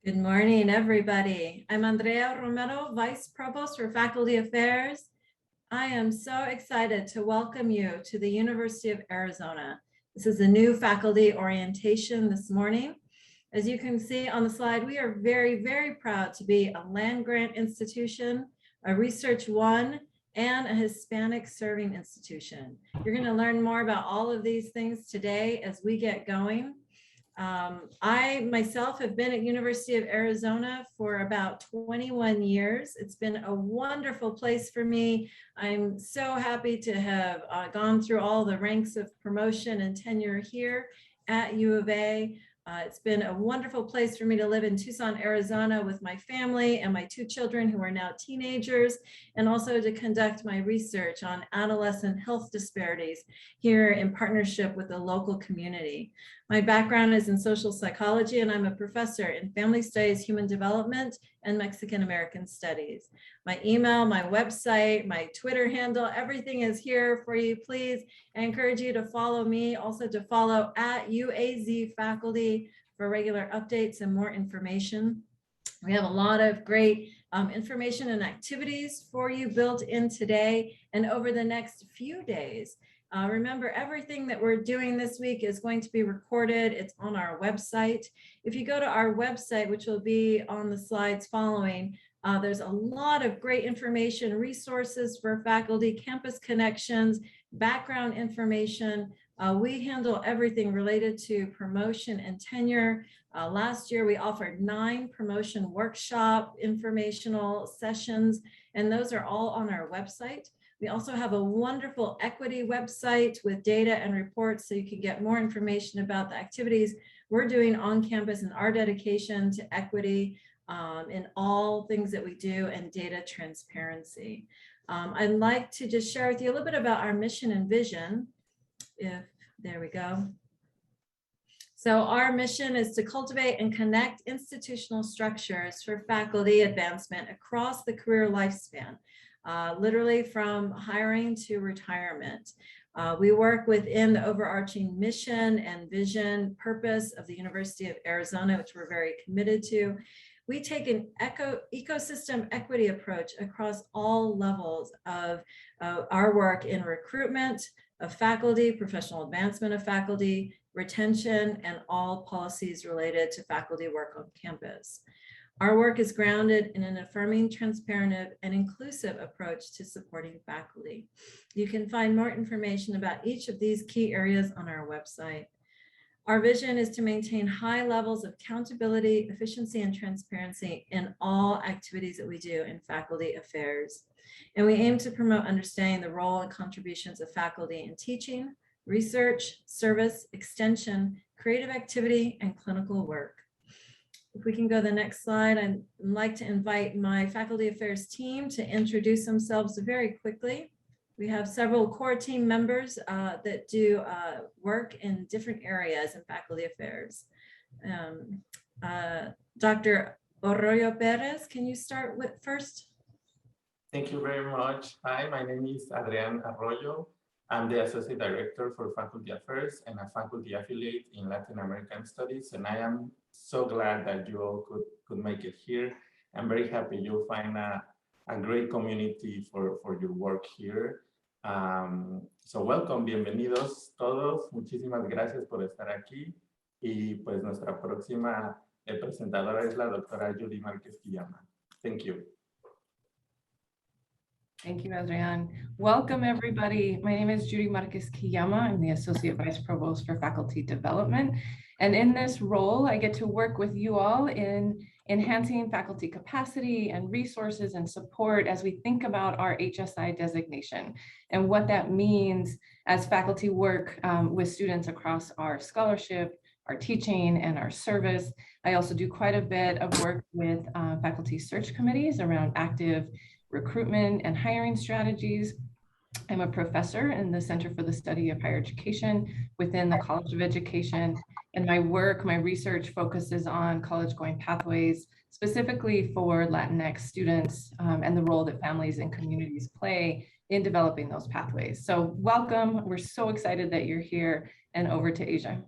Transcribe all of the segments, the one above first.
Good morning, everybody. I'm Regina Romero, Vice Provost for Faculty Affairs. I am so excited to welcome you to the University of Arizona. This is a new faculty orientation this morning. As you can see on the slide, we are very, very proud to be a land-grant institution, a Research One, and a Hispanic serving institution. You're going to learn more about all of these things today as we get going. I myself have been at University of Arizona for about 21 years. It's been a wonderful place for me. I'm so happy to have gone through all the ranks of promotion and tenure here at U of A. It's been a wonderful place for me to live in Tucson, Arizona with my family and my two children who are now teenagers, and also to conduct my research on adolescent health disparities here in partnership with the local community. My background is in social psychology, and I'm a professor in family studies, human development, and Mexican American studies. My email, my website, my Twitter handle, everything is here for you. Please, I encourage you to follow me, also to follow at UAZ faculty for regular updates and more information. We have a lot of great information and activities for you built in today and over the next few days. Remember, everything that we're doing this week is going to be recorded. It's on our website. If you go to our website, which will be on the slides following, there's a lot of great information, resources for faculty, campus connections, background information. We handle everything related to promotion and tenure. Last year, we offered 9 promotion workshop informational sessions, and those are all on our website. We also have a wonderful equity website with data and reports so you can get more information about the activities we're doing on campus and our dedication to equity in all things that we do and data transparency. I'd like to just share with you a little bit about our mission and vision. There we go. So our mission is to cultivate and connect institutional structures for faculty advancement across the career lifespan. Literally from hiring to retirement. We work within the overarching mission and vision purpose of the University of Arizona, which we're very committed to. We take an ecosystem equity approach across all levels of our work in recruitment of faculty, professional advancement of faculty, retention, and all policies related to faculty work on campus. Our work is grounded in an affirming, transparent, and inclusive approach to supporting faculty. You can find more information about each of these key areas on our website. Our vision is to maintain high levels of accountability, efficiency, and transparency in all activities that we do in faculty affairs. And we aim to promote understanding the role and contributions of faculty in teaching, research, service, extension, creative activity, and clinical work. If we can go to the next slide, I'd like to invite my faculty affairs team to introduce themselves very quickly. We have several core team members that do work in different areas in faculty affairs. Dr. Arroyo Perez, can you start with first? Thank you very much. Hi, my name is Adrián Arroyo. I'm the Associate Director for Faculty Affairs and a faculty affiliate in Latin American Studies, and I am so glad that you all could make it here. I'm very happy you'll find a great community for your work here. So welcome, bienvenidos todos. Muchísimas gracias por estar aquí. Y pues nuestra próxima presentadora es la doctora Judy Márquez Kiyama. Thank you. Thank you, Adrián. Welcome, everybody. My name is Judy Márquez Kiyama. I'm the Associate Vice Provost for Faculty Development. And in this role, I get to work with you all in enhancing faculty capacity and resources and support as we think about our HSI designation and what that means as faculty work with students across our scholarship, our teaching, and our service. I also do quite a bit of work with faculty search committees around active recruitment and hiring strategies. I'm a professor in the Center for the Study of Higher Education within the College of Education. And my work, my research focuses on college-going pathways, specifically for Latinx students and the role that families and communities play in developing those pathways. So welcome. We're so excited that you're here, and over to Asia.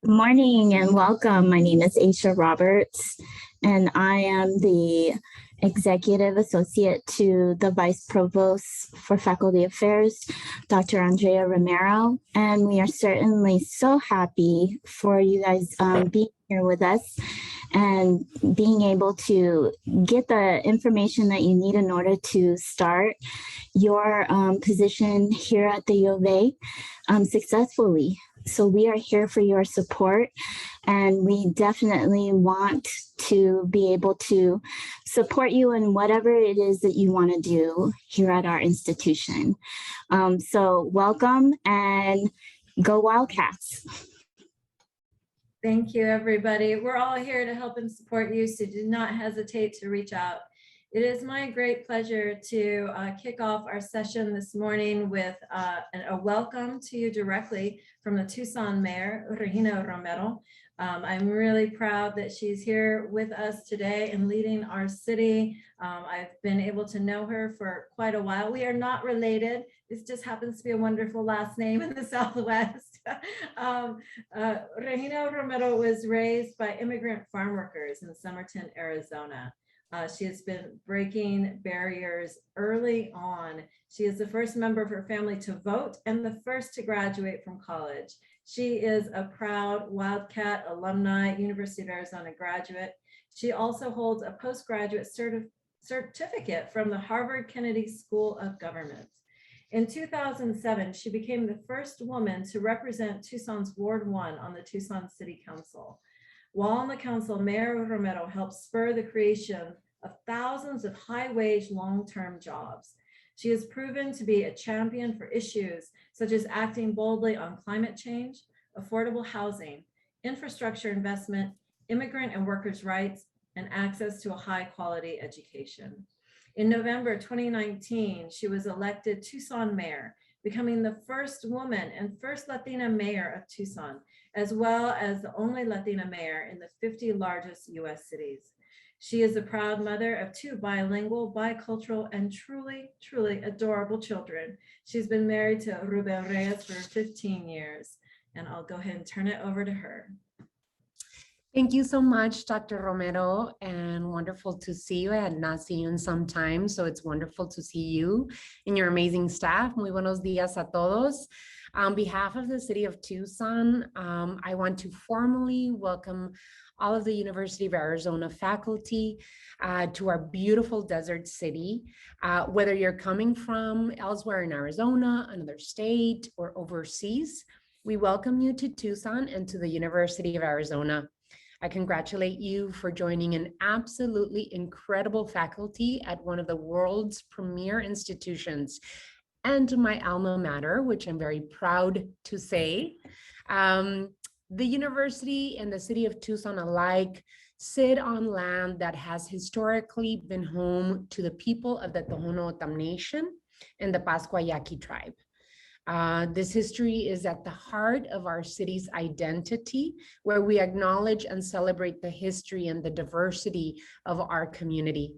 Good morning and welcome. My name is Aisha Roberts, and I am the Executive Associate to the Vice Provost for Faculty Affairs, Dr. Andrea Romero. And we are certainly so happy for you guys being here with us and being able to get the information that you need in order to start your position here at the U of A successfully. So we are here for your support, and we definitely want to be able to support you in whatever it is that you want to do here at our institution. So welcome and go Wildcats. Thank you, everybody. We're all here to help and support you, so do not hesitate to reach out. It is my great pleasure to kick off our session this morning with a welcome to you directly from the Tucson Mayor, Regina Romero. I'm really proud that she's here with us today and leading our city. I've been able to know her for quite a while. We are not related. This just happens to be a wonderful last name in the Southwest. Regina Romero was raised by immigrant farm workers in Somerton, Arizona. She has been breaking barriers early on. She is the first member of her family to vote and the first to graduate from college. She is a proud Wildcat alumni, University of Arizona graduate. She also holds a postgraduate certificate from the Harvard Kennedy School of Government. In 2007, she became the first woman to represent Tucson's Ward 1 on the Tucson City Council. While on the council, Mayor Romero helped spur the creation of thousands of high-wage, long-term jobs. She has proven to be a champion for issues such as acting boldly on climate change, affordable housing, infrastructure investment, immigrant and workers' rights, and access to a high-quality education. In November 2019, she was elected Tucson mayor, becoming the first woman and first Latina mayor of Tucson, as well as the only Latina mayor in the 50 largest US cities. She is a proud mother of 2 bilingual, bicultural, and truly, truly adorable children. She's been married to Ruben Reyes for 15 years, and I'll go ahead and turn it over to her. Thank you so much, Dr. Romero, and wonderful to see you. I had not seen you in some time, so it's wonderful to see you and your amazing staff. Muy buenos días a todos. On behalf of the City of Tucson, I want to formally welcome all of the University of Arizona faculty to our beautiful desert city. Whether you're coming from elsewhere in Arizona, another state, or overseas, we welcome you to Tucson and to the University of Arizona. I congratulate you for joining an absolutely incredible faculty at one of the world's premier institutions, and my alma mater, which I'm very proud to say. The university and the city of Tucson alike sit on land that has historically been home to the people of the Tohono O'odham Nation and the Pascua Yaqui tribe. This history is at the heart of our city's identity, where we acknowledge and celebrate the history and the diversity of our community.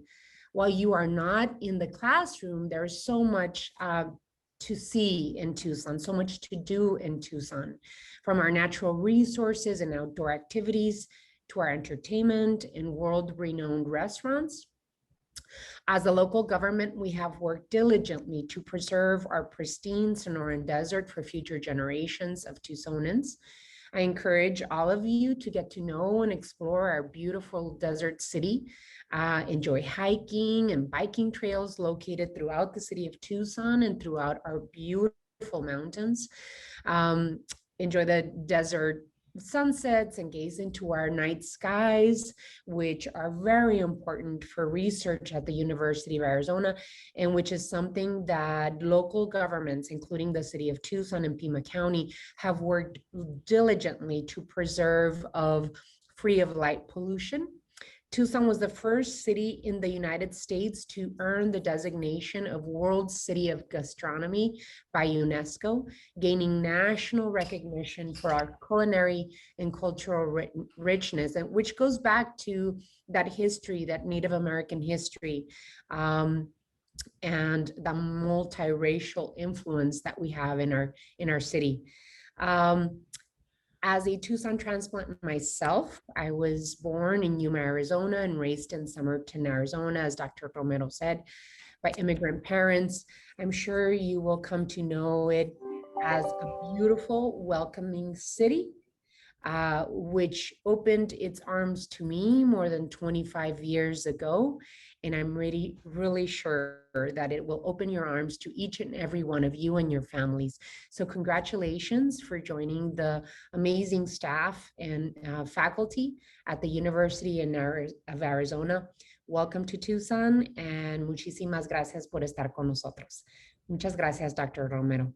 While you are not in the classroom, there's so much to see in Tucson, so much to do in Tucson, from our natural resources and outdoor activities to our entertainment and world-renowned restaurants. As a local government, we have worked diligently to preserve our pristine Sonoran Desert for future generations of Tucsonans. I encourage all of you to get to know and explore our beautiful desert city. Enjoy hiking and biking trails located throughout the city of Tucson and throughout our beautiful mountains. Enjoy the desert sunsets and gaze into our night skies, which are very important for research at the University of Arizona, and which is something that local governments, including the city of Tucson and Pima County, have worked diligently to preserve free of light pollution. Tucson was the first city in the United States to earn the designation of World City of Gastronomy by UNESCO, gaining national recognition for our culinary and cultural richness, and which goes back to that history, that Native American history, and the multiracial influence that we have in our city. As a Tucson transplant myself, I was born in Yuma, Arizona, and raised in Somerton, Arizona, as Dr. Romero said, by immigrant parents. I'm sure you will come to know it as a beautiful, welcoming city, which opened its arms to me more than 25 years ago. And I'm really sure that it will open your arms to each and every one of you and your families. So congratulations for joining the amazing staff and faculty at the University of Arizona. Welcome to Tucson, and muchísimas gracias por estar con nosotros. Muchas gracias, Dr. Romero.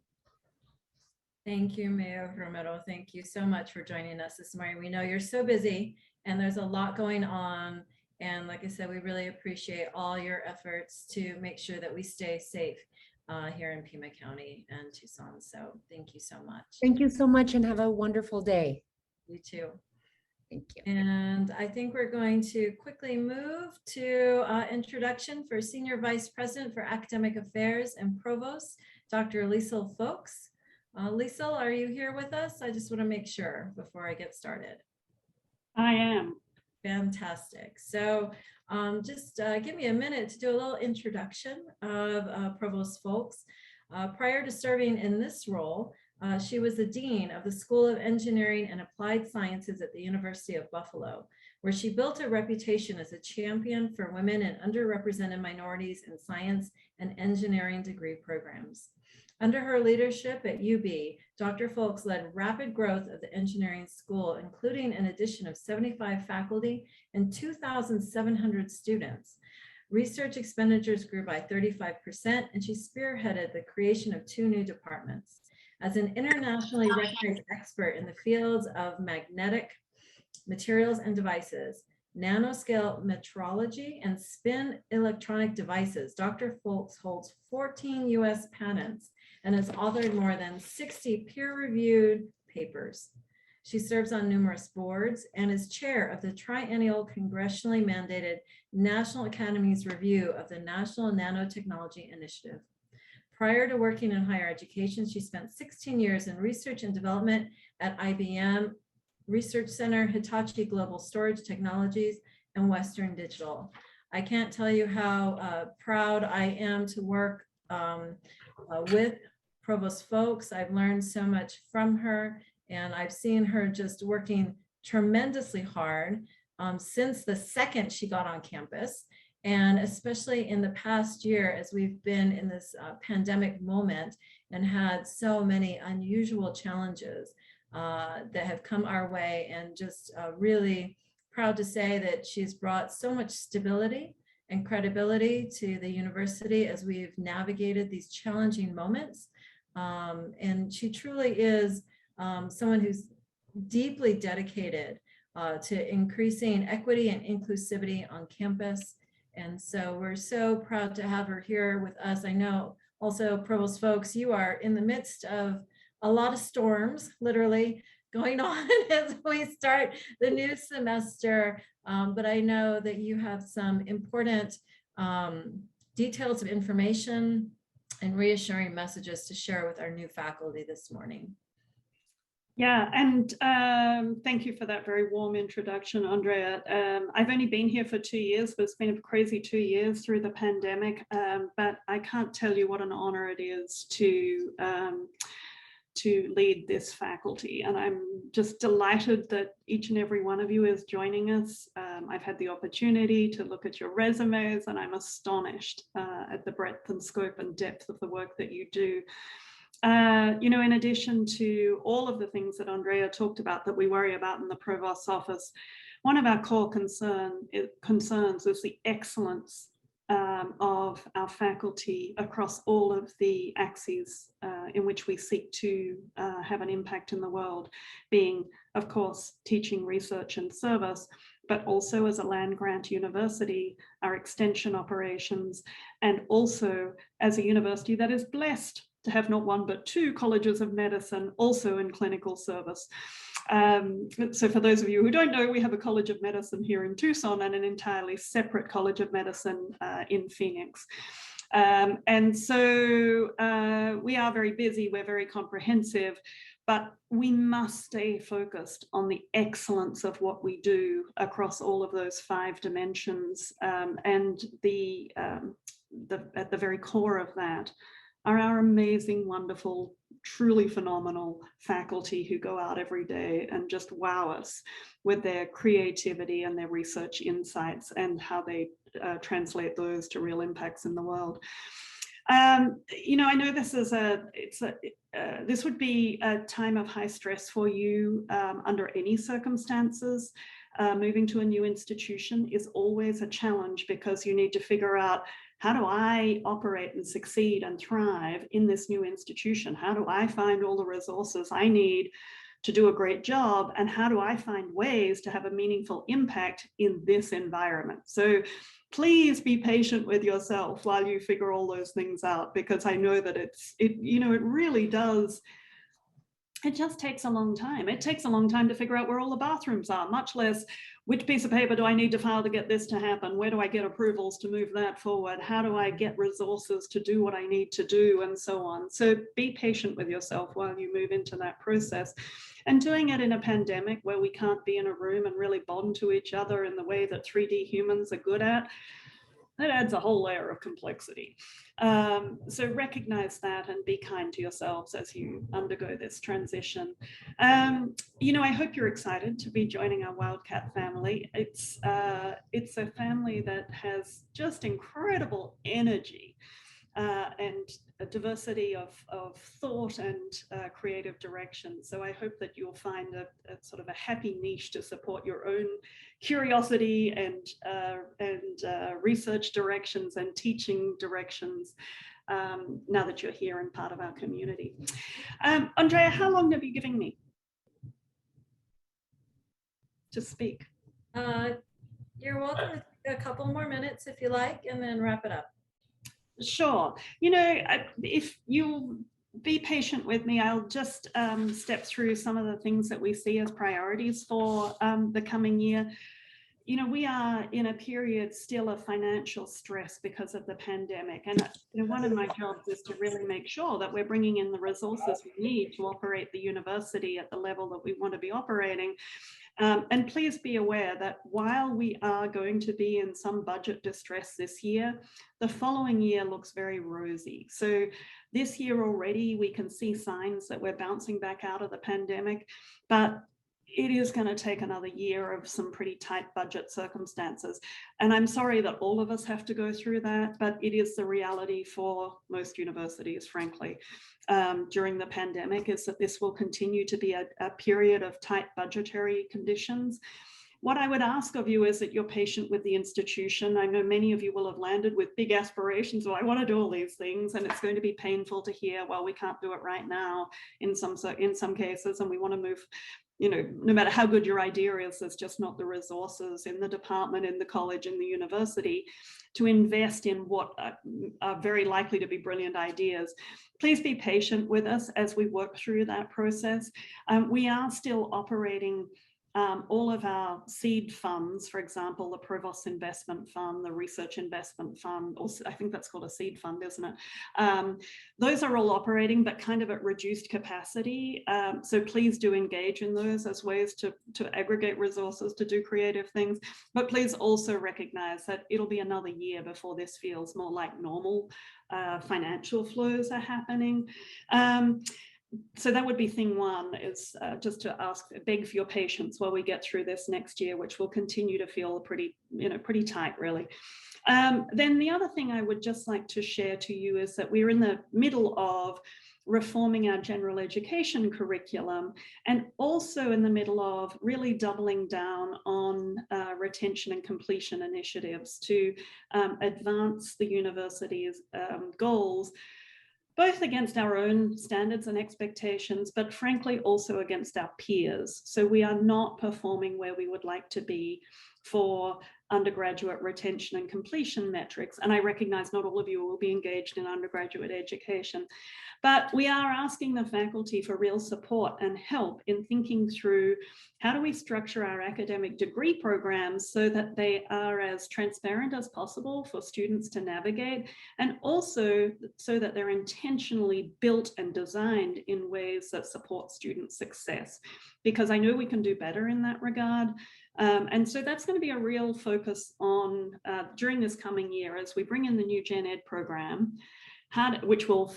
Thank you, Mayor Romero. Thank you so much for joining us this morning. We know you're so busy and there's a lot going on. And like I said, we really appreciate all your efforts to make sure that we stay safe here in Pima County and Tucson. So thank you so much. Thank you so much and have a wonderful day. You too. Thank you. And I think we're going to quickly move to introduction for Senior Vice President for Academic Affairs and Provost, Dr. Liesl Folks. Liesl, are you here with us? I just want to make sure before I get started. I am. Fantastic. So just give me a minute to do a little introduction of Provost Folks. Prior to serving in this role, she was the Dean of the School of Engineering and Applied Sciences at the University of Buffalo, where she built a reputation as a champion for women and underrepresented minorities in science and engineering degree programs. Under her leadership at UB, Dr. Folks led rapid growth of the engineering school, including an addition of 75 faculty and 2,700 students. Research expenditures grew by 35%, and she spearheaded the creation of 2 new departments. As an internationally recognized expert in the fields of magnetic materials and devices, nanoscale metrology, and spin electronic devices, Dr. Folks holds 14 US patents and has authored more than 60 peer-reviewed papers. She serves on numerous boards and is chair of the triennial congressionally mandated National Academy's review of the National Nanotechnology Initiative. Prior to working in higher education, she spent 16 years in research and development at IBM Research Center, Hitachi Global Storage Technologies, and Western Digital. I can't tell you how proud I am to work with Provost Folks. I've learned so much from her, and I've seen her just working tremendously hard since the second she got on campus. And especially in the past year, as we've been in this pandemic moment and had so many unusual challenges that have come our way, and just really proud to say that she's brought so much stability and credibility to the university as we've navigated these challenging moments. And she truly is someone who's deeply dedicated to increasing equity and inclusivity on campus. And so we're so proud to have her here with us. I know also, Provost Folks, you are in the midst of a lot of storms, literally, going on as we start the new semester. But I know that you have some important details of information and reassuring messages to share with our new faculty this morning. Yeah, and thank you for that very warm introduction, Andrea. I've only been here for 2 years, but it's been a crazy 2 years through the pandemic. But I can't tell you what an honor it is to lead this faculty. And I'm just delighted that each and every one of you is joining us. I've had the opportunity to look at your resumes, and I'm astonished at the breadth and scope and depth of the work that you do. You know, in addition to all of the things that Andrea talked about that we worry about in the Provost's office, one of our core concerns is the excellence of our faculty across all of the axes in which we seek to have an impact in the world, being, of course, teaching, research, and service, but also as a land-grant university, our extension operations, and also as a university that is blessed to have not one but 2 colleges of medicine also in clinical service. So for those of you who don't know, we have a College of Medicine here in Tucson and an entirely separate College of Medicine in Phoenix. And so we are very busy, we're very comprehensive, but we must stay focused on the excellence of what we do across all of those 5 dimensions. And at the very core of that are our amazing, wonderful, truly phenomenal faculty who go out every day and just wow us with their creativity and their research insights and how they translate those to real impacts in the world. You know, I know this is this would be a time of high stress for you under any circumstances. Moving to a new institution is always a challenge because you need to figure out, how do I operate and succeed and thrive in this new institution? How do I find all the resources I need to do a great job? And how do I find ways to have a meaningful impact in this environment? So please be patient with yourself while you figure all those things out, because I know that it really does. It just takes a long time. It takes a long time to figure out where all the bathrooms are, much less which piece of paper do I need to file to get this to happen? Where do I get approvals to move that forward? How do I get resources to do what I need to do, and so on? So be patient with yourself while you move into that process. And doing it in a pandemic where we can't be in a room and really bond to each other in the way that 3D humans are good at, that adds a whole layer of complexity. So recognize that and be kind to yourselves as you undergo this transition. You know, I hope you're excited to be joining our Wildcat family. It's a family that has just incredible energy and a diversity of thought and creative direction. So I hope that you'll find a sort of a happy niche to support your own curiosity and research directions and teaching directions now that you're here and part of our community. Andrea, how long have you given me to speak? You're welcome to take a couple more minutes if you like, and then wrap it up. Sure. You know, if you'll be patient with me, I'll just step through some of the things that we see as priorities for the coming year. You know, we are in a period still of financial stress because of the pandemic. And you know, one of my jobs is to really make sure that we're bringing in the resources we need to operate the university at the level that we want to be operating. And please be aware that while we are going to be in some budget distress this year, the following year looks very rosy. So this year already, we can see signs that we're bouncing back out of the pandemic, but it is going to take another year of some pretty tight budget circumstances. And I'm sorry that all of us have to go through that, but it is the reality for most universities, frankly, during the pandemic, is that this will continue to be a period of tight budgetary conditions. What I would ask of you is that you're patient with the institution. I know many of you will have landed with big aspirations. Well, I want to do all these things, and it's going to be painful to hear, well, we can't do it right now in some cases, and we want to move. You know, no matter how good your idea is, there's just not the resources in the department, in the college, in the university to invest in what are very likely to be brilliant ideas. Please be patient with us as we work through that process. We are still operating all of our seed funds, for example, the Provost Investment Fund, the Research Investment Fund, also, I think that's called a seed fund, isn't it? Those are all operating, but kind of at reduced capacity. So please do engage in those as ways to aggregate resources to do creative things. But please also recognize that it'll be another year before this feels more like normal financial flows are happening. So that would be thing one, is just to beg for your patience while we get through this next year, which will continue to feel pretty tight, really. Then the other thing I would just like to share to you is that we're in the middle of reforming our general education curriculum, and also in the middle of really doubling down on retention and completion initiatives to advance the university's goals, both against our own standards and expectations, but frankly also against our peers. So we are not performing where we would like to be for undergraduate retention and completion metrics. And I recognize not all of you will be engaged in undergraduate education, but we are asking the faculty for real support and help in thinking through how do we structure our academic degree programs so that they are as transparent as possible for students to navigate, and also so that they're intentionally built and designed in ways that support student success, because I know we can do better in that regard. And so that's going to be a real focus on during this coming year as we bring in the new Gen Ed program, which will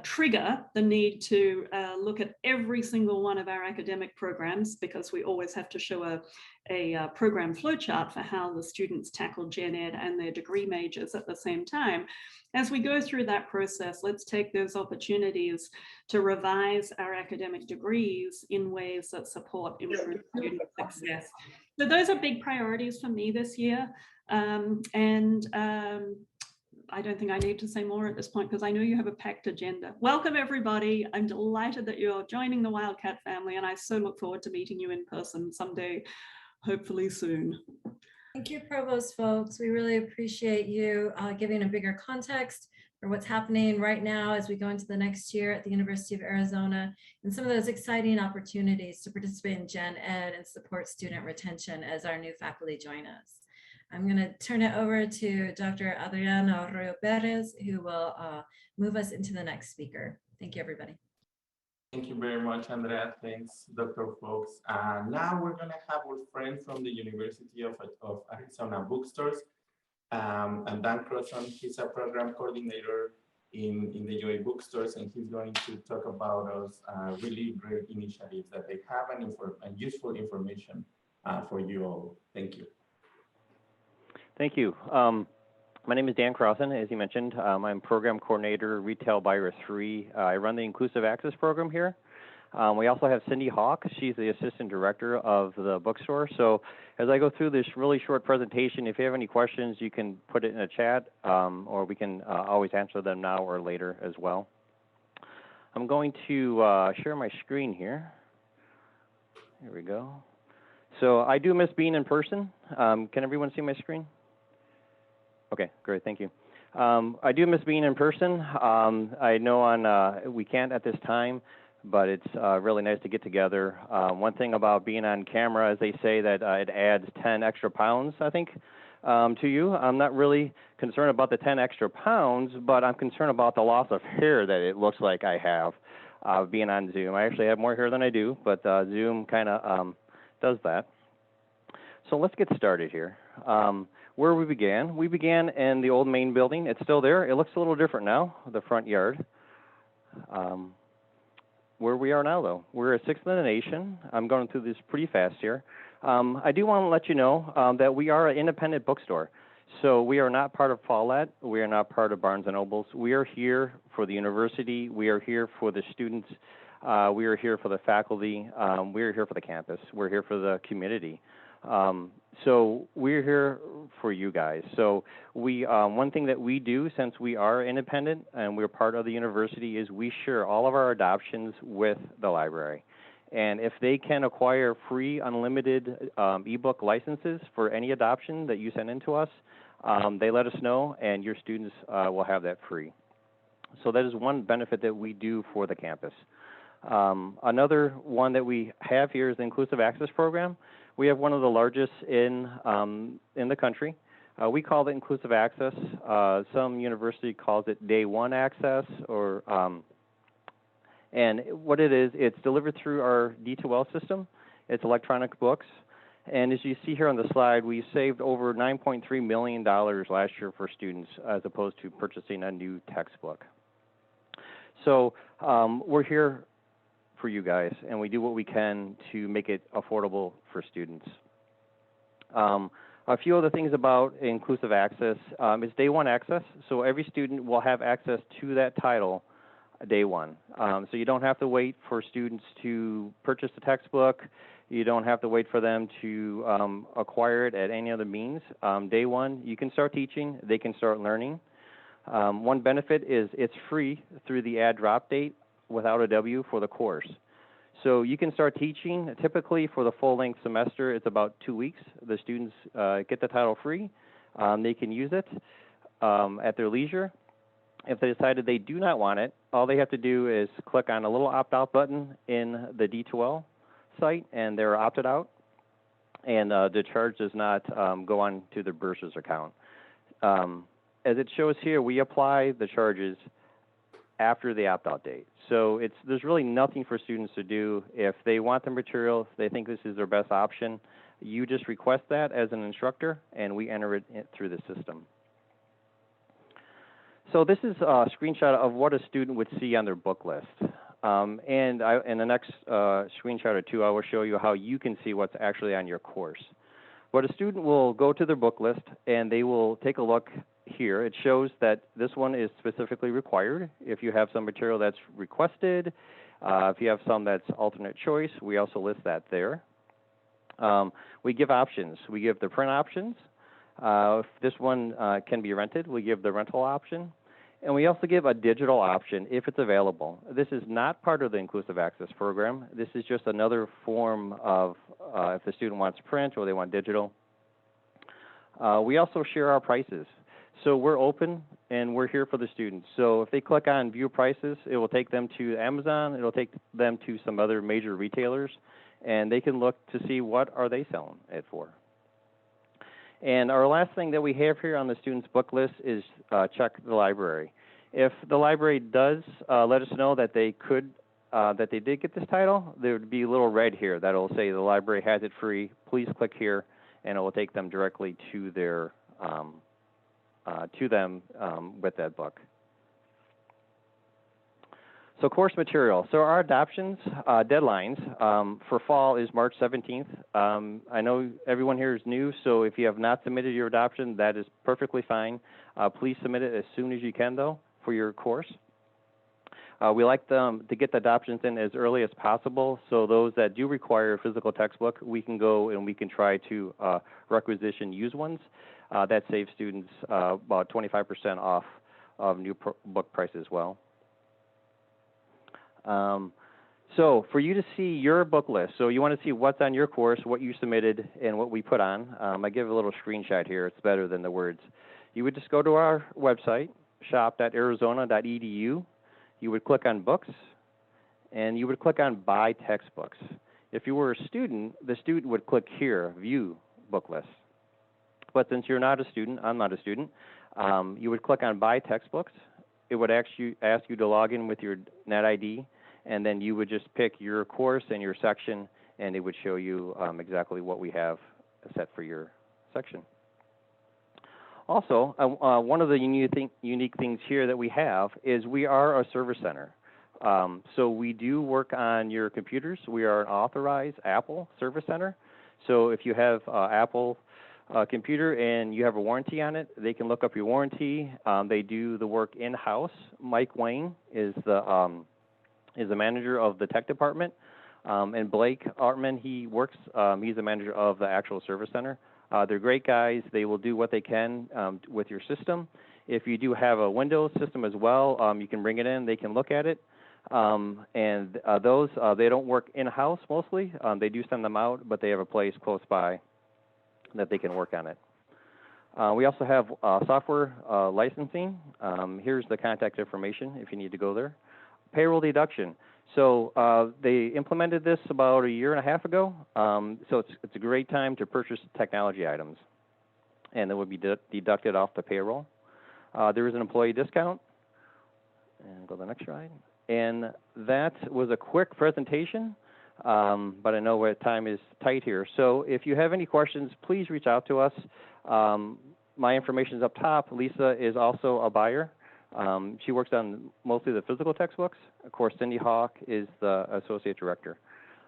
trigger the need to look at every single one of our academic programs, because we always have to show a program flowchart for how the students tackle Gen Ed and their degree majors at the same time. As we go through that process, let's take those opportunities to revise our academic degrees in ways that support improved student success. So those are big priorities for me this year. I don't think I need to say more at this point because I know you have a packed agenda. Welcome, everybody. I'm delighted that you're joining the Wildcat family, and I so look forward to meeting you in person someday, hopefully soon. Thank you, Provost folks. We really appreciate you giving a bigger context for what's happening right now as we go into the next year at the University of Arizona, and some of those exciting opportunities to participate in Gen Ed and support student retention as our new faculty join us. I'm going to turn it over to Dr. Adriana Arroyo Perez, who will move us into the next speaker. Thank you, everybody. Thank you very much, Andrea. Thanks, Dr. Fox. Now we're going to have our friend from the University of Arizona Bookstores, and Dan Crosson. He's a program coordinator in the UA Bookstores, and he's going to talk about those really great initiatives that they have and useful information for you all. Thank you. Thank you. My name is Dan Crosson, as you mentioned. I'm Program Coordinator, Retail Buyer 3. I run the Inclusive Access Program here. We also have Cindy Hawk. She's the Assistant Director of the bookstore. So as I go through this really short presentation, if you have any questions, you can put it in a chat, or we can always answer them now or later as well. I'm going to share my screen here. Here we go. So I do miss being in person. Can everyone see my screen? Okay, great, thank you. I do miss being in person. I know we can't at this time, but it's really nice to get together. One thing about being on camera is they say that it adds 10 extra pounds, I think, to you. I'm not really concerned about the 10 extra pounds, but I'm concerned about the loss of hair that it looks like I have being on Zoom. I actually have more hair than I do, but Zoom kind of does that. So let's get started here. Where we began in the old main building. It's still there. It looks a little different now, the front yard. Where we are now, though, we're at 6th in the nation. I'm going through this pretty fast here. I do want to let you know that we are an independent bookstore. So we are not part of Follett. We are not part of Barnes & Nobles. We are here for the university. We are here for the students. We are here for the faculty. We are here for the campus. We're here for the community. So we're here for you guys. So one thing that we do, since we are independent and we're part of the university, is we share all of our adoptions with the library. And if they can acquire free, unlimited ebook licenses for any adoption that you send in to us, they let us know, and your students will have that free. So that is one benefit that we do for the campus. Another one that we have here is the Inclusive Access Program. We have one of the largest in the country. We call it Inclusive Access. Some university calls it Day One Access, or and what it is, it's delivered through our D2L system. It's electronic books. And as you see here on the slide, we saved over $9.3 million last year for students as opposed to purchasing a new textbook. So we're here for you guys, and we do what we can to make it affordable for students. A few other things about inclusive access is day one access. So every student will have access to that title day one. So you don't have to wait for students to purchase the textbook. You don't have to wait for them to acquire it at any other means. Day one, you can start teaching. They can start learning. One benefit is it's free through the add drop date without a W for the course. So you can start teaching. Typically for the full-length semester, it's about 2 weeks. The students get the title free. They can use it at their leisure. If they decided they do not want it, all they have to do is click on a little opt-out button in the D2L site, and they're opted out, and the charge does not go on to the bursar's account. As it shows here, we apply the charges after the opt-out date. So there's really nothing for students to do. If they want the material, if they think this is their best option, you just request that as an instructor, and we enter it through the system. So this is a screenshot of what a student would see on their book list. And in the next screenshot or two, I will show you how you can see what's actually on your course. But a student will go to their book list, and they will take a look here. It shows that this one is specifically required. If you have some material that's requested, if you have some that's alternate choice, we also list that there. We give options. We give the print options. If this one can be rented, we give the rental option. And we also give a digital option if it's available. This is not part of the Inclusive Access Program. This is just another form of if the student wants print or they want digital. We also share our prices. So we're open and we're here for the students. So if they click on view prices, it will take them to Amazon, it'll take them to some other major retailers, and they can look to see what are they selling it for. And our last thing that we have here on the student's book list is check the library. If the library does let us know that they did get this title, there would be a little red here that will say the library has it free. Please click here, and it will take them directly to their with that book. So course material. So our adoptions deadlines for fall is March 17th. I know everyone here is new, so if you have not submitted your adoption, that is perfectly fine. Please submit it as soon as you can, though, for your course. We like them to get the adoptions in as early as possible, so those that do require a physical textbook, we can go and we can try to requisition used ones. That saves students about 25% off of new book price as well. So for you to see your book list, so you want to see what's on your course, what you submitted, and what we put on. I give a little screenshot here. It's better than the words. You would just go to our website, shop.uarizona.edu. You would click on books, and you would click on buy textbooks. If you were a student, the student would click here, view book list. But since you're not a student, I'm not a student, you would click on buy textbooks. It would ask you to log in with your net ID, and then you would just pick your course and your section, and it would show you exactly what we have set for your section. Also, one of the unique things here that we have is we are a service center. So we do work on your computers. We are an authorized Apple service center. So if you have Apple computer and you have a warranty on it, they can look up your warranty. They do the work in-house. Mike Wayne is the manager of the tech department, and Blake Artman, he's the manager of the actual service center. They're great guys. They will do what they can with your system. If you do have a Windows system as well, you can bring it in. They can look at it. Those, they don't work in-house mostly. They do send them out, but they have a place close by that they can work on it. We also have software licensing. Here's the contact information if you need to go there. Payroll deduction. So they implemented this about 1.5 years ago. So it's a great time to purchase technology items, and it would be deducted off the payroll. There is an employee discount. And go to the next slide. And that was a quick presentation. But I know where time is tight here. So if you have any questions, please reach out to us. My information is up top. Lisa is also a buyer. She works on mostly the physical textbooks. Of course, Cindy Hawk is the associate director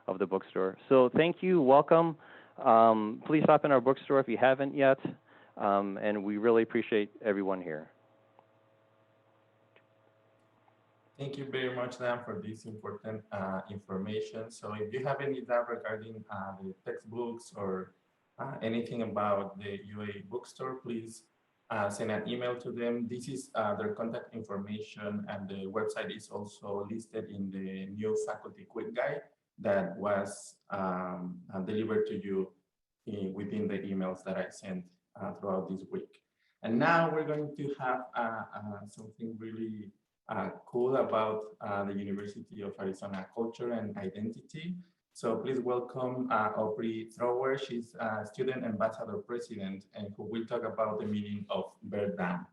of the bookstore. So thank you. Welcome. Please stop in our bookstore if you haven't yet. And we really appreciate everyone here. Thank you very much, Dan, for this important information. So if you have any doubt regarding the textbooks or anything about the UA bookstore, please send an email to them. This is their contact information, and the website is also listed in the new faculty quick guide. that was delivered to you within the emails that I sent throughout this week. And now we're going to have something really cool about the University of Arizona culture and identity. So please welcome Aubrey Thrower. She's a student ambassador president and who will talk about the meaning of bear down.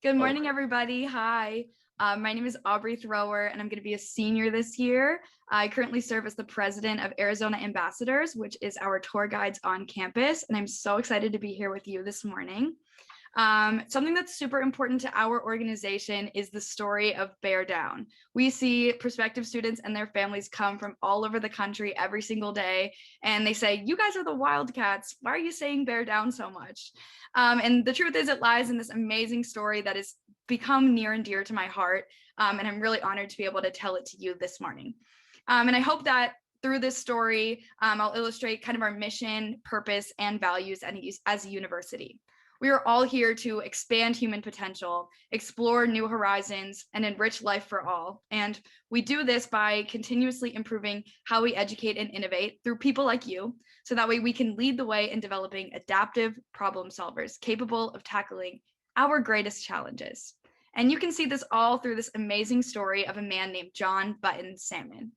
Good morning, everybody. Hi, my name is Aubrey Thrower, and I'm going to be a senior this year. I currently serve as the president of Arizona Ambassadors, which is our tour guides on campus, and I'm so excited to be here with you this morning. Something that's super important to our organization is the story of Bear Down. We see prospective students and their families come from all over the country every single day, and they say, "You guys are the Wildcats. Why are you saying Bear Down so much?" And the truth is, it lies in this amazing story that has become near and dear to my heart, and I'm really honored to be able to tell it to you this morning. And I hope that through this story, I'll illustrate kind of our mission, purpose, and values as a university. We are all here to expand human potential, explore new horizons, and enrich life for all. And we do this by continuously improving how we educate and innovate through people like you, so that way we can lead the way in developing adaptive problem solvers capable of tackling our greatest challenges. And you can see this all through this amazing story of a man named John Button Salmon.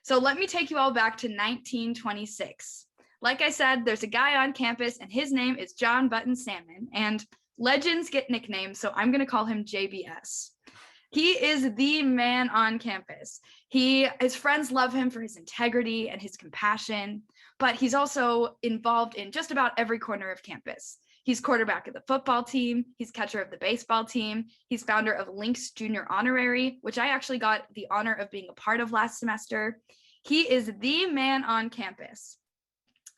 So let me take you all back to 1926. Like I said, there's a guy on campus and his name is John Button Salmon, and legends get nicknames, so I'm going to call him JBS. He is the man on campus. His friends love him for his integrity and his compassion, but he's also involved in just about every corner of campus. He's quarterback of the football team. He's catcher of the baseball team. He's founder of Lynx Junior Honorary, which I actually got the honor of being a part of last semester. He is the man on campus.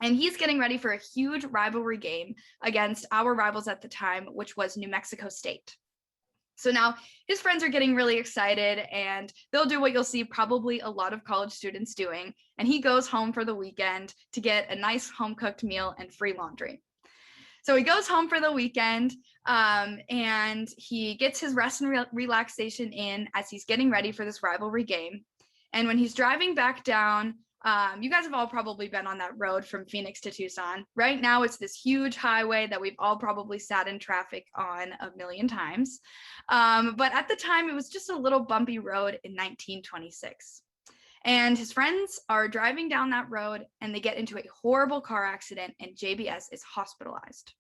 And he's getting ready for a huge rivalry game against our rivals at the time, which was New Mexico State. So now his friends are getting really excited, and they'll do what you'll see probably a lot of college students doing. And he goes home for the weekend to get a nice home-cooked meal and free laundry. So he goes home for the weekend, and he gets his rest and relaxation in as he's getting ready for this rivalry game. And when he's driving back down, you guys have all probably been on that road from Phoenix to Tucson. Right now, it's this huge highway that we've all probably sat in traffic on a million times. But at the time, it was just a little bumpy road in 1926. And his friends are driving down that road, and they get into a horrible car accident, and JBS is hospitalized.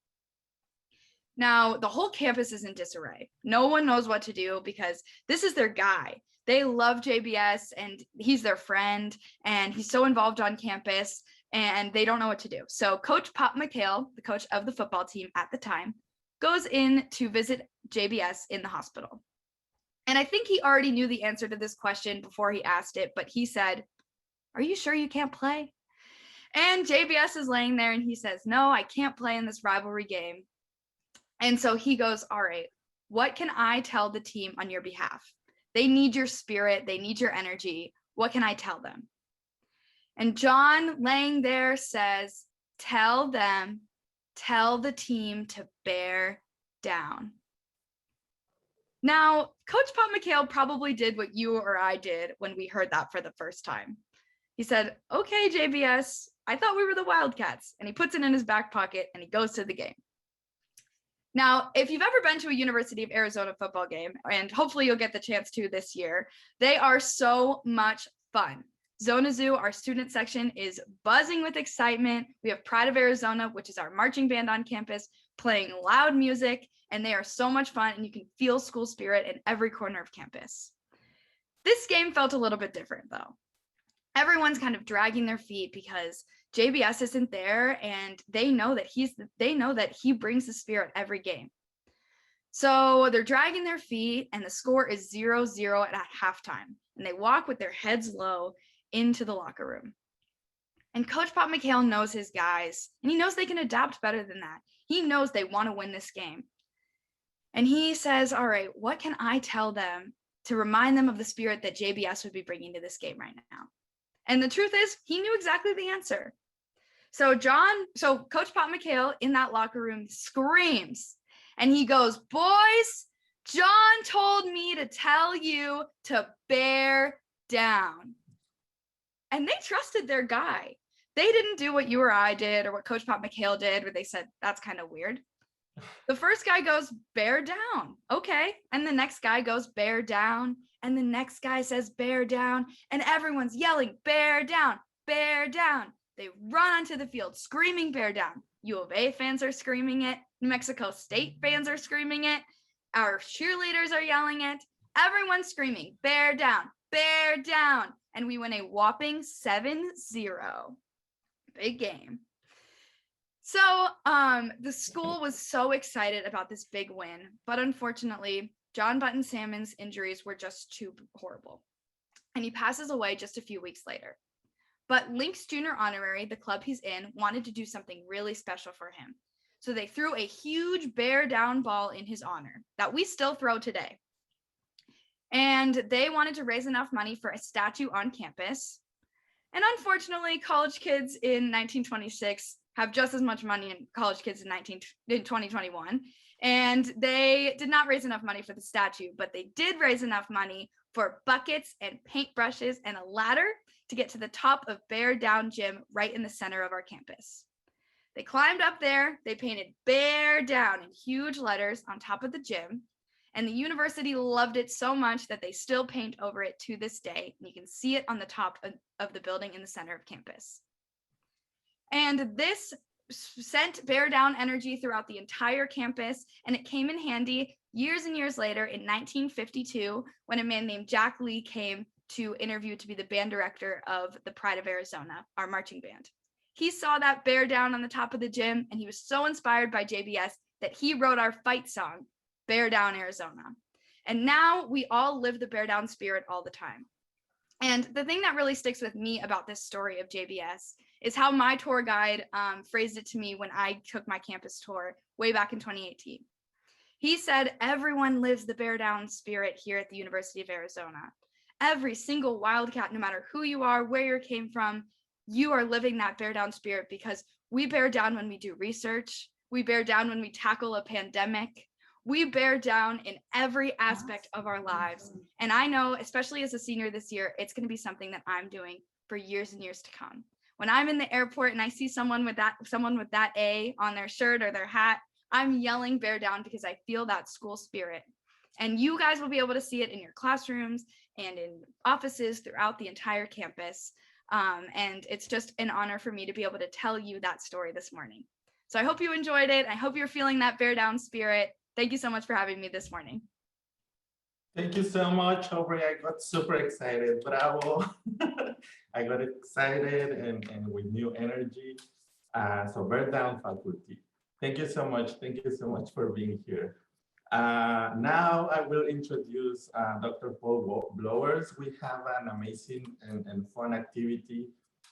Now, the whole campus is in disarray. No one knows what to do because this is their guy. They love JBS, and he's their friend, and he's so involved on campus, and they don't know what to do. So Coach Pop McHale, the coach of the football team at the time, goes in to visit JBS in the hospital. And I think he already knew the answer to this question before he asked it, but he said, "Are you sure you can't play?" And JBS is laying there, and he says, "No, I can't play in this rivalry game." And so he goes, "All right, what can I tell the team on your behalf? They need your spirit. They need your energy. What can I tell them?" And John, laying there, says, tell the team to bear down." Now, Coach Pop McHale probably did what you or I did when we heard that for the first time. He said, "Okay, JBS, I thought we were the Wildcats." And he puts it in his back pocket and he goes to the game. Now, if you've ever been to a University of Arizona football game, and hopefully you'll get the chance to this year, they are so much fun. Zona Zoo, our student section, is buzzing with excitement. We have Pride of Arizona, which is our marching band on campus, playing loud music, and they are so much fun, and you can feel school spirit in every corner of campus. This game felt a little bit different, though. Everyone's kind of dragging their feet because JBS isn't there, and they know that he brings the spirit every game. So they're dragging their feet, and the score is 0-0 at halftime, and they walk with their heads low into the locker room. And Coach Pop McHale knows his guys, and he knows they can adapt better than that. He knows they want to win this game. And he says, "All right, what can I tell them to remind them of the spirit that JBS would be bringing to this game right now?" And the truth is, he knew exactly the answer. So Coach Pop McHale in that locker room screams, and he goes, "Boys, John told me to tell you to bear down." and they trusted their guy. They didn't do what you or I did or what Coach Pop McHale did, where they said, that's kind of weird. The first guy goes, bear down. Okay. And the next guy goes, bear down. And the next guy says, bear down. And everyone's yelling, bear down, bear down. They run onto the field screaming, bear down. U of A fans are screaming it. New Mexico State fans are screaming it. Our cheerleaders are yelling it. Everyone's screaming, bear down, bear down. And we win a whopping 7-0. Big game. So the school was so excited about this big win, but unfortunately, John Button Salmon's injuries were just too horrible. And he passes away just a few weeks later. But Lynx Junior Honorary, the club he's in, wanted to do something really special for him. So they threw a huge bear down ball in his honor that we still throw today. And they wanted to raise enough money for a statue on campus. And unfortunately, college kids in 1926 have just as much money in college kids in 2021. And they did not raise enough money for the statue, but they did raise enough money for buckets and paintbrushes and a ladder to get to the top of Bear Down Gym right in the center of our campus. They climbed up there, they painted Bear Down in huge letters on top of the gym, and the university loved it so much that they still paint over it to this day. And you can see it on the top of the building in the center of campus. And this sent Bear Down energy throughout the entire campus, and it came in handy years and years later in 1952 when a man named Jack Lee came to interview to be the band director of the Pride of Arizona, our marching band. He saw that Bear Down on the top of the gym, and he was so inspired by JBS that he wrote our fight song, Bear Down, Arizona. And now we all live the Bear Down spirit all the time. And the thing that really sticks with me about this story of JBS is how my tour guide phrased it to me when I took my campus tour way back in 2018. He said, everyone lives the Bear Down spirit here at the University of Arizona. Every single Wildcat, no matter who you are, where you came from, you are living that Bear Down spirit because we bear down when we do research. We bear down when we tackle a pandemic. We bear down in every aspect of our lives. And I know, especially as a senior this year, it's going to be something that I'm doing for years and years to come. When I'm in the airport and I see someone with that A on their shirt or their hat, I'm yelling Bear Down because I feel that school spirit. And you guys will be able to see it in your classrooms and in offices throughout the entire campus. And it's just an honor for me to be able to tell you that story this morning. So I hope you enjoyed it. I hope you're feeling that Bear Down spirit. Thank you so much for having me this morning. Thank you so much, Aubrey. I got super excited. Bravo. I got excited and with new energy. So Bear Down faculty. Thank you so much. Thank you so much for being here. Now I will introduce Dr. Paul Blowers. We have an amazing and fun activity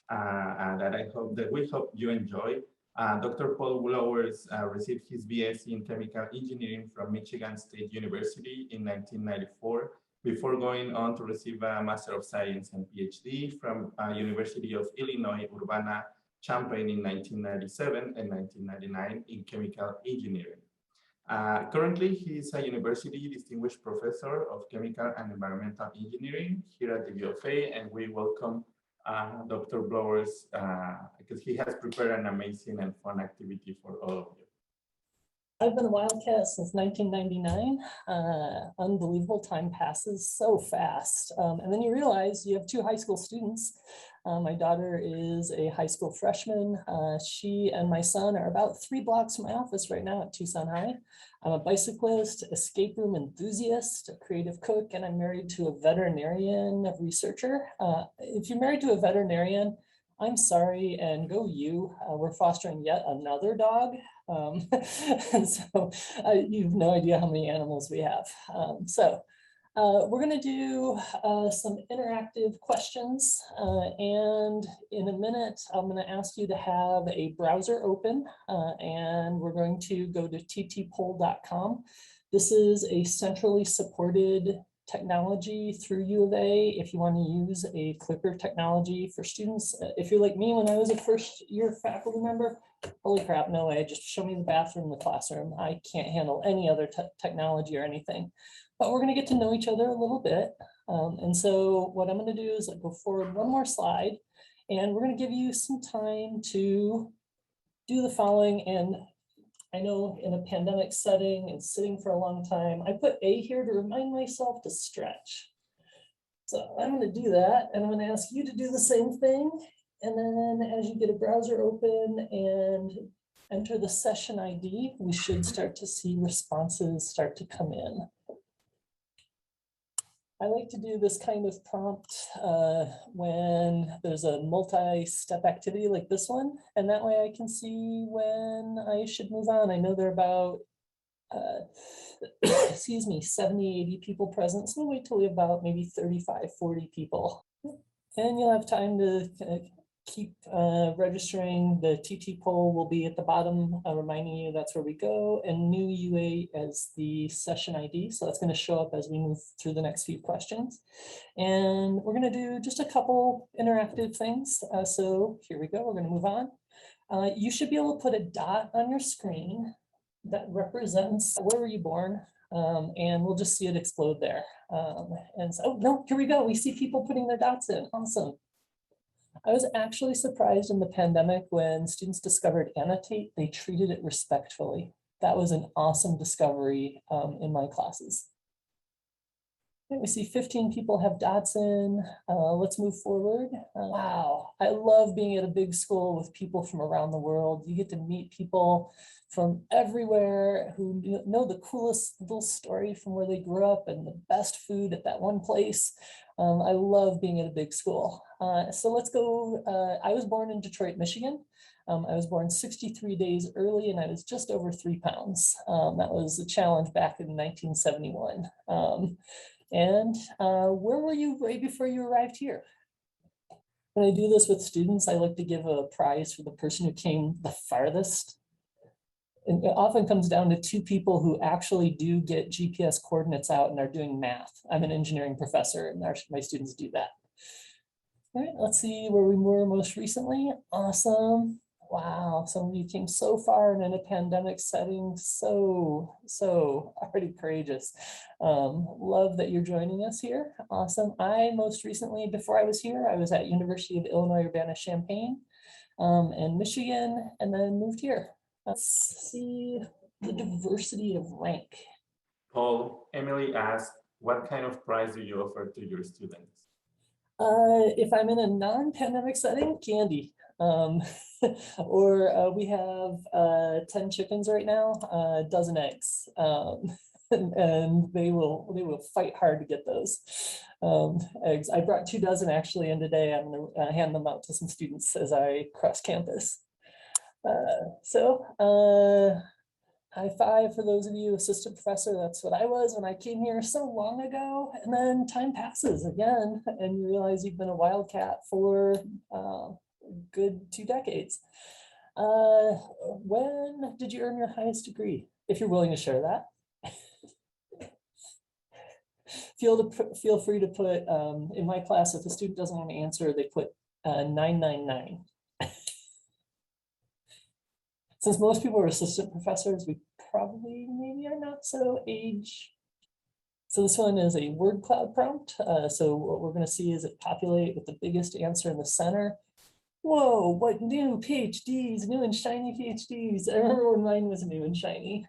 that we hope you enjoy. Dr. Paul Blowers received his BSc in Chemical Engineering from Michigan State University in 1994 before going on to receive a Master of Science and PhD from University of Illinois Urbana-Champaign in 1997 and 1999 in Chemical Engineering. Currently, he is a University Distinguished Professor of Chemical and Environmental Engineering here at the U of A, and we welcome Dr. Blowers because he has prepared an amazing and fun activity for all of you. I've been a Wildcat since 1999. Unbelievable, time passes so fast. And then you realize you have two high school students. My daughter is a high school freshman. She and my son are about 3 blocks from my office right now at Tucson High. I'm a bicyclist, escape room enthusiast, a creative cook, and I'm married to a veterinarian researcher. If you're married to a veterinarian, I'm sorry, and go you. We're fostering yet another dog. And so you have no idea how many animals we have. We're going to do some interactive questions. And in a minute, I'm going to ask you to have a browser open. And we're going to go to ttpoll.com. This is a centrally supported technology through U of A. If you want to use a clicker technology for students, if you're like me when I was a first year faculty member, holy crap, no way, just show me the bathroom in the classroom. I can't handle any other technology or anything. But we're going to get to know each other a little bit. And so what I'm going to do is go forward one more slide, and we're going to give you some time to do the following. And I know in a pandemic setting and sitting for a long time, I put A here to remind myself to stretch. So I'm going to do that, and I'm going to ask you to do the same thing. And then as you get a browser open and enter the session ID, we should start to see responses start to come in. I like to do this kind of prompt when there's a multi-step activity like this one, and that way I can see when I should move on. I know there are about, excuse me, 70, 80 people present, so we'll wait till we have about maybe 35, 40 people. And you'll have time to keep registering. The TT poll will be at the bottom, reminding you that's where we go, and new UA as the session ID. So that's going to show up as we move through the next few questions. And we're going to do just a couple interactive things. So here we go. We're going to move on. You should be able to put a dot on your screen that represents where were you born, and we'll just see it explode there. And so, oh no, here we go. We see people putting their dots in. Awesome. I was actually surprised in the pandemic when students discovered annotate, they treated it respectfully. That was an awesome discovery in my classes. Okay, we see 15 people have dots in. Let's move forward. Wow, I love being at a big school with people from around the world. You get to meet people from everywhere who know the coolest little story from where they grew up and the best food at that one place. I love being at a big school. So let's go. I was born in Detroit, Michigan. I was born 63 days early, and I was just over 3 pounds. That was a challenge back in 1971. Where were you right before you arrived here? When I do this with students, I like to give a prize for the person who came the farthest. And it often comes down to 2 people who actually do get GPS coordinates out and are doing math. I'm an engineering professor, and my students do that. All right, let's see where we were most recently. Awesome. Wow, some of you came so far and in a pandemic setting. So already courageous. Love that you're joining us here. Awesome. I most recently, before I was here, I was at University of Illinois Urbana-Champaign and Michigan, and then moved here. Let's see the diversity of rank. Paul, Emily asked, what kind of prize do you offer to your students? If I'm in a non-pandemic setting, candy. Or we have 10 chickens right now, a dozen eggs, and they will fight hard to get those eggs. I brought 2 dozen actually in today. I'm going to hand them out to some students as I cross campus. High five for those of you assistant professor. That's what I was when I came here so long ago. And then time passes again, and you realize you've been a wildcat for good 2 decades. When did you earn your highest degree? If you're willing to share that. Feel free to put, in my class, if the student doesn't want to answer, they put 999. Since most people are assistant professors, we probably maybe are not so age. So this one is a word cloud prompt. So what we're going to see is it populate with the biggest answer in the center. Whoa, what new PhDs, new and shiny PhDs. I remember when mine was new and shiny.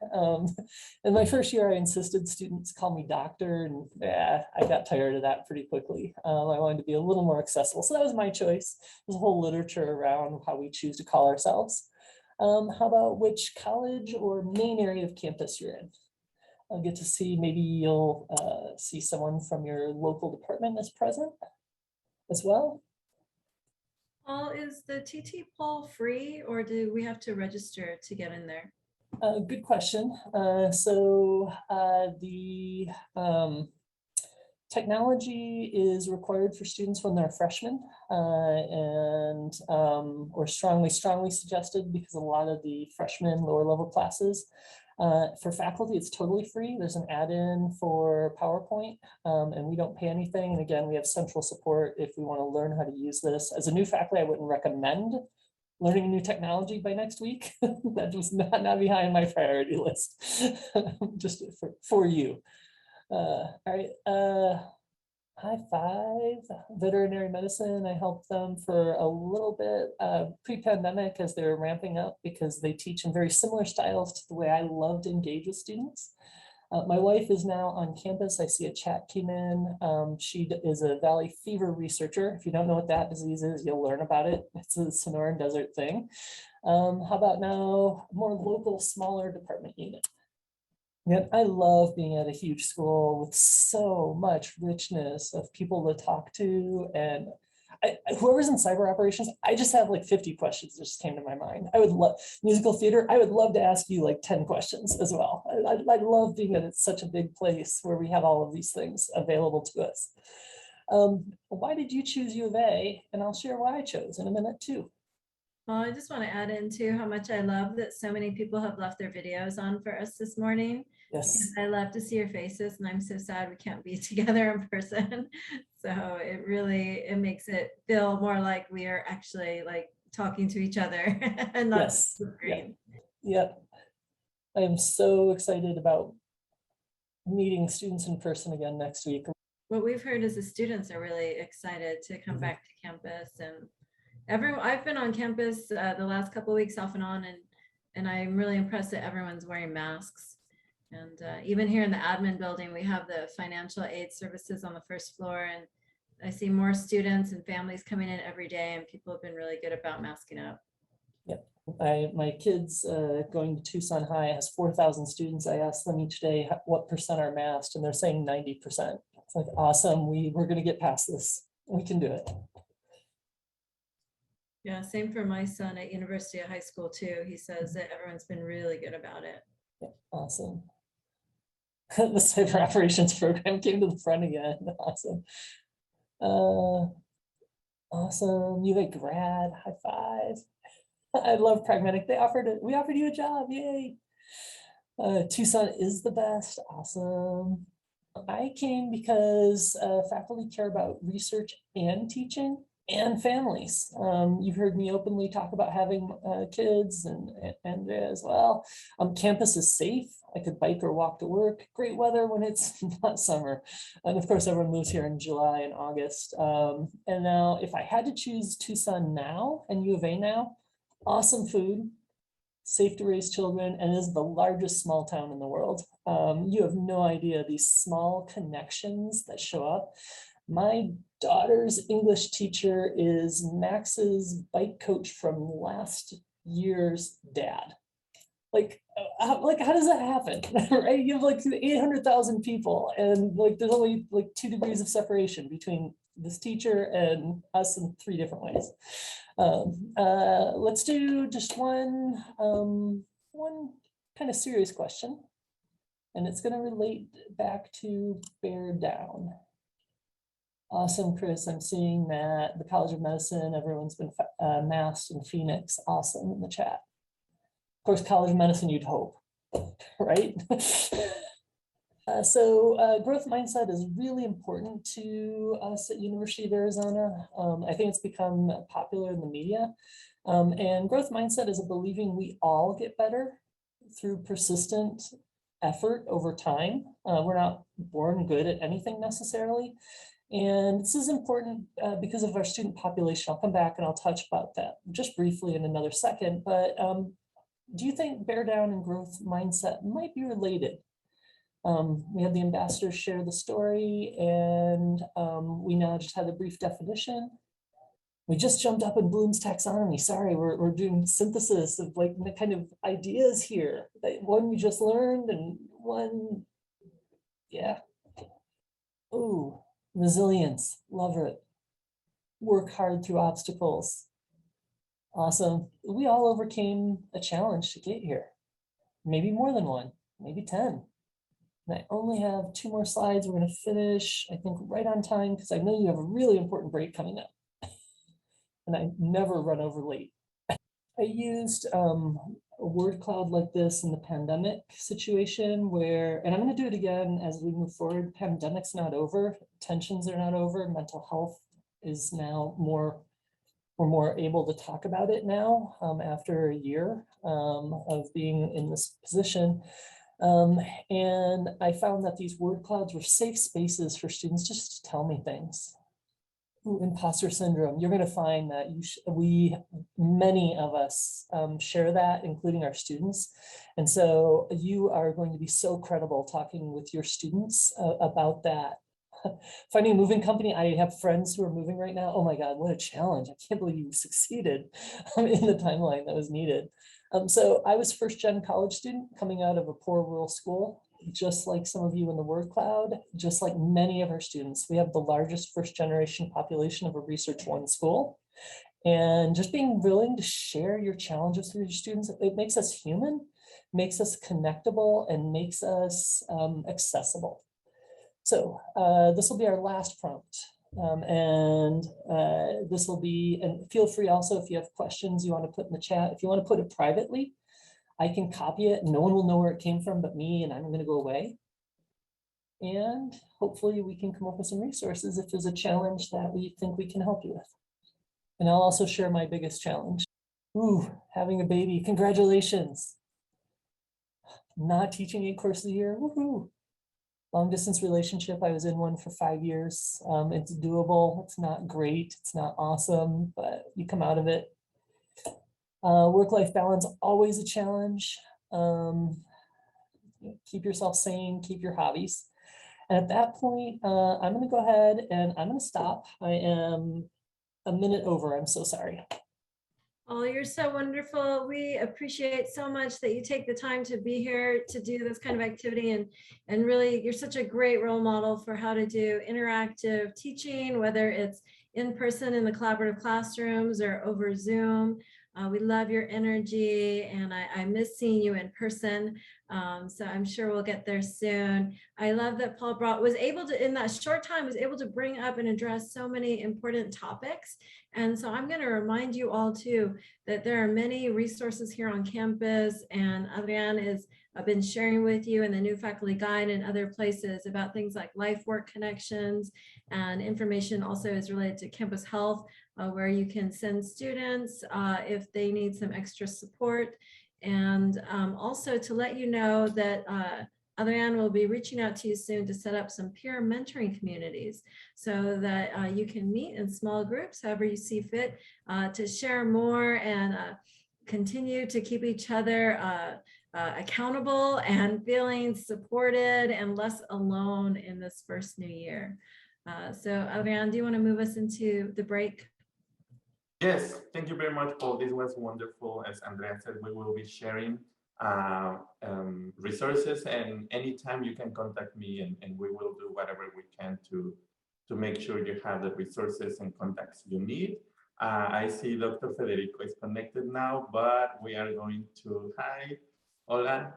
In my first year, I insisted students call me doctor, and I got tired of that pretty quickly. I wanted to be a little more accessible. So that was my choice. There's a whole literature around how we choose to call ourselves. How about which college or main area of campus you're in? I'll get to see, maybe you'll see someone from your local department is present as well. Paul, is the TT poll free, or do we have to register to get in there? Good question. The technology is required for students when they're freshmen, or strongly suggested, because a lot of the freshmen lower level classes, for faculty, it's totally free. There's an add-in for PowerPoint, and we don't pay anything. And again, we have central support if we want to learn how to use this. As a new faculty, I wouldn't recommend learning a new technology by next week. That was not behind my priority list, just for you. All right. high five, veterinary medicine. I helped them for a little bit pre-pandemic as they were ramping up because they teach in very similar styles to the way I love to engage with students. My wife is now on campus. I see a chat came in. She is a valley fever researcher. If you don't know what that disease is, you'll learn about it. It's a Sonoran Desert thing. How about now, more local, smaller department unit? Yet I love being at a huge school with so much richness of people to talk to, and whoever's in cyber operations, I just have like 50 questions that just came to my mind. I would love musical theater. I would love to ask you like 10 questions as well. I love being that it's such a big place where we have all of these things available to us. Why did you choose U of A? And I'll share why I chose in a minute too. Well, I just want to add into how much I love that so many people have left their videos on for us this morning. Yes. I love to see your faces, and I'm so sad we can't be together in person. So it makes it feel more like we are actually like talking to each other and not just the screen. Yep. I am so excited about meeting students in person again next week. What we've heard is the students are really excited to come back to campus, and I've been on campus the last couple of weeks off and on, and I'm really impressed that everyone's wearing masks. And even here in the admin building, we have the financial aid services on the first floor, and I see more students and families coming in every day, and people have been really good about masking up. Yep. My kids going to Tucson High has 4,000 students. I ask them each day what percent are masked, and they're saying 90%. It's like, awesome, we're going to get past this. We can do it. Yeah, same for my son at University of High School too. He says that everyone's been really good about it. Yeah, awesome. The cyber operations program came to the front again. Awesome. Awesome. You a grad, high five. I love Pragmatic. We offered you a job. Yay. Tucson is the best. Awesome. I came because faculty care about research and teaching and families. You've heard me openly talk about having kids and as well. Campus is safe. I could bike or walk to work. Great weather when it's not summer. And of course, everyone moves here in July and August. And now if I had to choose Tucson now and U of A now, awesome food, safe to raise children, and is the largest small town in the world. You have no idea these small connections that show up. My daughter's English teacher is Max's bike coach from last year's dad. Like how does that happen? Right? You have like 800,000 people, and like there's only like 2 degrees of separation between this teacher and us in 3 different ways. Let's do just one kind of serious question, and it's going to relate back to Bear Down. Awesome, Chris. I'm seeing that the College of Medicine, everyone's been masked in Phoenix. Awesome in the chat. Of course, College of Medicine, you'd hope, right? So growth mindset is really important to us at University of Arizona. I think it's become popular in the media. And growth mindset is a believing we all get better through persistent effort over time. We're not born good at anything necessarily. And this is important because of our student population. I'll come back and I'll touch about that just briefly in another second. But do you think Bear Down and growth mindset might be related? We had the ambassadors share the story, and we now just had a brief definition. We just jumped up in Bloom's taxonomy. Sorry, we're doing synthesis of like the kind of ideas here. One we just learned, and one, yeah. Ooh, resilience, love it. Work hard through obstacles. Awesome. We all overcame a challenge to get here. Maybe more than one, maybe 10. And I only have 2 more slides. We're going to finish, I think, right on time because I know you have a really important break coming up. And I never run over late. I used a word cloud like this in the pandemic situation where, and I'm going to do it again as we move forward. Pandemic's not over. Tensions are not over. Mental health is now we're more able to talk about it now after a year of being in this position. And I found that these word clouds were safe spaces for students just to tell me things. Ooh, imposter syndrome. You're going to find that many of us share that, including our students. And so you are going to be so credible talking with your students about that. Finding a moving company. I have friends who are moving right now. Oh my God, what a challenge. I can't believe you succeeded in the timeline that was needed. So I was first gen college student coming out of a poor rural school, just like some of you in the word cloud, just like many of our students. We have the largest first generation population of a Research One school. And just being willing to share your challenges with your students, it makes us human, makes us connectable, and makes us accessible. So this will be our last prompt. This will be, and feel free also if you have questions you want to put in the chat, if you want to put it privately, I can copy it. No one will know where it came from but me, and I'm going to go away. And hopefully we can come up with some resources if there's a challenge that we think we can help you with. And I'll also share my biggest challenge. Ooh, having a baby, congratulations. Not teaching 8 courses a year, woohoo. Long distance relationship, I was in one for 5 years. It's doable, it's not great, it's not awesome, but you come out of it. Work-life balance, always a challenge. Keep yourself sane, keep your hobbies. And at that point, I'm gonna go ahead and I'm gonna stop. I am a minute over, I'm so sorry. Oh, you're so wonderful. We appreciate so much that you take the time to be here to do this kind of activity. And really, you're such a great role model for how to do interactive teaching, whether it's in person in the collaborative classrooms or over Zoom. We love your energy, and I miss seeing you in person. So I'm sure we'll get there soon. I love that Paul was able to, in that short time, was able to bring up and address so many important topics. And so I'm going to remind you all too that there are many resources here on campus, and Adrian has been sharing with you in the new faculty guide and other places about things like life work connections, and information also is related to campus health, where you can send students if they need some extra support. And also to let you know that Adrian will be reaching out to you soon to set up some peer mentoring communities so that you can meet in small groups, however you see fit, to share more and continue to keep each other accountable and feeling supported and less alone in this first new year. So Adrian, do you want to move us into the break? Yes, thank you very much, Paul. This was wonderful. As Andrea said, we will be sharing resources, and anytime you can contact me, and we will do whatever we can to make sure you have the resources and contacts you need. I see Dr. Federico is connected now, but we are going to, hi, hola.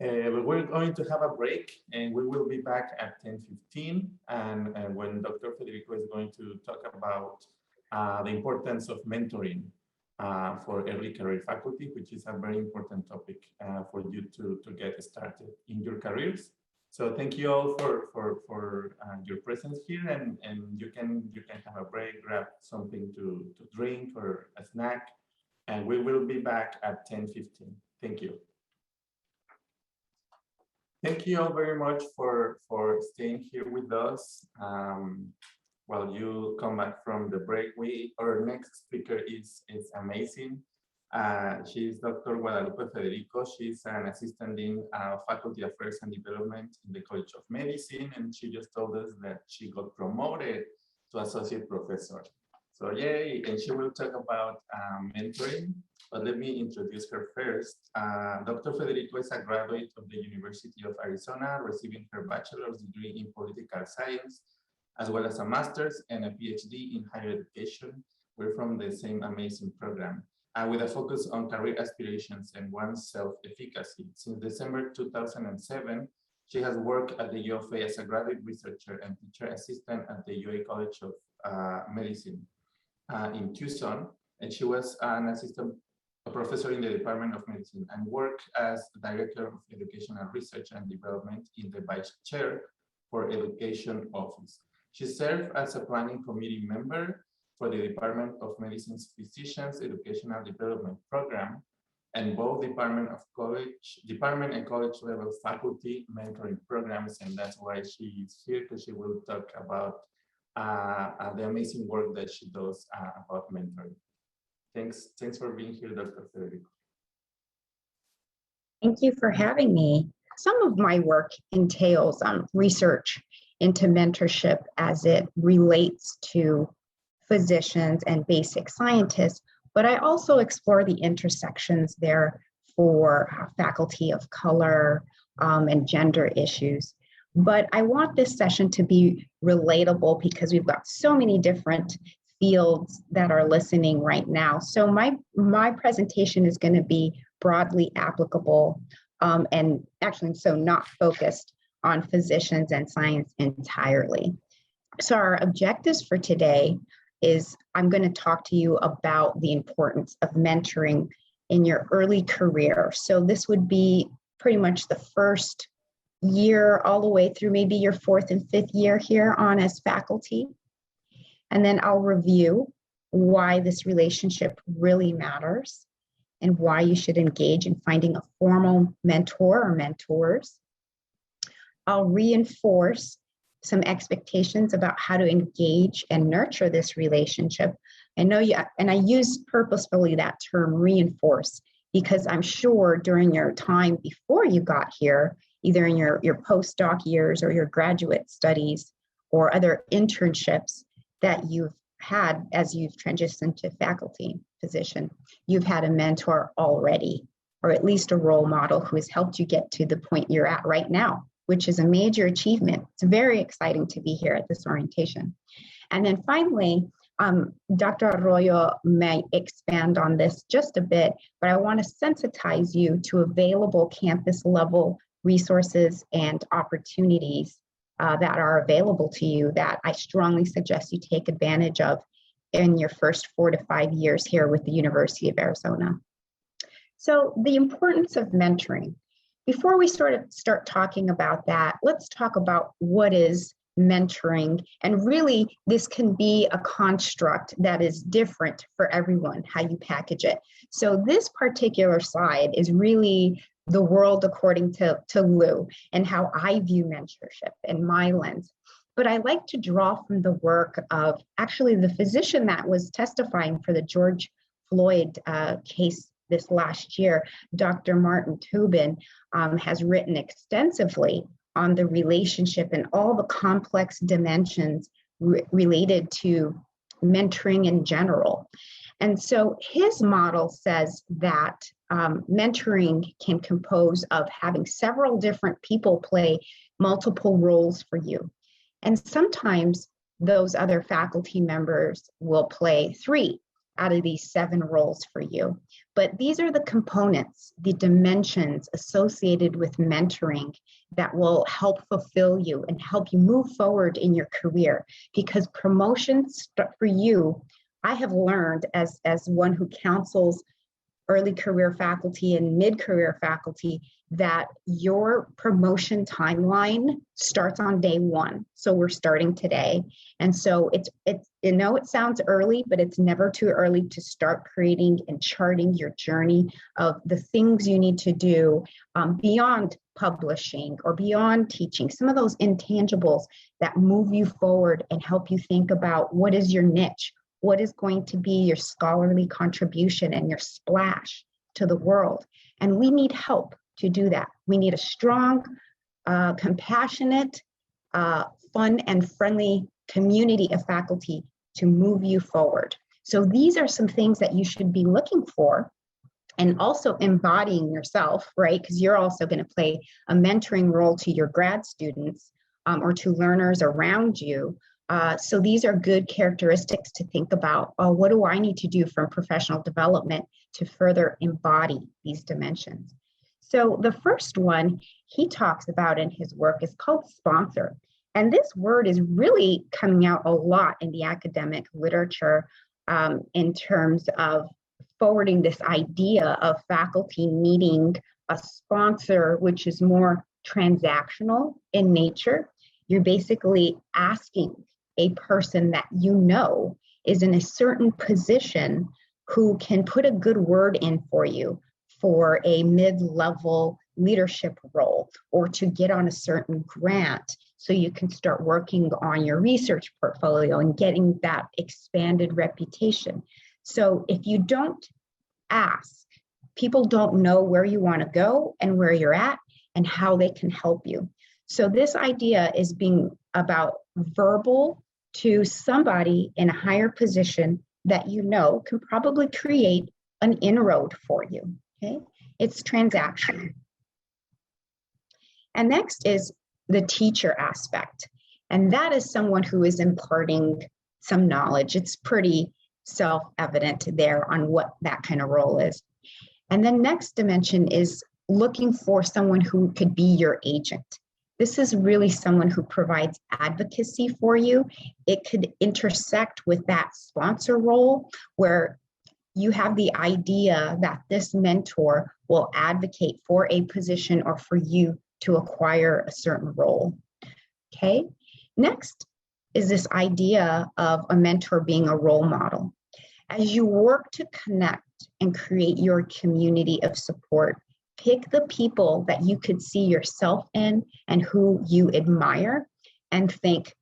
We're going to have a break, and we will be back at 10:15, and when Dr. Federico is going to talk about the importance of mentoring for early career faculty, which is a very important topic for you to get started in your careers. So thank you all for your presence here, and you can have a break, grab something to drink or a snack, and we will be back at 10:15. Thank you. Thank you all very much for staying here with us. While you come back from the break, our next speaker is amazing. She's Dr. Guadalupe Federico. She's an assistant in Faculty Affairs and Development in the College of Medicine, and she just told us that she got promoted to associate professor. So yay, and she will talk about mentoring, but let me introduce her first. Dr. Federico is a graduate of the University of Arizona, receiving her bachelor's degree in political science, as well as a master's and a PhD in higher education. We're from the same amazing program, with a focus on career aspirations and one's self-efficacy. Since December 2007, she has worked at the U of A as a graduate researcher and teacher assistant at the UA College of Medicine in Tucson, and she was an assistant professor in the Department of Medicine and worked as Director of Educational Research and Development in the Vice Chair for Education Office. She served as a planning committee member for the Department of Medicine's Physicians Educational Development Program and both department and college level faculty mentoring programs. And that's why she is here, because she will talk about the amazing work that she does about mentoring. Thanks for being here, Dr. Federico. Thank you for having me. Some of my work entails research into mentorship as it relates to physicians and basic scientists, but I also explore the intersections there for faculty of color and gender issues. But I want this session to be relatable because we've got so many different fields that are listening right now. So my presentation is going to be broadly applicable and actually so not focused on physicians and science entirely. So our objectives for today is I'm going to talk to you about the importance of mentoring in your early career. So this would be pretty much the first year all the way through maybe your 4th and 5th year here on as faculty. And then I'll review why this relationship really matters and why you should engage in finding a formal mentor or mentors. I'll reinforce some expectations about how to engage and nurture this relationship. And I use purposefully that term reinforce, because I'm sure during your time before you got here, either in your postdoc years or your graduate studies or other internships that you've had as you've transitioned to faculty position, you've had a mentor already, or at least a role model who has helped you get to the point you're at right now, which is a major achievement. It's very exciting to be here at this orientation. And then finally, Dr. Arroyo may expand on this just a bit, but I want to sensitize you to available campus level resources and opportunities that are available to you that I strongly suggest you take advantage of in your first 4 to 5 years here with the University of Arizona. So the importance of mentoring. Before we start talking about that, let's talk about what is mentoring. And really, this can be a construct that is different for everyone, how you package it. So this particular slide is really the world according to Lou and how I view mentorship and my lens. But I like to draw from the work of actually the physician that was testifying for the George Floyd case this last year. Dr. Martin Tobin has written extensively on the relationship and all the complex dimensions related to mentoring in general. And so his model says that mentoring can compose of having several different people play multiple roles for you. And sometimes those other faculty members will play 3 out of these 7 roles for you. But these are the components, the dimensions associated with mentoring that will help fulfill you and help you move forward in your career. Because promotions for you, I have learned as one who counsels early career faculty and mid-career faculty that your promotion timeline starts on day 1. So we're starting today. And so it's it sounds early, but it's never too early to start creating and charting your journey of the things you need to do beyond publishing or beyond teaching, some of those intangibles that move you forward and help you think about what is your niche, what is going to be your scholarly contribution and your splash to the world. And we need help to do that. We need a strong, compassionate, fun and friendly community of faculty to move you forward. So these are some things that you should be looking for and also embodying yourself, right? Because you're also going to play a mentoring role to your grad students or to learners around you. So these are good characteristics to think about. What do I need to do from professional development to further embody these dimensions? So the first one he talks about in his work is called sponsor. And this word is really coming out a lot in the academic literature in terms of forwarding this idea of faculty needing a sponsor, which is more transactional in nature. You're basically asking a person that you know is in a certain position who can put a good word in for you for a mid-level leadership role or to get on a certain grant so you can start working on your research portfolio and getting that expanded reputation. So if you don't ask, people don't know where you want to go and where you're at and how they can help you. So this idea is being about verbal to somebody in a higher position that you know can probably create an inroad for you, okay? It's transactional. And next is the teacher aspect. And that is someone who is imparting some knowledge. It's pretty self-evident there on what that kind of role is. And then next dimension is looking for someone who could be your agent. This is really someone who provides advocacy for you. It could intersect with that sponsor role where you have the idea that this mentor will advocate for a position or for you to acquire a certain role. Okay. Next is this idea of a mentor being a role model. As you work to connect and create your community of support, pick the people that you could see yourself in and who you admire and think,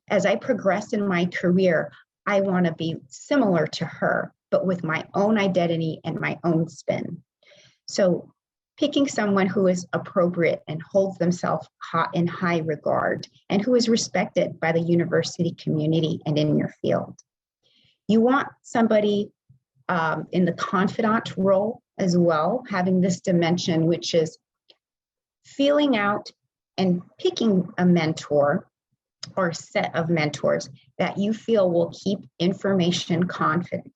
as I progress in my career, I want to be similar to her, but with my own identity and my own spin. So picking someone who is appropriate and holds themselves in high regard and who is respected by the university community and in your field. You want somebody in the confidant role as well, having this dimension, which is feeling out and picking a mentor or set of mentors that you feel will keep information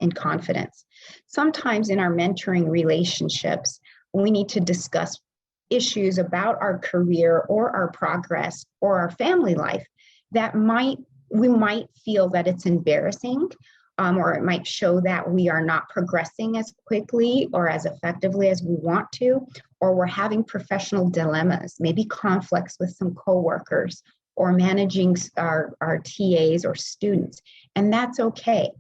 in confidence. Sometimes in our mentoring relationships, we need to discuss issues about our career or our progress or our family life that we might feel that it's embarrassing, or it might show that we are not progressing as quickly or as effectively as we want to, or we're having professional dilemmas, maybe conflicts with some coworkers or managing our TAs or students, and that's okay.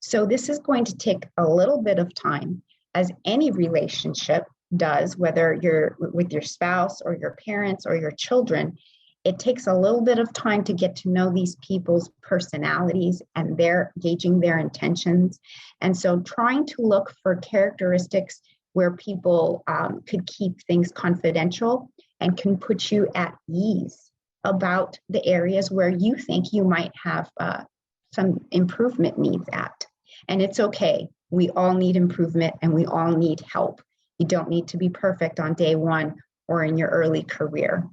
So this is going to take a little bit of time, as any relationship does, whether you're with your spouse or your parents or your children. It takes a little bit of time to get to know these people's personalities and gauging their intentions. And so trying to look for characteristics where people could keep things confidential and can put you at ease about the areas where you think you might have some improvement needs at. And it's okay. We all need improvement and we all need help. You don't need to be perfect on day one or in your early career.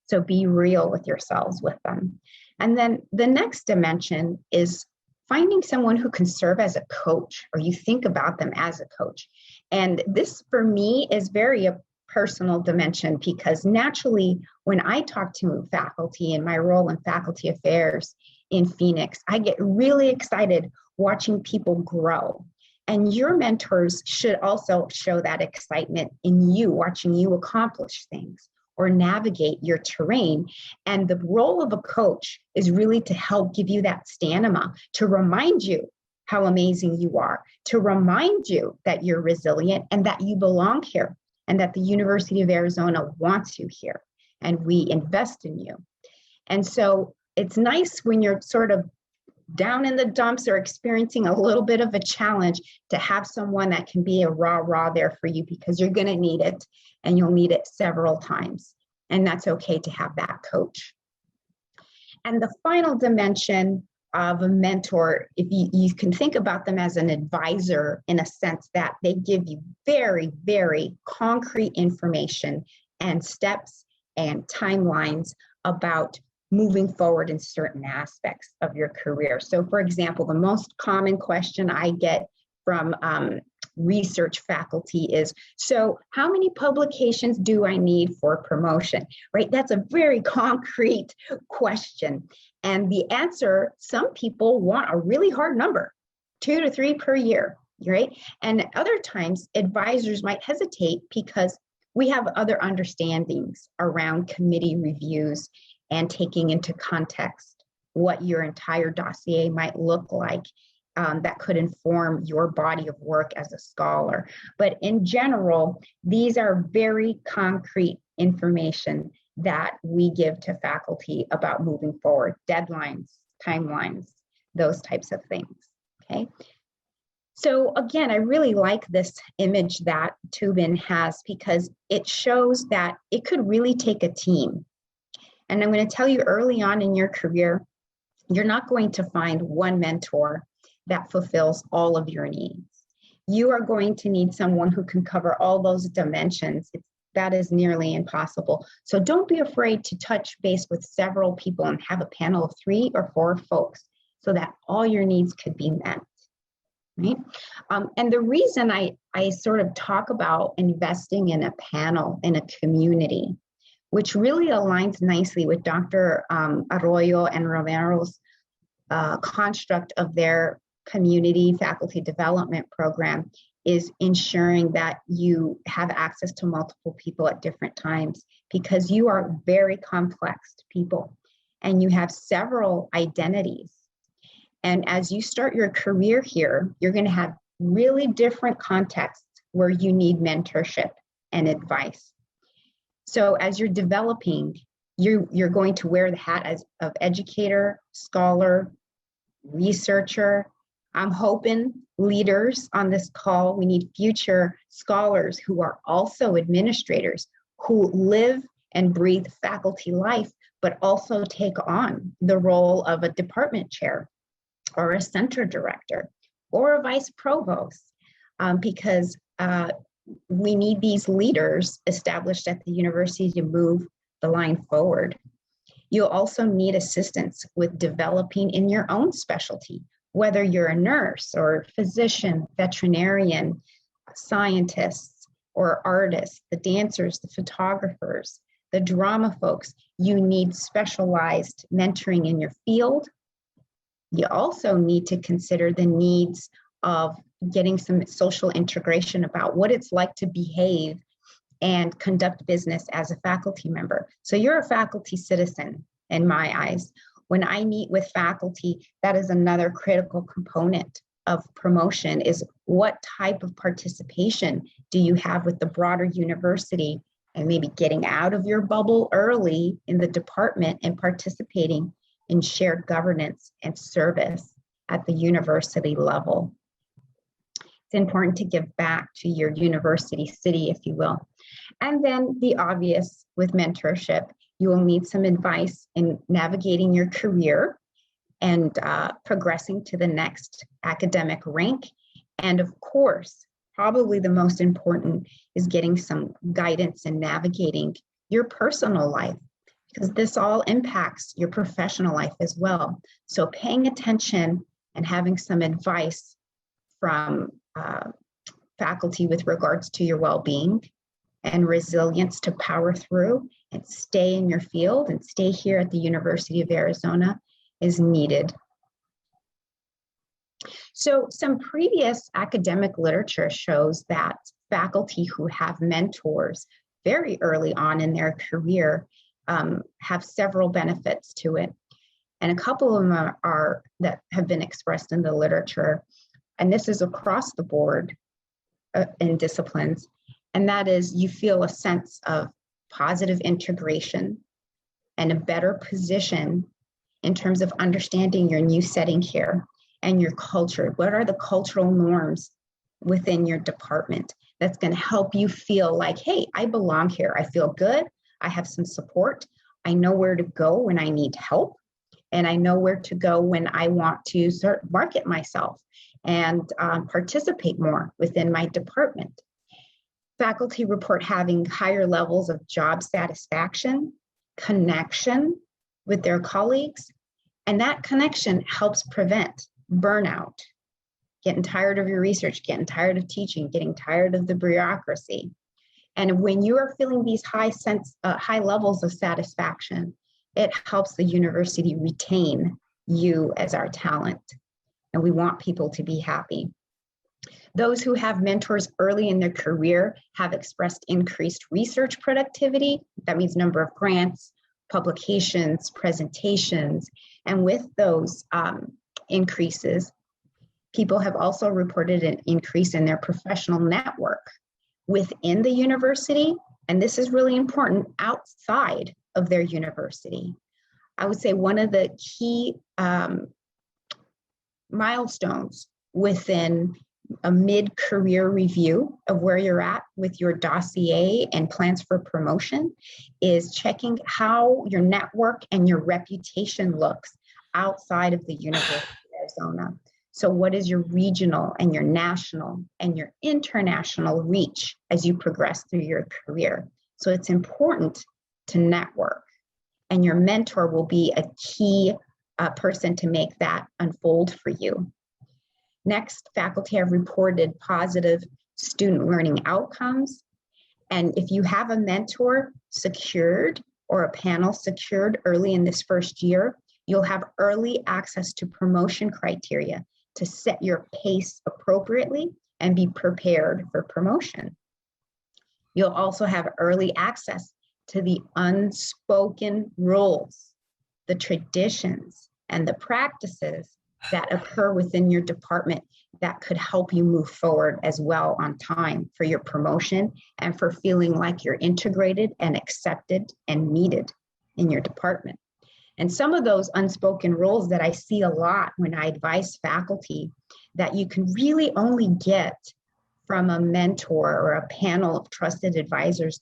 So be real with yourselves with them. And then the next dimension is finding someone who can serve as a coach, or you think about them as a coach. And this for me is very a personal dimension, because naturally when I talk to faculty in my role in faculty affairs in Phoenix, I get really excited watching people grow. And your mentors should also show that excitement in you, watching you accomplish things or navigate your terrain. And the role of a coach is really to help give you that stamina, to remind you how amazing you are, to remind you that you're resilient and that you belong here and that the University of Arizona wants you here and we invest in you. And so it's nice when you're sort of down in the dumps or experiencing a little bit of a challenge to have someone that can be a rah there for you, because you're going to need it and you'll need it several times. And that's okay to have that coach. And the final dimension of a mentor, if you can think about them as an advisor in a sense that they give you very, very concrete information and steps and timelines about moving forward in certain aspects of your career. So for example, the most common question I get from research faculty is, so how many publications do I need for promotion, right? That's a very concrete question. And the answer, some people want a really hard number, 2 to 3 per year, right? And other times advisors might hesitate because we have other understandings around committee reviews and taking into context what your entire dossier might look like that could inform your body of work as a scholar. But in general, these are very concrete information that we give to faculty about moving forward, deadlines, timelines, those types of things, okay? So again, I really like this image that Tubin has because it shows that it could really take a team. And I'm going to tell you early on in your career, you're not going to find one mentor that fulfills all of your needs. You are going to need someone who can cover all those dimensions. That is nearly impossible. So don't be afraid to touch base with several people and have a panel of 3 or 4 folks so that all your needs could be met. Right? And the reason I sort of talk about investing in a panel, in a community, which really aligns nicely with Dr. Arroyo and Romero's construct of their community faculty development program, is ensuring that you have access to multiple people at different times, because you are very complex people and you have several identities. And as you start your career here, you're going to have really different contexts where you need mentorship and advice. So as you're developing, you're going to wear the hat of educator, scholar, researcher. I'm hoping leaders on this call, we need future scholars who are also administrators, who live and breathe faculty life, but also take on the role of a department chair, or a center director, or a vice provost, because we need these leaders established at the university to move the line forward. You'll also need assistance with developing in your own specialty, whether you're a nurse or physician, veterinarian, scientists, or artists, the dancers, the photographers, the drama folks. You need specialized mentoring in your field. You also need to consider the needs of getting some social integration about what it's like to behave and conduct business as a faculty member. So you're a faculty citizen in my eyes. When I meet with faculty, that is another critical component of promotion, is what type of participation do you have with the broader university, and maybe getting out of your bubble early in the department and participating in shared governance and service at the university level. It's important to give back to your university city, if you will. And then the obvious with mentorship, you will need some advice in navigating your career and progressing to the next academic rank. And of course, probably the most important is getting some guidance in navigating your personal life, because this all impacts your professional life as well. So paying attention and having some advice from faculty with regards to your well-being and resilience to power through and stay in your field and stay here at the University of Arizona is needed. So some previous academic literature shows that faculty who have mentors very early on in their career have several benefits to it. And a couple of them are that have been expressed in the literature, and this is across the board in disciplines, and that is you feel a sense of positive integration and a better position in terms of understanding your new setting here and your culture. What are the cultural norms within your department that's going to help you feel like, hey, I belong here. I feel good. I have some support. I know where to go when I need help. And I know where to go when I want to market myself and participate more within my department. Faculty report having higher levels of job satisfaction, connection with their colleagues, and that connection helps prevent burnout, getting tired of your research, getting tired of teaching, getting tired of the bureaucracy. And when you are feeling these high levels of satisfaction, it helps the university retain you as our talent. And we want people to be happy. Those who have mentors early in their career have expressed increased research productivity. That means number of grants, publications, presentations. And with those increases, People have also reported an increase in their professional network within the university, and this is really important, outside of their university. I would say one of the key milestones within a mid-career review of where you're at with your dossier and plans for promotion is checking how your network and your reputation looks outside of the University of Arizona. So what is your regional and your national and your international reach as you progress through your career? So it's important to network, and your mentor will be a key person to make that unfold for you. Next, faculty have reported positive student learning outcomes. And if you have a mentor secured or a panel secured early in this first year, you'll have early access to promotion criteria to set your pace appropriately and be prepared for promotion. You'll also have early access to the unspoken rules, the traditions, and the practices that occur within your department that could help you move forward as well on time for your promotion and for feeling like you're integrated and accepted and needed in your department. And some of those unspoken rules that I see a lot when I advise faculty that you can really only get from a mentor or a panel of trusted advisors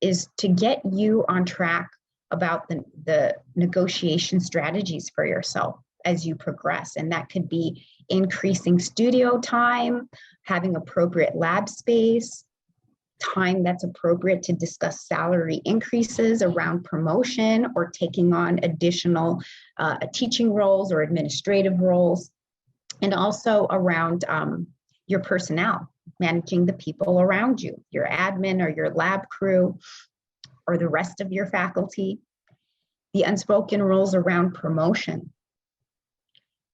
is to get you on track about the negotiation strategies for yourself as you progress. And that could be increasing studio time, having appropriate lab space, time that's appropriate to discuss salary increases around promotion or taking on additional teaching roles or administrative roles, and also around your personnel, managing the people around you, your admin or your lab crew or the rest of your faculty, the unspoken rules around promotion,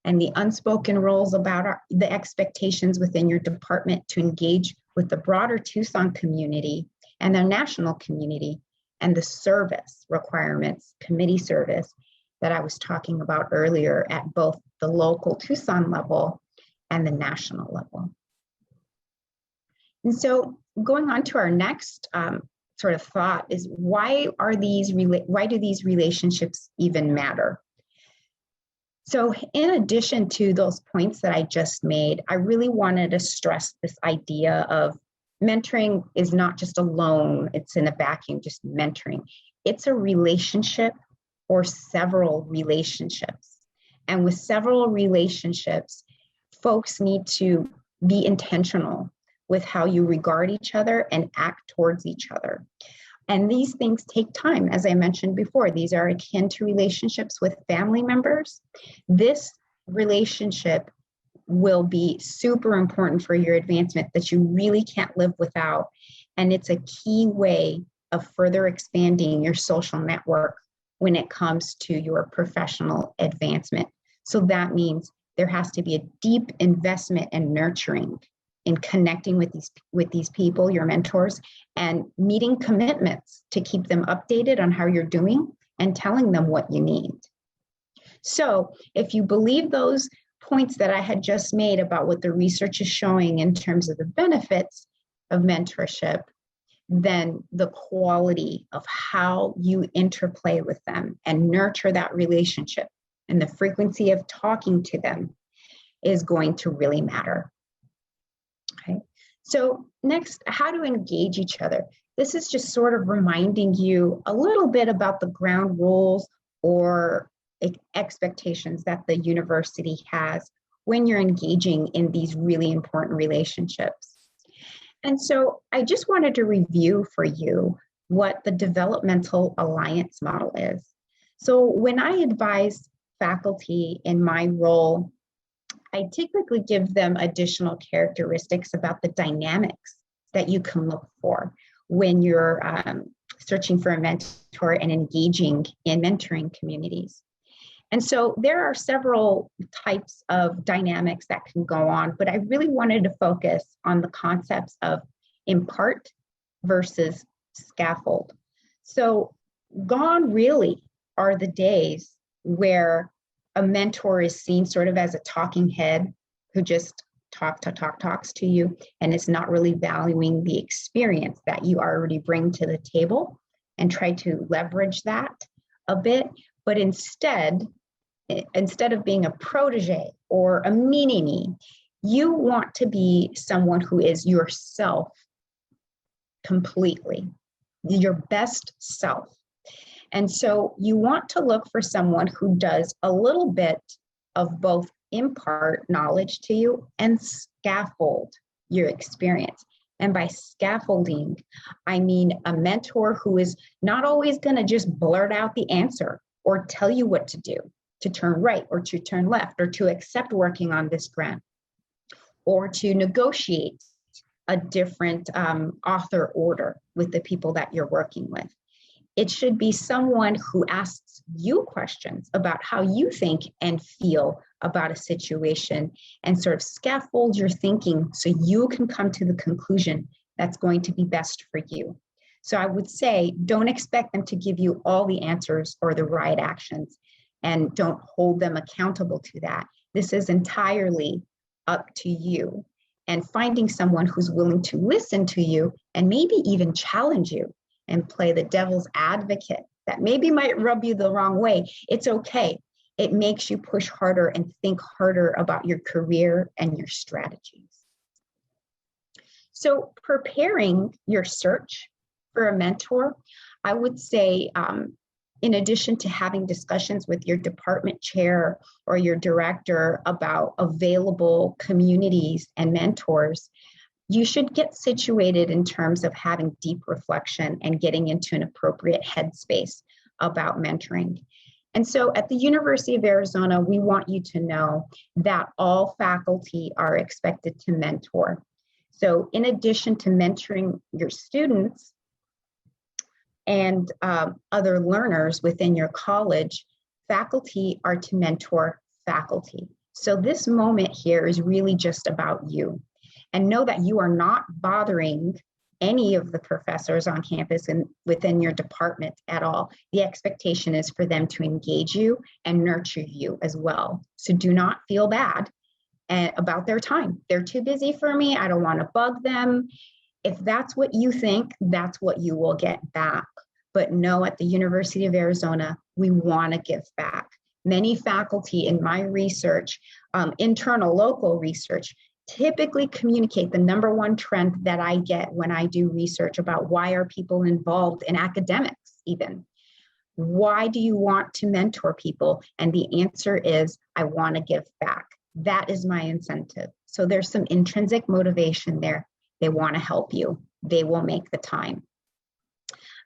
and the unspoken rules about the expectations within your department to engage with the broader Tucson community and the national community, and the service requirements, committee service that I was talking about earlier at both the local Tucson level and the national level. And so going on to our next sort of thought is why do these relationships even matter? So in addition to those points that I just made, I really wanted to stress this idea of mentoring is not just a loan, it's in a vacuum, just mentoring. It's a relationship or several relationships. And with several relationships, folks need to be intentional with how you regard each other and act towards each other. And these things take time. As I mentioned before, these are akin to relationships with family members. This relationship will be super important for your advancement that you really can't live without. And it's a key way of further expanding your social network when it comes to your professional advancement. So that means there has to be a deep investment and nurturing in connecting with these people, your mentors, and meeting commitments to keep them updated on how you're doing and telling them what you need. So if you believe those points that I had just made about what the research is showing in terms of the benefits of mentorship, then the quality of how you interplay with them and nurture that relationship and the frequency of talking to them is going to really matter. Okay. So next, how to engage each other. This is just sort of reminding you a little bit about the ground rules or expectations that the university has when you're engaging in these really important relationships. And so I just wanted to review for you what the developmental alliance model is. So when I advise faculty in my role, I typically give them additional characteristics about the dynamics that you can look for when you're searching for a mentor and engaging in mentoring communities. And so there are several types of dynamics that can go on, but I really wanted to focus on the concepts of impart versus scaffold. So gone really are the days where a mentor is seen sort of as a talking head who just talks to you and is not really valuing the experience that you already bring to the table, and try to leverage that a bit. But instead of being a protege or a mini-me, you want to be someone who is yourself completely, your best self. And so you want to look for someone who does a little bit of both impart knowledge to you and scaffold your experience. And by scaffolding, I mean a mentor who is not always going to just blurt out the answer or tell you what to do, to turn right or to turn left, or to accept working on this grant, or to negotiate a different author order with the people that you're working with. It should be someone who asks you questions about how you think and feel about a situation, and sort of scaffold your thinking so you can come to the conclusion that's going to be best for you. So I would say, don't expect them to give you all the answers or the right actions, and don't hold them accountable to that. This is entirely up to you, and finding someone who's willing to listen to you and maybe even challenge you and play the devil's advocate that maybe might rub you the wrong way. It's okay. It makes you push harder and think harder about your career and your strategies. So preparing your search for a mentor, I would say, in addition to having discussions with your department chair or your director about available communities and mentors, you should get situated in terms of having deep reflection and getting into an appropriate headspace about mentoring. And so at the University of Arizona, we want you to know that all faculty are expected to mentor. So in addition to mentoring your students and other learners within your college, faculty are to mentor faculty. So this moment here is really just about you. And know that you are not bothering any of the professors on campus and within your department at all. The expectation is for them to engage you and nurture you as well. So do not feel bad about their time. They're too busy for me. I don't want to bug them. If that's what you think, that's what you will get back. But no, at the University of Arizona, we want to give back. Many faculty in my research, internal local research, typically communicate the number one trend that I get when I do research about why are people involved in academics even. Why do you want to mentor people? And the answer is, I want to give back. That is my incentive. So there's some intrinsic motivation there. They want to help you. They will make the time.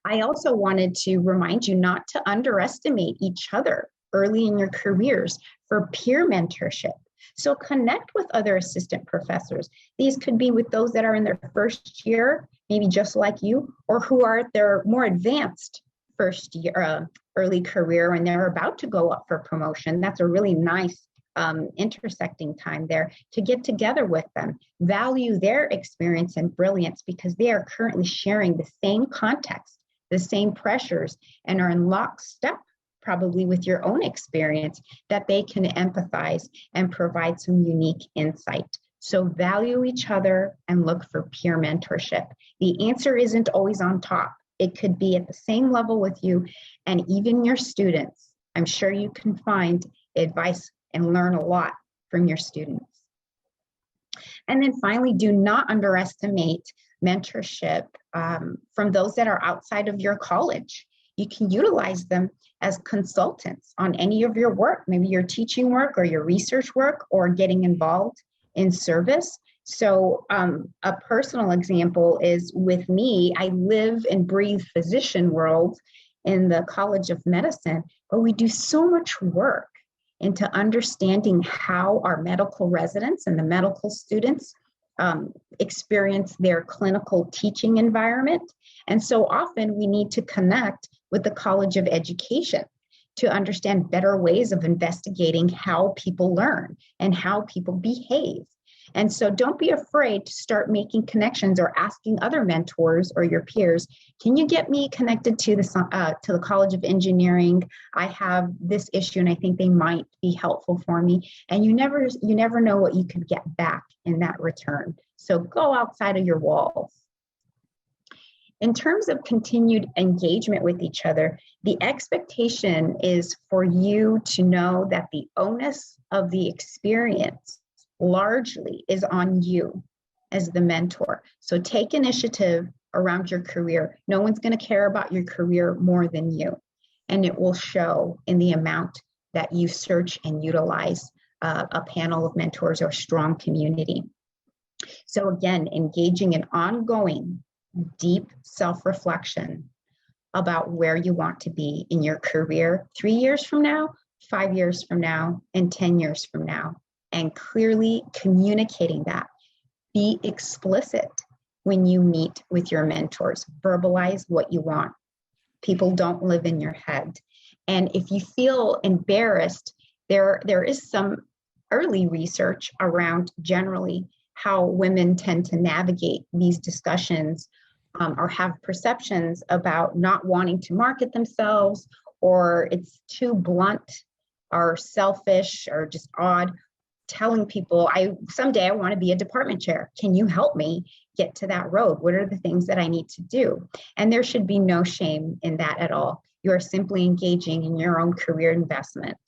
I also wanted to remind you not to underestimate each other early in your careers for peer mentorship. So connect with other assistant professors. These could be with those that are in their first year, maybe just like you, or who are at their more advanced first year, early career, and they're about to go up for promotion. That's a really nice intersecting time there to get together with them, value their experience and brilliance because they are currently sharing the same context, the same pressures, and are in lockstep probably with your own experience that they can empathize and provide some unique insight. So value each other and look for peer mentorship. The answer isn't always on top. It could be at the same level with you and even your students. I'm sure you can find advice and learn a lot from your students. And then finally, do not underestimate mentorship from those that are outside of your college. You can utilize them as consultants on any of your work, maybe your teaching work or your research work or getting involved in service. So a personal example is with me. I live and breathe physician world in the College of Medicine, but we do so much work into understanding how our medical residents and the medical students experience their clinical teaching environment. And so often we need to connect with the College of Education to understand better ways of investigating how people learn and how people behave. And so don't be afraid to start making connections or asking other mentors or your peers, can you get me connected to the College of Engineering? I have this issue and I think they might be helpful for me. And you never know what you could get back in that return. So go outside of your walls. In terms of continued engagement with each other, the expectation is for you to know that the onus of the experience largely is on you as the mentor. So take initiative around your career. No one's going to care about your career more than you. And it will show in the amount that you search and utilize a panel of mentors or strong community. So again, engaging in ongoing, deep self-reflection about where you want to be in your career 3 years from now, 5 years from now, and 10 years from now, and clearly communicating that. Be explicit when you meet with your mentors. Verbalize what you want. People don't live in your head. And if you feel embarrassed, there is some early research around generally how women tend to navigate these discussions or have perceptions about not wanting to market themselves, or it's too blunt or selfish or just odd, telling people, someday I want to be a department chair. Can you help me get to that road? What are the things that I need to do? And there should be no shame in that at all. You are simply engaging in your own career investment.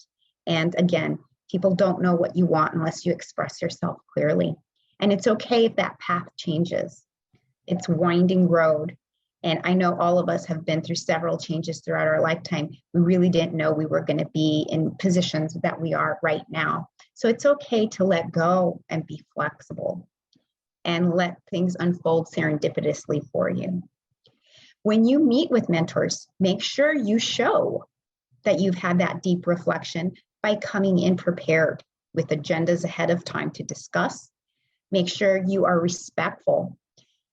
And again, people don't know what you want unless you express yourself clearly. And it's okay if that path changes. It's winding road. And I know all of us have been through several changes throughout our lifetime. We really didn't know we were going to be in positions that we are right now. So it's okay to let go and be flexible and let things unfold serendipitously for you. When you meet with mentors, make sure you show that you've had that deep reflection by coming in prepared with agendas ahead of time to discuss. Make sure you are respectful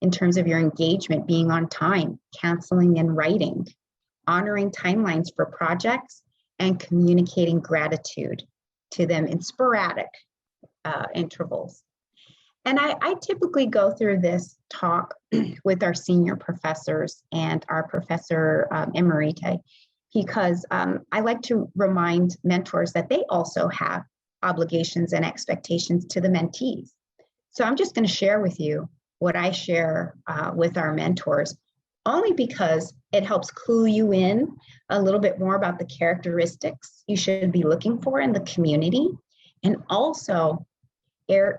in terms of your engagement, being on time, canceling and writing, honoring timelines for projects, and communicating gratitude to them in sporadic intervals. And I typically go through this talk with our senior professors and our professor emerita, because I like to remind mentors that they also have obligations and expectations to the mentees. So I'm just going to share with you what I share with our mentors, only because it helps clue you in a little bit more about the characteristics you should be looking for in the community, and also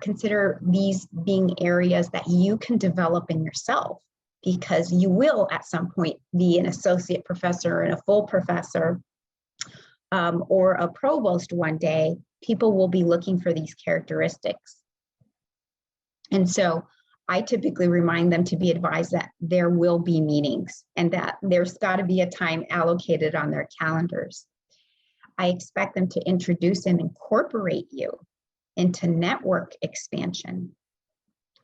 consider these being areas that you can develop in yourself, because you will at some point be an associate professor and a full professor or a provost one day. People will be looking for these characteristics. And so I typically remind them to be advised that there will be meetings and that there's got to be a time allocated on their calendars. I expect them to introduce and incorporate you into network expansion.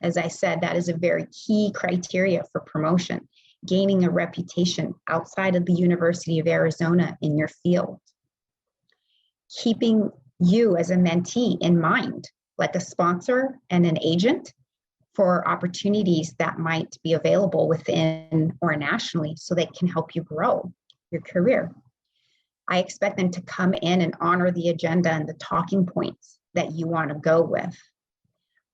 As I said, that is a very key criteria for promotion, gaining a reputation outside of the University of Arizona in your field. Keeping you as a mentee in mind, like a sponsor and an agent, for opportunities that might be available within or nationally so they can help you grow your career. I expect them to come in and honor the agenda and the talking points that you want to go with.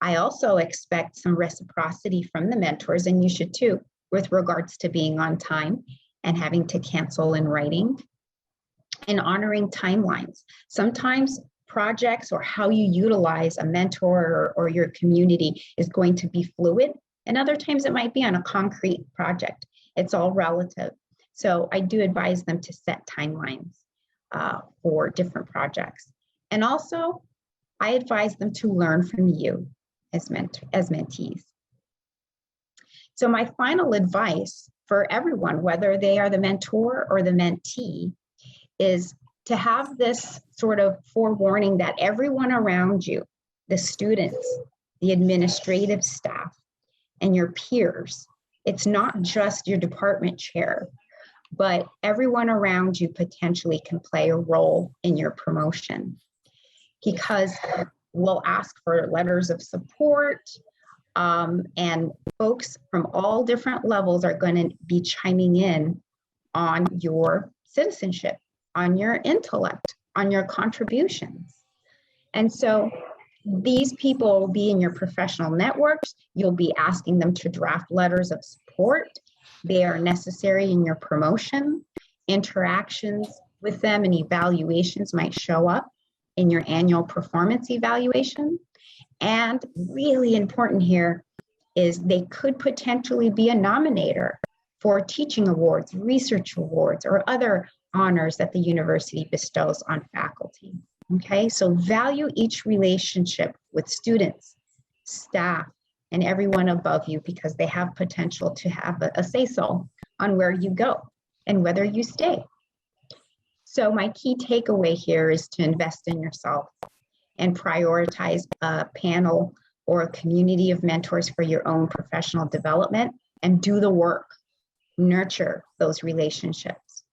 I also expect some reciprocity from the mentors, and you should too, with regards to being on time and having to cancel in writing and honoring timelines. Sometimes projects or how you utilize a mentor or your community is going to be fluid, and other times it might be on a concrete project. It's all relative. So I do advise them to set timelines for different projects. And also, I advise them to learn from you as mentees. So my final advice for everyone, whether they are the mentor or the mentee, is to have this sort of forewarning that everyone around you, the students, the administrative staff, and your peers, it's not just your department chair, but everyone around you potentially can play a role in your promotion. Because we'll ask for letters of support, and folks from all different levels are going to be chiming in on your citizenship, on your intellect, on your contributions. And so these people will be in your professional networks. You'll be asking them to draft letters of support. They are necessary in your promotion. Interactions with them and evaluations might show up in your annual performance evaluation. And really important here is they could potentially be a nominator for teaching awards, research awards, or other honors that the university bestows on faculty. Okay, so value each relationship with students, staff, and everyone above you, because they have potential to have a say-so on where you go and whether you stay. So my key takeaway here is to invest in yourself and prioritize a panel or a community of mentors for your own professional development, and do the work, nurture those relationships.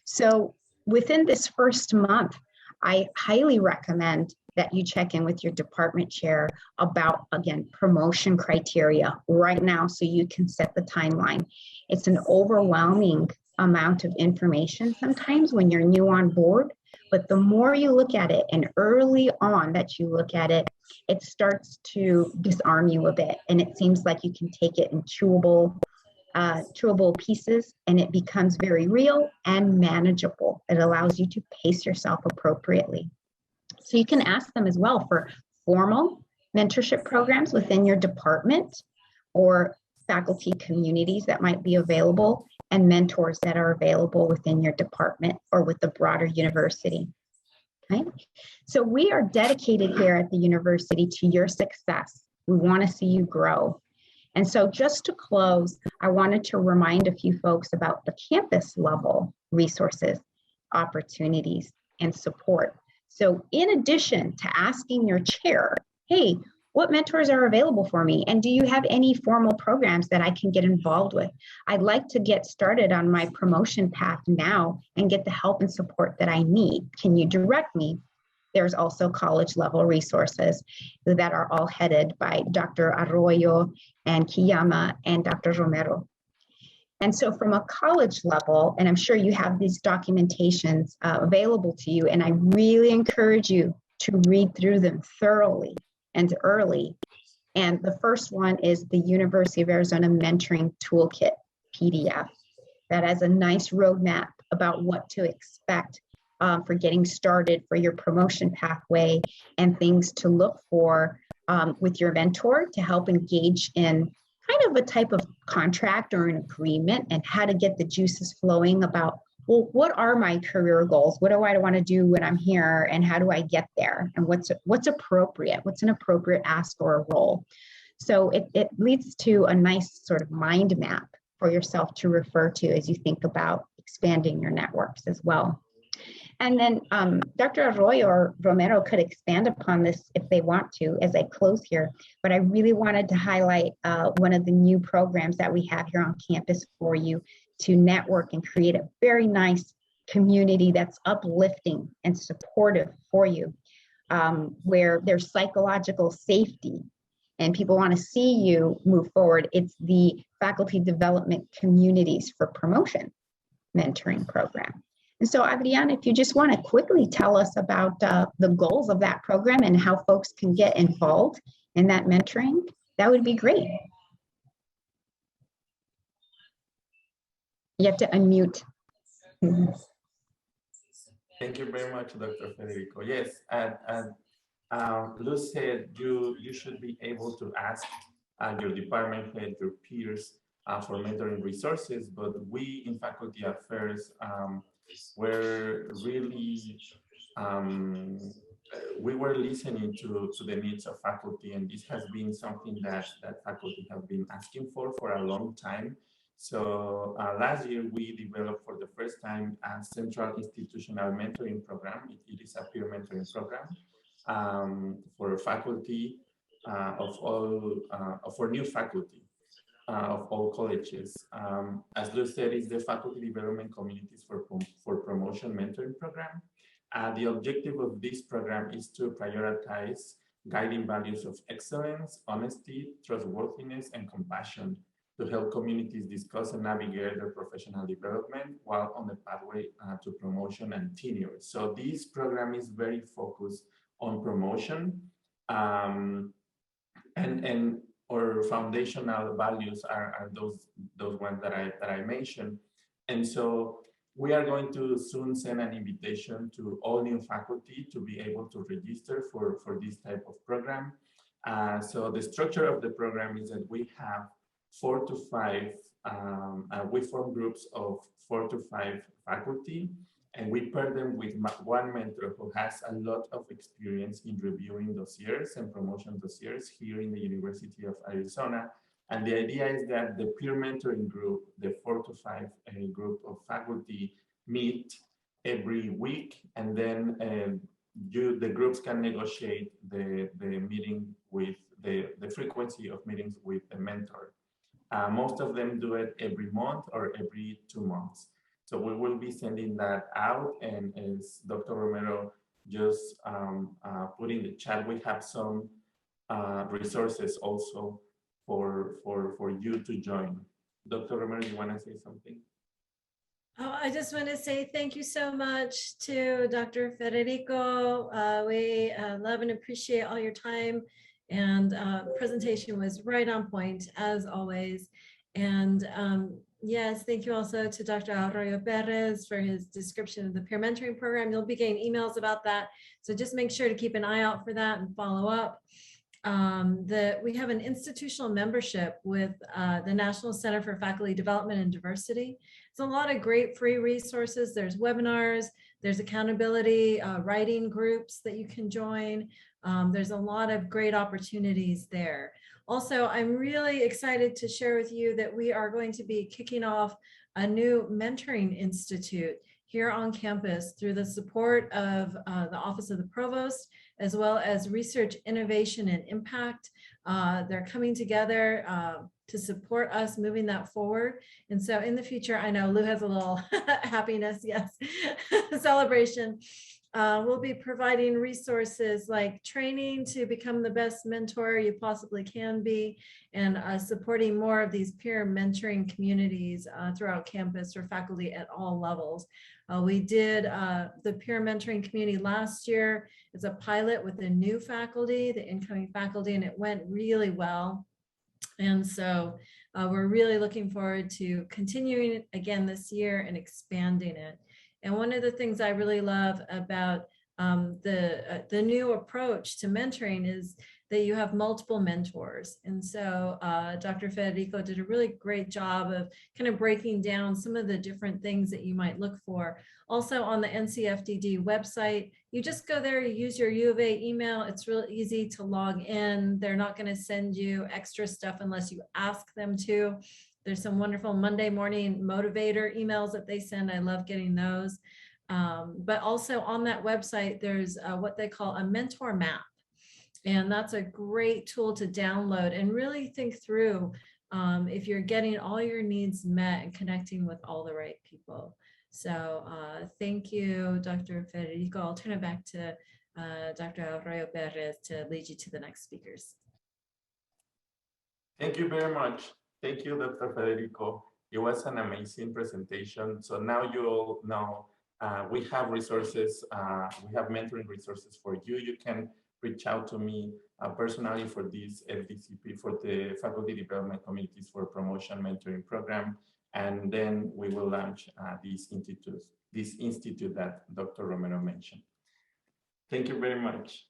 So within this first month, I highly recommend that you check in with your department chair about, again, promotion criteria right now so you can set the timeline. It's an overwhelming amount of information sometimes when you're new on board, but the more you look at it and early on that you look at it, it starts to disarm you a bit, and it seems like you can take it in chewable pieces, and it becomes very real and manageable. It allows you to pace yourself appropriately. So you can ask them as well for formal mentorship programs within your department or faculty communities that might be available, and mentors that are available within your department or with the broader university. Okay? So we are dedicated here at the university to your success. We want to see you grow. And so just to close, I wanted to remind a few folks about the campus level resources, opportunities, and support. So in addition to asking your chair, hey, what mentors are available for me? And do you have any formal programs that I can get involved with? I'd like to get started on my promotion path now and get the help and support that I need. Can you direct me? There's also college level resources that are all headed by Dr. Arroyo and Kiyama and Dr. Romero. And so from a college level, and I'm sure you have these documentations available to you, and I really encourage you to read through them thoroughly and early. And the first one is the University of Arizona Mentoring Toolkit PDF that has a nice roadmap about what to expect for getting started for your promotion pathway, and things to look for with your mentor to help engage in kind of a type of contract or an agreement, and how to get the juices flowing about, well, what are my career goals? What do I want to do when I'm here? And how do I get there? And what's appropriate? What's an appropriate ask or a role? So it leads to a nice sort of mind map for yourself to refer to as you think about expanding your networks as well. And then Dr. Arroyo or Romero could expand upon this if they want to as I close here, but I really wanted to highlight one of the new programs that we have here on campus for you to network and create a very nice community that's uplifting and supportive for you, where there's psychological safety and people want to see you move forward. It's the Faculty Development Communities for Promotion Mentoring Program. And so, Adriana, if you just want to quickly tell us about the goals of that program and how folks can get involved in that mentoring, that would be great. You have to unmute. Thank you very much, Dr. Federico. Yes, and Luz said you should be able to ask your department head, your peers, for mentoring resources, but we in Faculty Affairs were really we were listening to the needs of faculty, and this has been something that faculty have been asking for a long time. So last year we developed for the first time a central institutional mentoring program. It is a peer mentoring program for faculty for new faculty of all colleges. As Luz said, is the Faculty Development Communities for Promotion Mentoring Program. The objective of this program is to prioritize guiding values of excellence, honesty, trustworthiness, and compassion to help communities discuss and navigate their professional development while on the pathway to promotion and tenure. So this program is very focused on promotion, and our foundational values are those ones that I mentioned. And so we are going to soon send an invitation to all new faculty to be able to register for this type of program. So the structure of the program is that we have 4 to 5, we form groups of 4 to 5 faculty, and we pair them with one mentor who has a lot of experience in reviewing dossiers and promotion dossiers here in the University of Arizona. And the idea is that the peer mentoring group, the 4 to 5 group of faculty, meet every week, and then the groups can negotiate the meeting with the frequency of meetings with the mentor. Most of them do it every month or every 2 months. So we will be sending that out, and as Dr. Romero just put in the chat, we have some resources also for you to join. Dr. Romero, you want to say something? Oh, I just want to say thank you so much to Dr. Federico. We love and appreciate all your time, and presentation was right on point as always. And yes, thank you also to Dr. Arroyo Perez for his description of the peer mentoring program. You'll be getting emails about that, so just make sure to keep an eye out for that and follow up. We have an institutional membership with the National Center for Faculty Development and Diversity. It's a lot of great free resources. There's webinars, there's accountability, writing groups that you can join. There's a lot of great opportunities there. Also, I'm really excited to share with you that we are going to be kicking off a new mentoring institute here on campus through the support of the Office of the Provost, as well as Research, Innovation, and Impact. They're coming together to support us moving that forward. And so in the future, I know Lou has a little happiness, yes, celebration. We'll be providing resources like training to become the best mentor you possibly can be, and supporting more of these peer mentoring communities throughout campus for faculty at all levels. We did the peer mentoring community last year. It's a pilot with the new faculty, the incoming faculty, and it went really well. And so we're really looking forward to continuing it again this year and expanding it. And one of the things I really love about the new approach to mentoring is that you have multiple mentors. And so Dr. Federico did a really great job of kind of breaking down some of the different things that you might look for. Also on the NCFDD website, you just go there, you use your U of A email. It's real easy to log in. They're not going to send you extra stuff unless you ask them to. There's some wonderful Monday morning motivator emails that they send. I love getting those. But also on that website, there's what they call a mentor map. And that's a great tool to download and really think through if you're getting all your needs met and connecting with all the right people. So thank you, Dr. Federico. I'll turn it back to Dr. Arroyo Perez to lead you to the next speakers. Thank you very much. Thank you, Dr. Federico. It was an amazing presentation. So now you all know we have resources, we have mentoring resources for you. You can reach out to me personally for this FDCP, for the Faculty Development Committees for Promotion Mentoring Program. And then we will launch this institute that Dr. Romero mentioned. Thank you very much.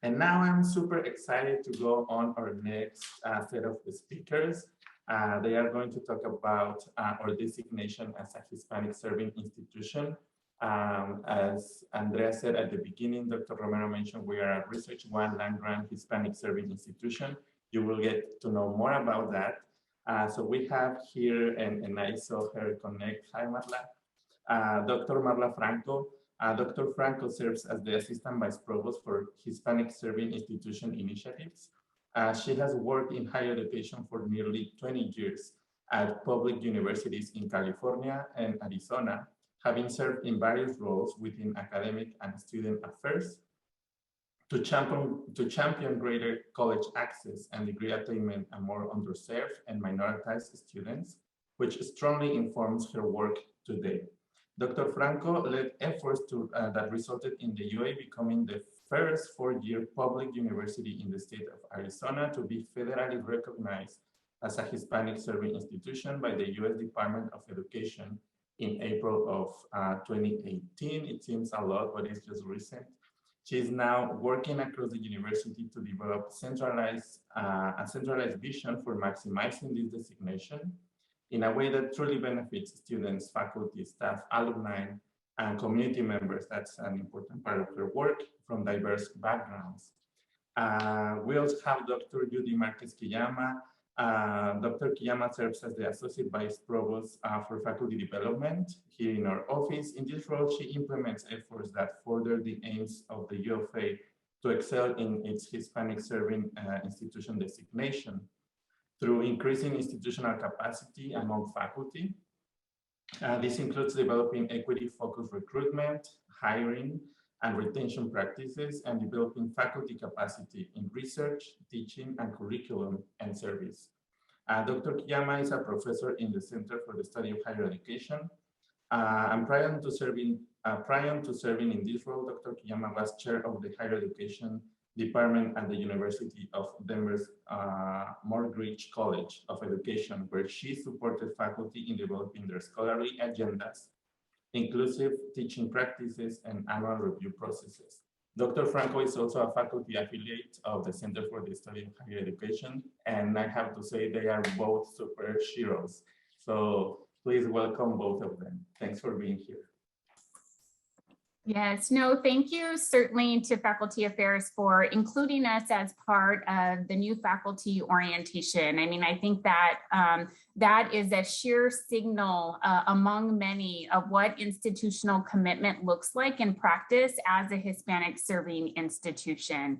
And now I'm super excited to go on our next set of the speakers. They are going to talk about our designation as a Hispanic serving institution. As Andrea said at the beginning, Dr. Romero mentioned we are a Research 1 land-grant Hispanic serving institution. You will get to know more about that. So we have here, and I saw her connect. Hi, Marla. Dr. Marla Franco. Dr. Franco serves as the Assistant Vice Provost for Hispanic Serving Institution Initiatives. She has worked in higher education for nearly 20 years at public universities in California and Arizona, having served in various roles within academic and student affairs, to champion greater college access and degree attainment among underserved and minoritized students, which strongly informs her work today. Dr. Franco led efforts that resulted in the UA becoming the first four-year public university in the state of Arizona to be federally recognized as a Hispanic serving institution by the U.S. Department of Education in April of 2018. It seems a lot, but it's just recent. She's now working across the university to develop a centralized vision for maximizing this designation in a way that truly benefits students, faculty, staff, alumni, and community members. That's an important part of her work from diverse backgrounds. We also have Dr. Judy Kiyama. Dr. Kiyama serves as the Associate Vice Provost for Faculty Development here in our office. In this role, she implements efforts that further the aims of the U of A to excel in its Hispanic serving institution designation through increasing institutional capacity among faculty. This includes developing equity-focused recruitment, hiring, and retention practices, and developing faculty capacity in research, teaching, and curriculum and service. Dr. Kiyama is a professor in the Center for the Study of Higher Education. And prior to serving in this role, Dr. Kiyama was chair of the Higher Education Department at the University of Denver's Morgridge College of Education, where she supported faculty in developing their scholarly agendas, inclusive teaching practices, and annual review processes. Dr. Franco is also a faculty affiliate of the Center for the Study of Higher Education, and I have to say they are both super heroes. So please welcome both of them. Thanks for being here. Yes, no, thank you certainly to Faculty Affairs for including us as part of the new faculty orientation. I mean, I think that that is a sheer signal among many of what institutional commitment looks like in practice as a Hispanic serving institution.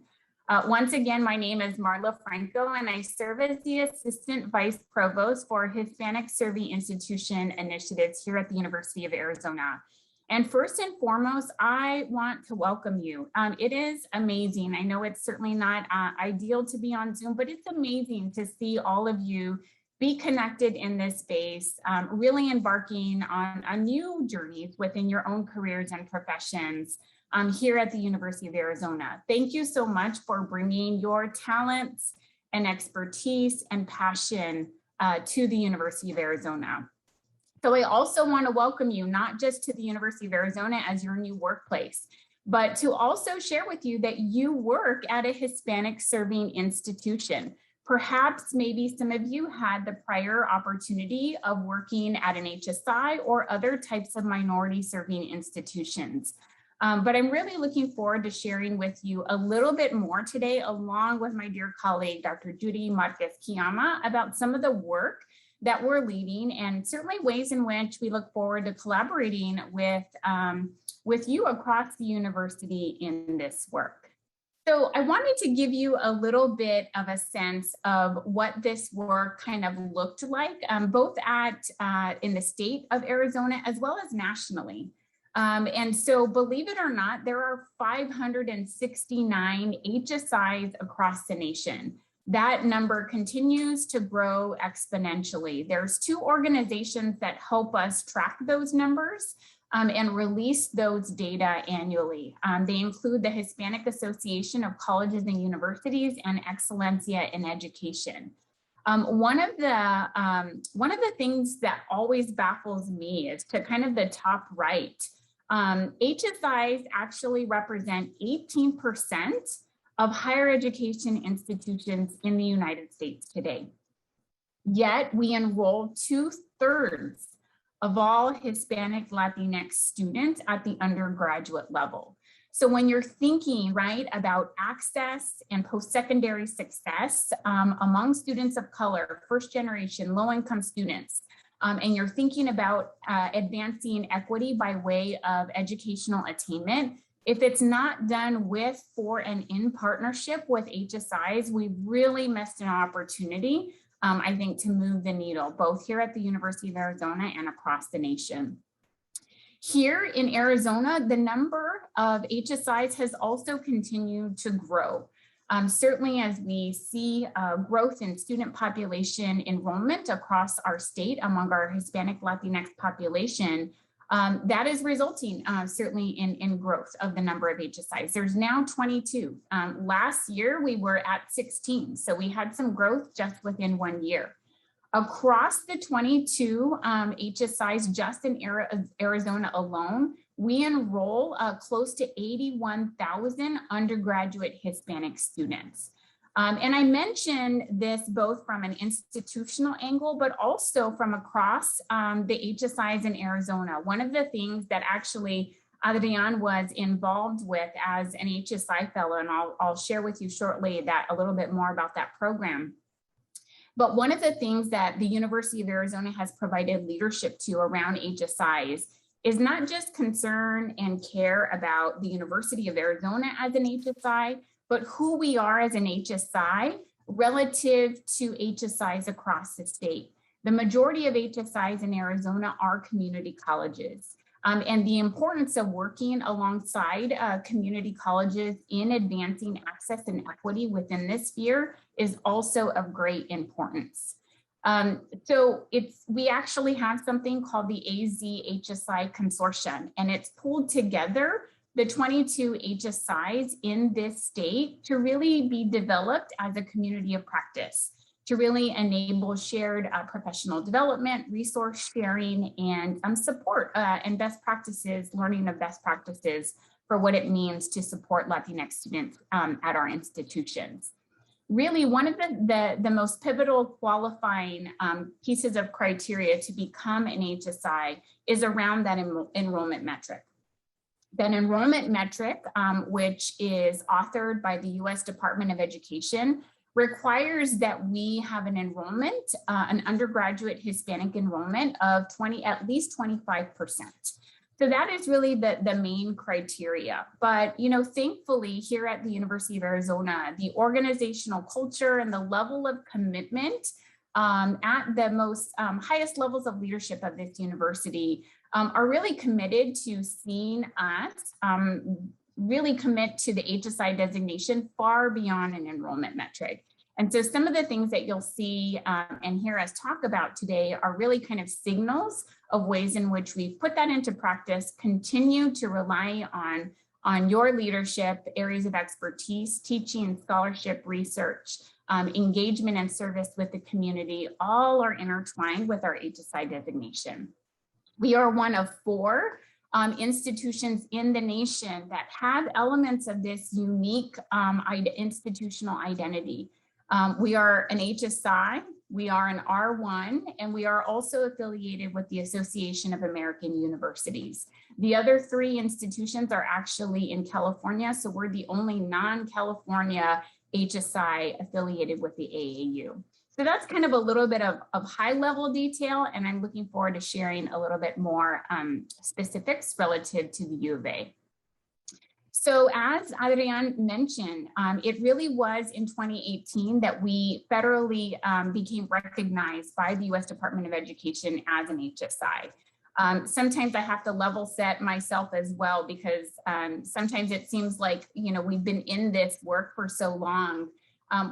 Once again, my name is Marla Franco, and I serve as the Assistant Vice Provost for Hispanic Serving Institution Initiatives here at the University of Arizona. And first and foremost, I want to welcome you. It is amazing. I know it's certainly not ideal to be on Zoom, but it's amazing to see all of you be connected in this space, really embarking on new journeys within your own careers and professions here at the University of Arizona. Thank you so much for bringing your talents and expertise and passion to the University of Arizona. So I also want to welcome you, not just to the University of Arizona as your new workplace, but to also share with you that you work at a Hispanic serving institution. Perhaps maybe some of you had the prior opportunity of working at an HSI or other types of minority serving institutions. But I'm really looking forward to sharing with you a little bit more today, along with my dear colleague, Dr. Judy Kiyama, about some of the work that we're leading and certainly ways in which we look forward to collaborating with you across the university in this work. So I wanted to give you a little bit of a sense of what this work kind of looked like, both in the state of Arizona as well as nationally. And so believe it or not, there are 569 HSIs across the nation. That number continues to grow exponentially. There's two organizations that help us track those numbers and release those data annually. They include the Hispanic Association of Colleges and Universities and Excellencia in Education. One of the things that always baffles me is to kind of the top right. HSIs actually represent 18% of higher education institutions in the United States today. Yet we enroll 2/3 of all Hispanic Latinx students at the undergraduate level. So when you're thinking, right, about access and post-secondary success among students of color, first generation, low-income students, and you're thinking about advancing equity by way of educational attainment, if it's not done with, for, and in partnership with HSIs, we really missed an opportunity, I think, to move the needle, both here at the University of Arizona and across the nation. Here in Arizona, the number of HSIs has also continued to grow. Certainly as we see growth in student population enrollment across our state among our Hispanic Latinx population, that is resulting certainly in growth of the number of HSIs. There's now 22. Last year we were at 16, so we had some growth just within 1 year. Across the 22 HSIs just in Arizona alone, we enroll close to 81,000 undergraduate Hispanic students. And I mention this both from an institutional angle, but also from across the HSIs in Arizona. One of the things that actually Adrian was involved with as an HSI fellow, and I'll share with you shortly that a little bit more about that program. But one of the things that the University of Arizona has provided leadership to around HSIs is not just concern and care about the University of Arizona as an HSI, but who we are as an HSI relative to HSIs across the state. The majority of HSIs in Arizona are community colleges. And the importance of working alongside community colleges in advancing access and equity within this sphere is also of great importance. So we actually have something called the Azhsi Consortium, and it's pulled together the 22 HSIs in this state to really be developed as a community of practice, to really enable shared professional development, resource sharing, and support and best practices, learning of best practices for what it means to support Latinx students at our institutions. Really, one of the most pivotal qualifying pieces of criteria to become an HSI is around that enrollment metric. That enrollment metric, which is authored by the U.S. Department of Education, requires that we have an enrollment, an undergraduate Hispanic enrollment of at least 25%. So that is really the main criteria. But, thankfully here at the University of Arizona, the organizational culture and the level of commitment at the most highest levels of leadership of this university are really committed to seeing us really commit to the HSI designation far beyond an enrollment metric. And so some of the things that you'll see and hear us talk about today are really kind of signals of ways in which we've put that into practice, continue to rely on your leadership, areas of expertise, teaching, scholarship, research, engagement and service with the community, all are intertwined with our HSI designation. We are one of 4 institutions in the nation that have elements of this unique institutional identity. We are an HSI, we are an R1, and we are also affiliated with the Association of American Universities. The other 3 institutions are actually in California, so we're the only non-California HSI affiliated with the AAU. So that's kind of a little bit of high level detail, and I'm looking forward to sharing a little bit more specifics relative to the U of A. So as Adrian mentioned, it really was in 2018 that we federally became recognized by the U.S. Department of Education as an HSI. Sometimes I have to level set myself as well, because sometimes it seems like, we've been in this work for so long.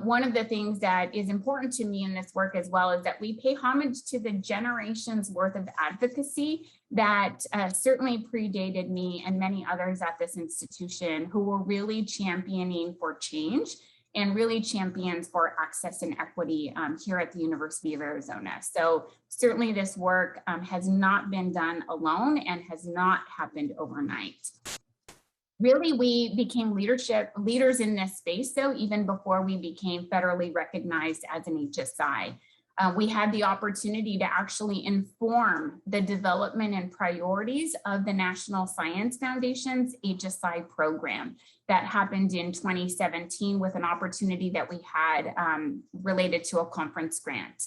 One of the things that is important to me in this work as well is that we pay homage to the generations worth of advocacy that certainly predated me and many others at this institution who were really championing for change and really champions for access and equity here at the University of Arizona. So certainly this work has not been done alone and has not happened overnight. Really, we became leaders in this space, though, even before we became federally recognized as an HSI. We had the opportunity to actually inform the development and priorities of the National Science Foundation's HSI program that happened in 2017 with an opportunity that we had related to a conference grant.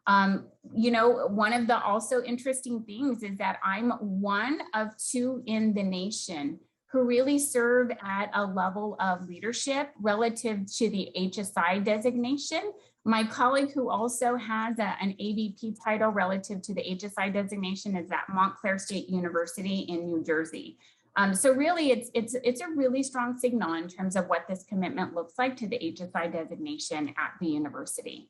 One of the also interesting things is that I'm one of 2 in the nation who really serve at a level of leadership relative to the HSI designation My colleague who also has an AVP title relative to the HSI designation is at Montclair State University in New Jersey. So really, it's a really strong signal in terms of what this commitment looks like to the HSI designation at the university.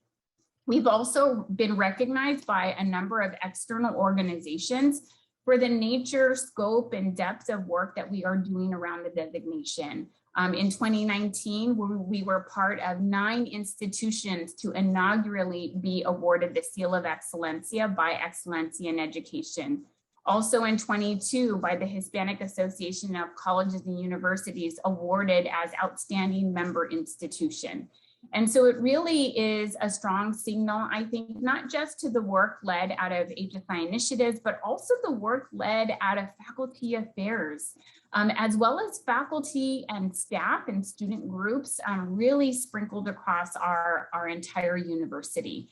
We've also been recognized by a number of external organizations for the nature, scope, and depth of work that we are doing around the designation. In 2019, we were part of 9 institutions to inaugurally be awarded the Seal of Excellencia by Excellencia in Education. Also in 22, by the Hispanic Association of Colleges and Universities, awarded as Outstanding Member Institution. And so it really is a strong signal, I think, not just to the work led out of HSI initiatives, but also the work led out of faculty affairs, as well as faculty and staff and student groups really sprinkled across our entire university.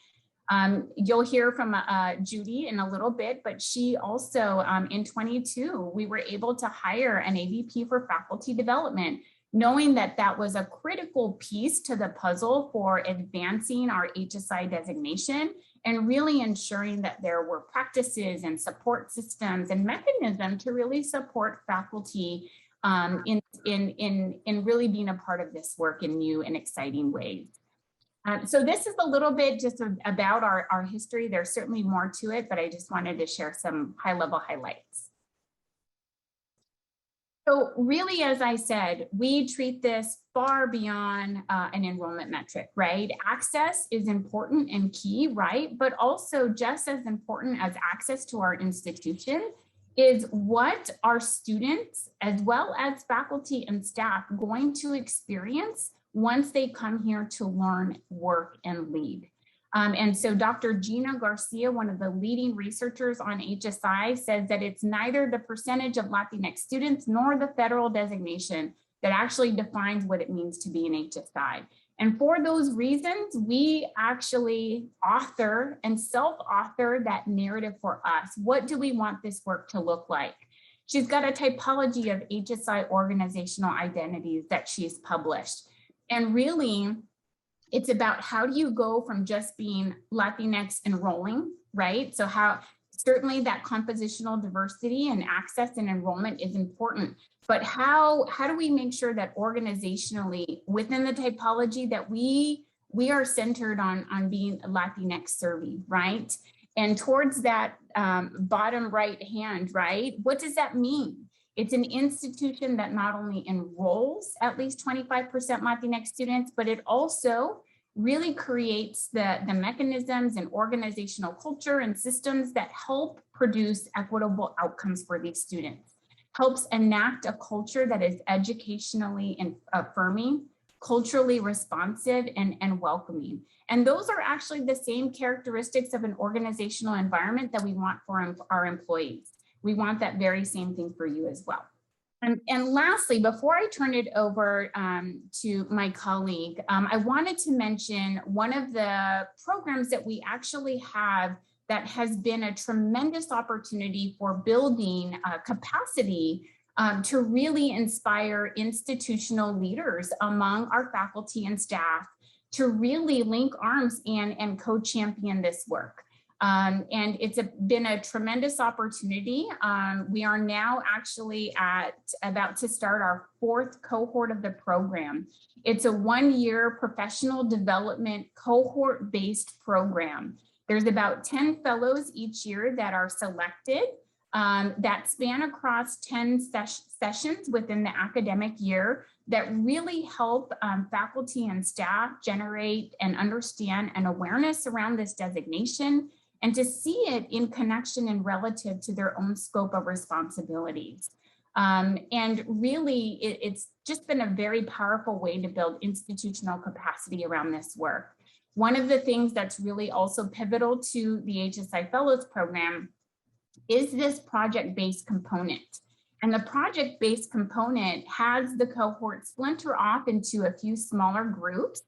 You'll hear from Judy in a little bit, but she also, in 22, we were able to hire an AVP for faculty development, knowing that that was a critical piece to the puzzle for advancing our HSI designation and really ensuring that there were practices and support systems and mechanisms to really support faculty in really being a part of this work in new and exciting ways. So this is a little bit just about our history. There's certainly more to it, but I just wanted to share some high-level highlights. So really, as I said, we treat this far beyond an enrollment metric, right? Access is important and key, right? But also just as important as access to our institution is what our students, as well as faculty and staff, going to experience once they come here to learn, work, and lead. And so Dr. Gina Garcia, one of the leading researchers on HSI, says that it's neither the percentage of Latinx students nor the federal designation that actually defines what it means to be an HSI. And for those reasons, we actually author and self-author that narrative for us. What do we want this work to look like? She's got a typology of HSI organizational identities that she's published. And really, it's about how do you go from just being Latinx enrolling, right? So how certainly that compositional diversity and access and enrollment is important, but how do we make sure that organizationally within the typology that we are centered on being Latinx serving, right? And towards that bottom right hand, right? What does that mean? It's an institution that not only enrolls at least 25% Latinx students, but it also really creates the mechanisms and organizational culture and systems that help produce equitable outcomes for these students, helps enact a culture that is educationally and affirming, culturally responsive, and welcoming. And those are actually the same characteristics of an organizational environment that we want for our employees. We want that very same thing for you as well. And lastly, before I turn it over to my colleague, I wanted to mention one of the programs that we actually have that has been a tremendous opportunity for building capacity to really inspire institutional leaders among our faculty and staff to really link arms and co-champion this work. And it's been a tremendous opportunity. We are now actually about to start our 4th cohort of the program. It's a 1-year professional development cohort-based program. There's about 10 fellows each year that are selected that span across 10 sessions within the academic year that really help faculty and staff generate and understand an awareness around this designation and to see it in connection and relative to their own scope of responsibilities. And really, it's just been a very powerful way to build institutional capacity around this work. One of the things that's really also pivotal to the HSI Fellows Program is this project-based component. And the project-based component has the cohort splinter off into a few smaller groups.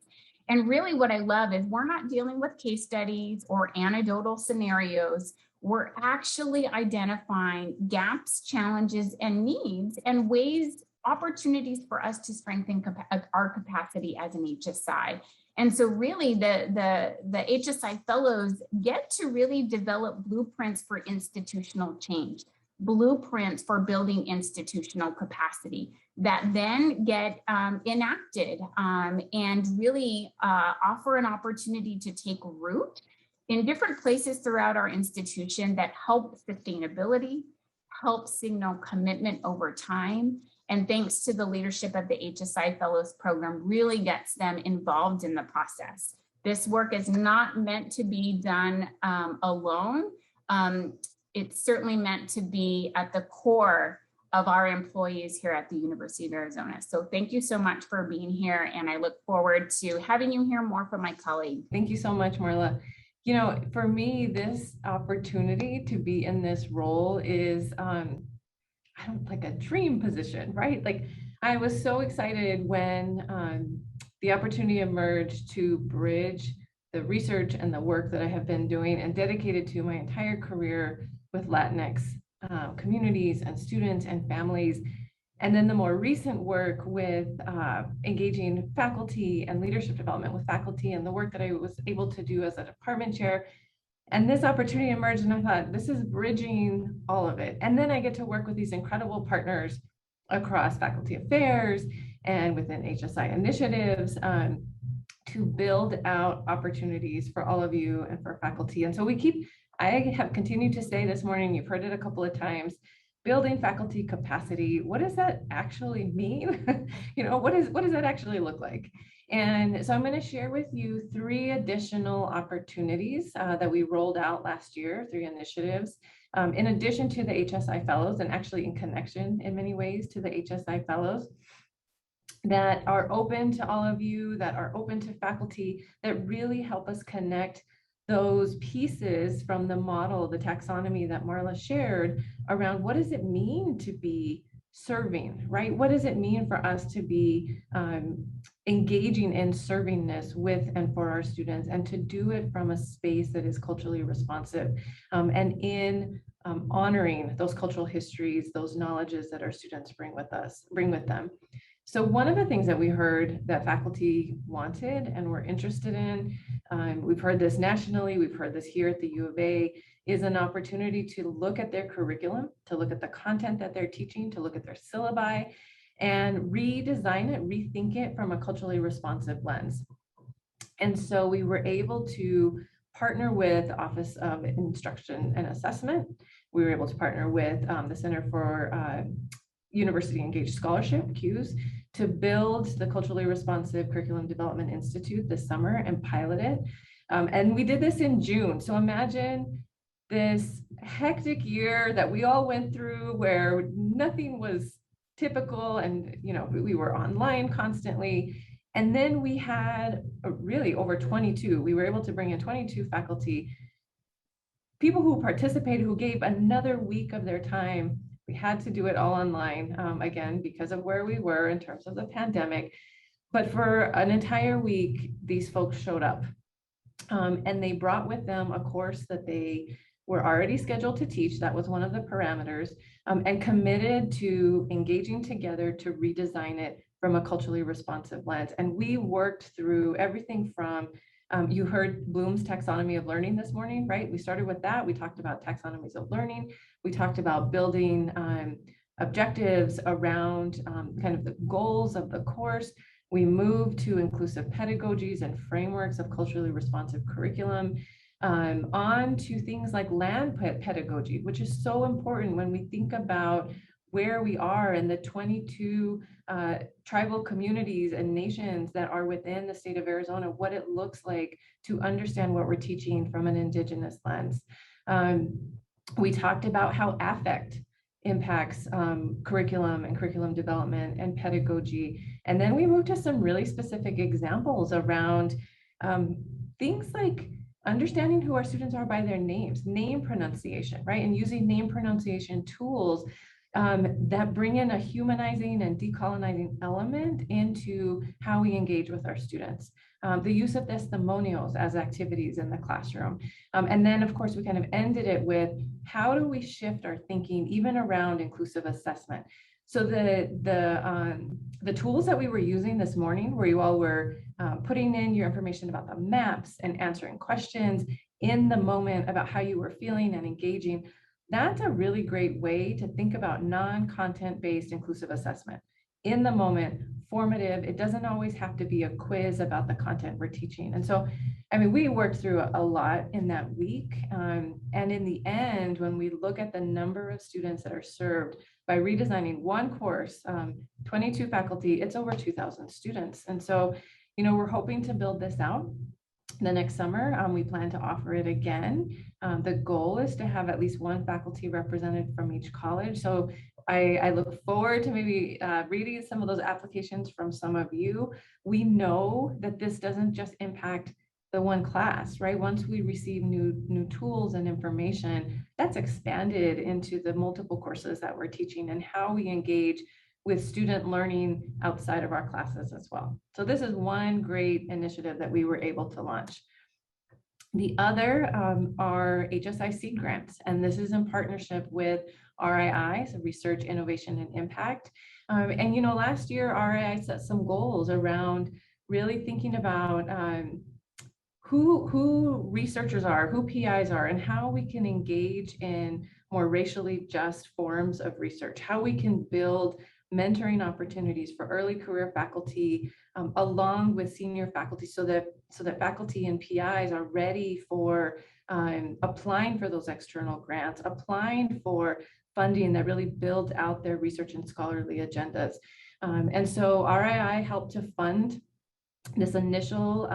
And really what I love is we're not dealing with case studies or anecdotal scenarios. We're actually identifying gaps, challenges, and needs and ways, opportunities for us to strengthen our capacity as an HSI. And so really the HSI fellows get to really develop blueprints for institutional change, blueprints for building institutional capacity that then get enacted and really offer an opportunity to take root in different places throughout our institution that help sustainability, help signal commitment over time, and thanks to the leadership of the HSI Fellows Program, really gets them involved in the process. This work is not meant to be done alone. It's certainly meant to be at the core of our employees here at the University of Arizona. So thank you so much for being here, and I look forward to having you hear more from my colleague. Thank you so much, Marla. You know, for me, this opportunity to be in this role is like a dream position, right? Like I was so excited when the opportunity emerged to bridge the research and the work that I have been doing and dedicated to my entire career with Latinx communities and students and families. And then the more recent work with engaging faculty and leadership development with faculty and the work that I was able to do as a department chair. And this opportunity emerged and I thought, this is bridging all of it. And then I get to work with these incredible partners across faculty affairs and within HSI initiatives to build out opportunities for all of you and for faculty. And so I have continued to say this morning, you've heard it a couple of times, building faculty capacity. What does that actually mean? You know, what does that actually look like? And so I'm going to share with you 3 additional opportunities that we rolled out last year, 3 initiatives, in addition to the HSI Fellows, and actually in connection in many ways to the HSI Fellows, that are open to all of you, that are open to faculty, that really help us connect those pieces from the model, the taxonomy that Marla shared around what does it mean to be serving, right? What does it mean for us to be engaging in servingness with and for our students, and to do it from a space that is culturally responsive and in honoring those cultural histories, those knowledges that our students bring with them. So one of the things that we heard that faculty wanted and were interested in, we've heard this nationally, we've heard this here at the U of A, is an opportunity to look at their curriculum, to look at the content that they're teaching, to look at their syllabi, and redesign it, rethink it from a culturally responsive lens. And so we were able to partner with the Office of Instruction and Assessment. We were able to partner with the Center for University Engaged Scholarship, CUES, to build the Culturally Responsive Curriculum Development Institute this summer and pilot it. And we did this in June. So imagine this hectic year that we all went through where nothing was typical and, you know, we were online constantly. And then we had really over 22, we were able to bring in 22 faculty, people who participated, who gave another week of their time. We had to do it all online, again, because of where we were in terms of the pandemic. But for an entire week, these folks showed up and they brought with them a course that they were already scheduled to teach. That was one of the parameters, and committed to engaging together to redesign it from a culturally responsive lens. And we worked through everything from, you heard Bloom's taxonomy of learning this morning, right? We started with that. We talked about taxonomies of learning. We talked about building objectives around kind of the goals of the course. We moved to inclusive pedagogies and frameworks of culturally responsive curriculum, on to things like land pedagogy, which is so important when we think about where we are in the 22 tribal communities and nations that are within the state of Arizona, what it looks like to understand what we're teaching from an Indigenous lens. We talked about how affect impacts curriculum and curriculum development and pedagogy. And then we moved to some really specific examples around things like understanding who our students are by their names, name pronunciation, right? And using name pronunciation tools that bring in a humanizing and decolonizing element into how we engage with our students. The use of testimonials as activities in the classroom. And then of course, we kind of ended it with how do we shift our thinking even around inclusive assessment? So the tools that we were using this morning, where you all were putting in your information about the maps and answering questions in the moment about how you were feeling and engaging, that's a really great way to think about non-content-based inclusive assessment. In the moment, formative. It doesn't always have to be a quiz about the content we're teaching. And so, I mean, we worked through a lot in that week. And in the end, when we look at the number of students that are served by redesigning one course, 22 faculty, it's over 2,000 students. And so, you know, we're hoping to build this out the next summer. We plan to offer it again. The goal is to have at least one faculty represented from each college. So I look forward to maybe reading some of those applications from some of you. We know that this doesn't just impact the one class, right? Once we receive new tools and information, that's expanded into the multiple courses that we're teaching and how we engage with student learning outside of our classes as well. So this is one great initiative that we were able to launch. The other are Hsi Seed Grants, and this is in partnership with RII, so Research, Innovation, and Impact. And you know, last year RII set some goals around really thinking about who researchers are, who PIs are, and how we can engage in more racially just forms of research, how we can build mentoring opportunities for early career faculty along with senior faculty so that faculty and PIs are ready for applying for those external grants, applying for funding that really builds out their research and scholarly agendas. And so RII helped to fund this initial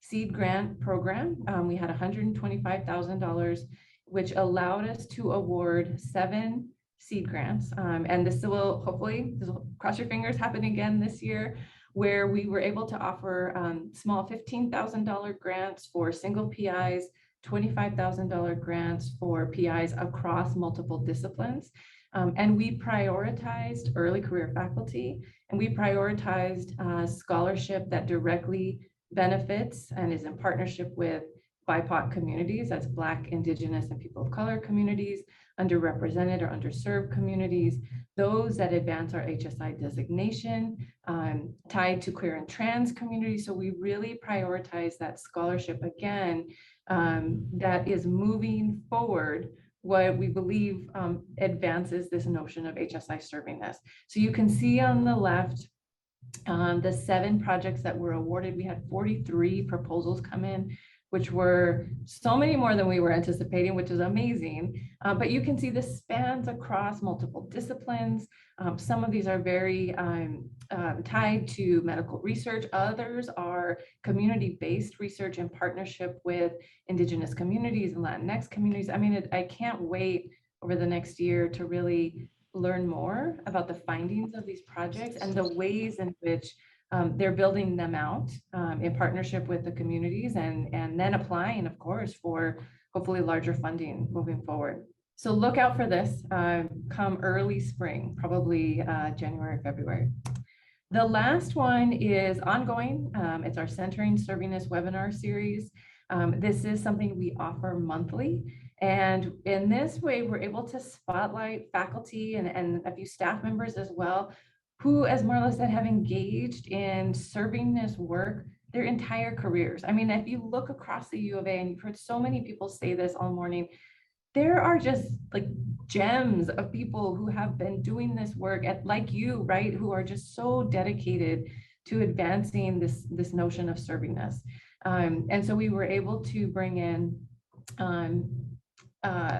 seed grant program. We had $125,000, which allowed us to award 7 seed grants. And this will hopefully, cross your fingers, happen again this year, where we were able to offer small $15,000 grants for single PIs, $25,000 grants for PIs across multiple disciplines. And we prioritized early career faculty, and we prioritized scholarship that directly benefits and is in partnership with BIPOC communities, that's Black, Indigenous, and people of color communities, underrepresented or underserved communities, those that advance our HSI designation, tied to queer and trans communities. So we really prioritize that scholarship again, that is moving forward what we believe advances this notion of HSI servingness. So you can see on the left, the 7 projects that were awarded. We had 43 proposals come in, which were so many more than we were anticipating, which is amazing. But you can see this spans across multiple disciplines. Some of these are very tied to medical research. Others are community-based research in partnership with Indigenous communities and Latinx communities. I mean, I can't wait over the next year to really learn more about the findings of these projects and the ways in which they're building them out in partnership with the communities and then applying, of course, for hopefully larger funding moving forward. So look out for this come early spring, probably January, February. The last one is ongoing. It's our Centering Servingness webinar series. This is something we offer monthly. And in this way, we're able to spotlight faculty and a few staff members as well, who, as Marla said, have engaged in servingness work their entire careers. I mean, if you look across the U of A, and you've heard so many people say this all morning, there are just like gems of people who have been doing this work like you, right? Who are just so dedicated to advancing this notion of servingness. And so we were able to bring in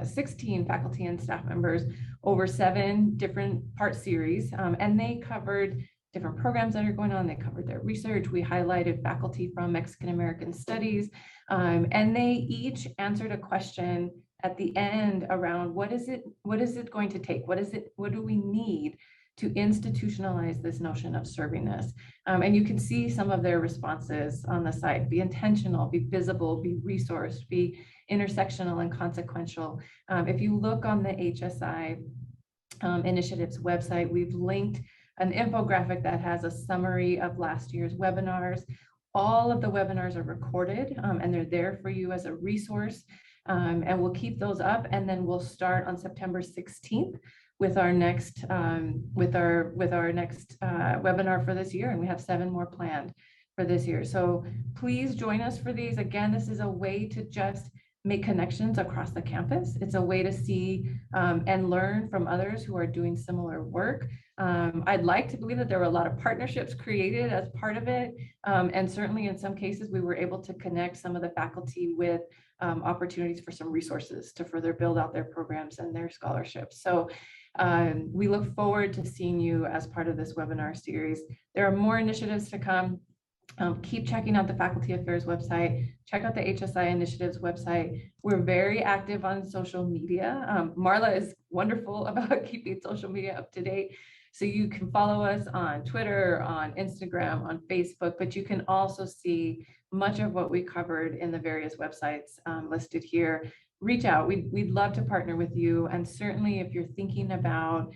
16 faculty and staff members over 7 different part series, and they covered different programs that are going on. They covered their research. We highlighted faculty from Mexican American Studies, and they each answered a question at the end around what is it going to take? What do we need to institutionalize this notion of servingness? And you can see some of their responses on the site: be intentional, be visible, be resourced, be intersectional and consequential. If you look on the HSI initiatives website, we've linked an infographic that has a summary of last year's webinars. All of the webinars are recorded and they're there for you as a resource. And we'll keep those up, and then we'll start on September 16th with our next webinar for this year, and we have 7 more planned for this year. So please join us for these. Again, this is a way to just make connections across the campus. It's a way to see and learn from others who are doing similar work. I'd like to believe that there were a lot of partnerships created as part of it. And certainly in some cases, we were able to connect some of the faculty with opportunities for some resources to further build out their programs and their scholarships. So we look forward to seeing you as part of this webinar series. There are more initiatives to come. Keep checking out the Faculty Affairs website. Check out the HSI Initiatives website. We're very active on social media. Marla is wonderful about keeping social media up to date. So you can follow us on Twitter, on Instagram, on Facebook, but you can also see much of what we covered in the various websites listed here. Reach out. We'd love to partner with you. And certainly if you're thinking about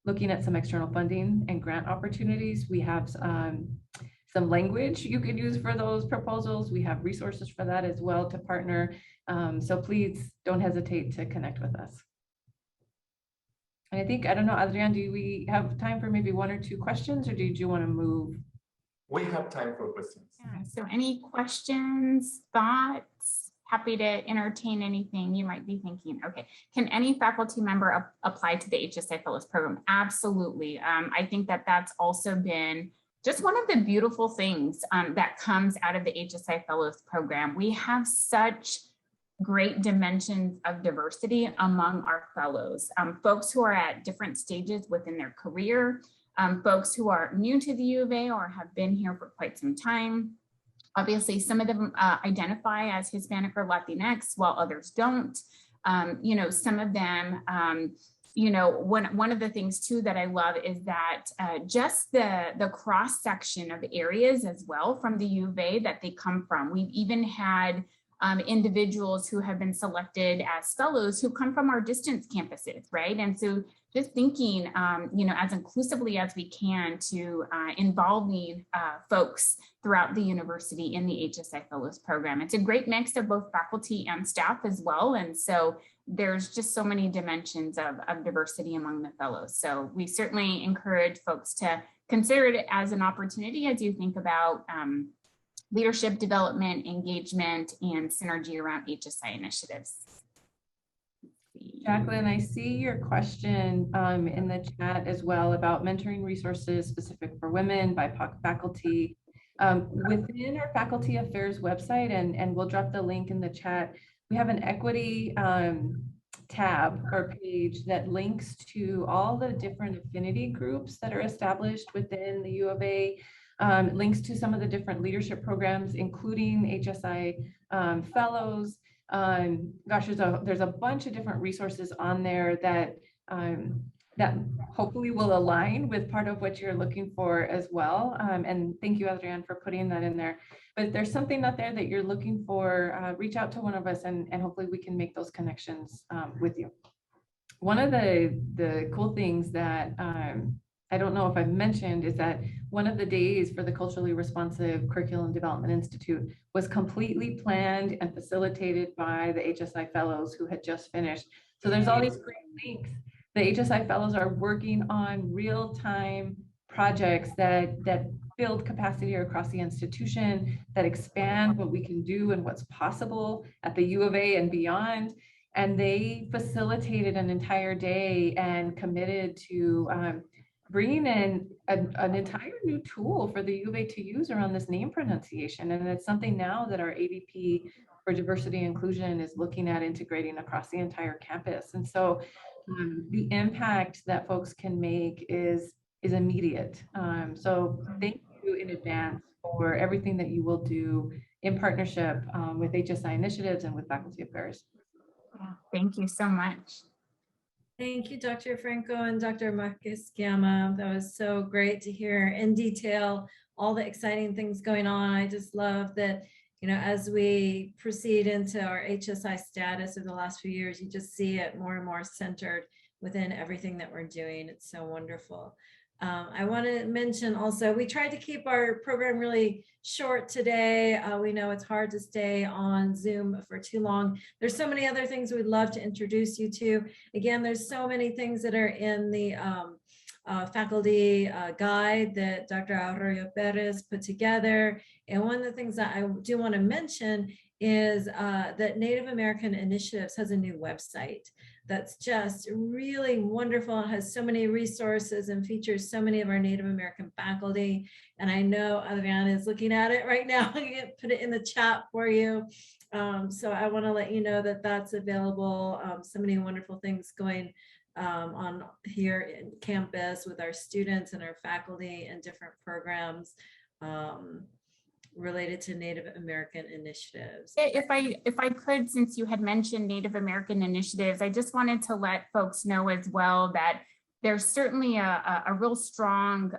looking at some external funding and grant opportunities, we have some language you could use for those proposals. We have resources for that as well to partner. So please don't hesitate to connect with us. And I think, I don't know, Adrian, do we have time for maybe 1 or 2 questions, or did you want to move? We have time for questions. Yeah, so any questions, thoughts? Happy to entertain anything you might be thinking. Okay, can any faculty member apply to the HSI Fellows Program? Absolutely. I think that that's also been just one of the beautiful things that comes out of the HSI Fellows Program. We have such great dimensions of diversity among our fellows, folks who are at different stages within their career, folks who are new to the U of A or have been here for quite some time. Obviously, some of them identify as Hispanic or Latinx, while others don't. You know, some of them, you know, one of the things too that I love is that just the cross section of areas as well from the U of A that they come from. We've even had individuals who have been selected as fellows who come from our distance campuses, right? And so just thinking, you know, as inclusively as we can to involving folks throughout the university in the HSI Fellows Program. It's a great mix of both faculty and staff as well. And so there's just so many dimensions of diversity among the fellows. So we certainly encourage folks to consider it as an opportunity as you think about leadership development, engagement, and synergy around HSI initiatives. Jacqueline, I see your question in the chat as well about mentoring resources specific for women, BIPOC faculty. Within our Faculty Affairs website, and we'll drop the link in the chat, we have an equity tab or page that links to all the different affinity groups that are established within the U of A. Links to some of the different leadership programs, including HSI fellows. Gosh, there's a bunch of different resources on there that that hopefully will align with part of what you're looking for as well. And thank you, Adrian, for putting that in there. But if there's something out there that you're looking for, reach out to one of us and hopefully we can make those connections with you. One of the cool things that I don't know if I've mentioned is that one of the days for the Culturally Responsive Curriculum Development Institute was completely planned and facilitated by the HSI Fellows who had just finished. So there's all these great links. The HSI Fellows are working on real-time projects that build capacity across the institution, that expand what we can do and what's possible at the U of A and beyond. And they facilitated an entire day and committed to bringing in an entire new tool for the U of A to use around this name pronunciation. And it's something now that our AVP for diversity and inclusion is looking at integrating across the entire campus. And so the impact that folks can make is immediate. So thank you in advance for everything that you will do in partnership with HSI initiatives and with Faculty Affairs. Yeah, thank you so much. Thank you, Dr. Franco and Dr. Marquez Kiyama. That was so great to hear in detail all the exciting things going on. I just love that, you know, as we proceed into our HSI status over the last few years, you just see it more and more centered within everything that we're doing. It's so wonderful. I want to mention also, we tried to keep our program really short today. We know it's hard to stay on Zoom for too long. There's so many other things we'd love to introduce you to. Again, there's so many things that are in the faculty guide that Dr. Arroyo Perez put together. And one of the things that I do want to mention is that Native American Initiatives has a new website that's just really wonderful. It has so many resources and features so many of our Native American faculty. And I know Adriana is looking at it right now. I can put it in the chat for you. So I want to let you know that that's available. So many wonderful things going on here in campus with our students and our faculty and different programs related to Native American initiatives. If I could, since you had mentioned Native American initiatives, I just wanted to let folks know as well that there's certainly a real strong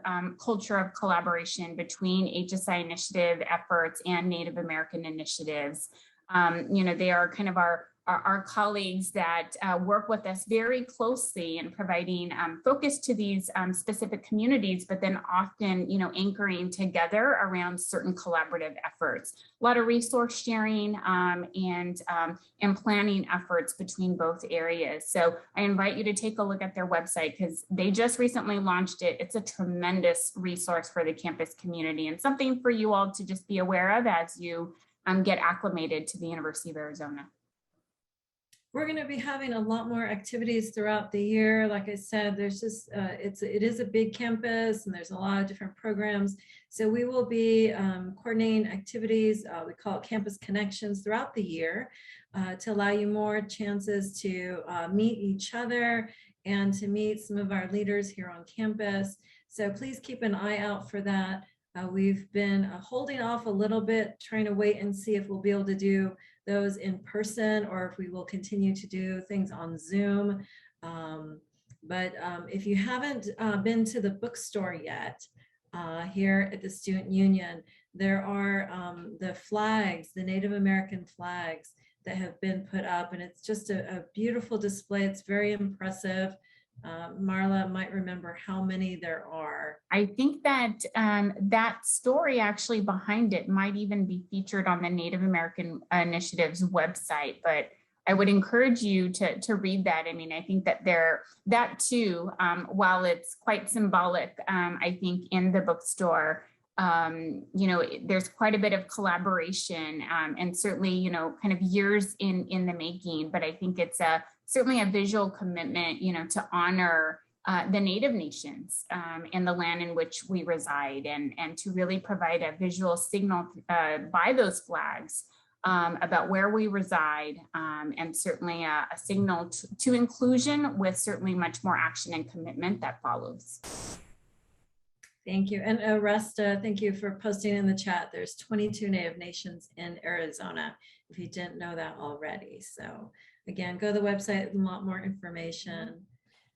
culture of collaboration between HSI initiative efforts and Native American initiatives. You know, they are kind of our colleagues that work with us very closely in providing focus to these specific communities, but then often, you know, anchoring together around certain collaborative efforts. A lot of resource sharing and planning efforts between both areas. So I invite you to take a look at their website because they just recently launched it. It's a tremendous resource for the campus community and something for you all to just be aware of as you get acclimated to the University of Arizona. We're going to be having a lot more activities throughout the year. Like I said, there's just, it is a big campus and there's a lot of different programs. So we will be coordinating activities, we call it Campus Connections throughout the year to allow you more chances to meet each other and to meet some of our leaders here on campus. So please keep an eye out for that. We've been holding off a little bit, trying to wait and see if we'll be able to do those in person or if we will continue to do things on Zoom. But if you haven't been to the bookstore yet, here at the Student Union, there are the flags, the Native American flags that have been put up, and it's just a beautiful display. It's very impressive. Marla might remember how many there are. I think that that story actually behind it might even be featured on the Native American Initiative's website, but I would encourage you to read that. I mean, I think that that too, while it's quite symbolic, I think in the bookstore, you know, there's quite a bit of collaboration and certainly, you know, kind of years in the making, but I think it's certainly a visual commitment, you know, to honor the Native nations and the land in which we reside and to really provide a visual signal by those flags about where we reside and certainly a signal to inclusion with certainly much more action and commitment that follows. Thank you. And Resta, thank you for posting in the chat. There's 22 Native nations in Arizona, if you didn't know that already. So again, go to the website, a lot more information.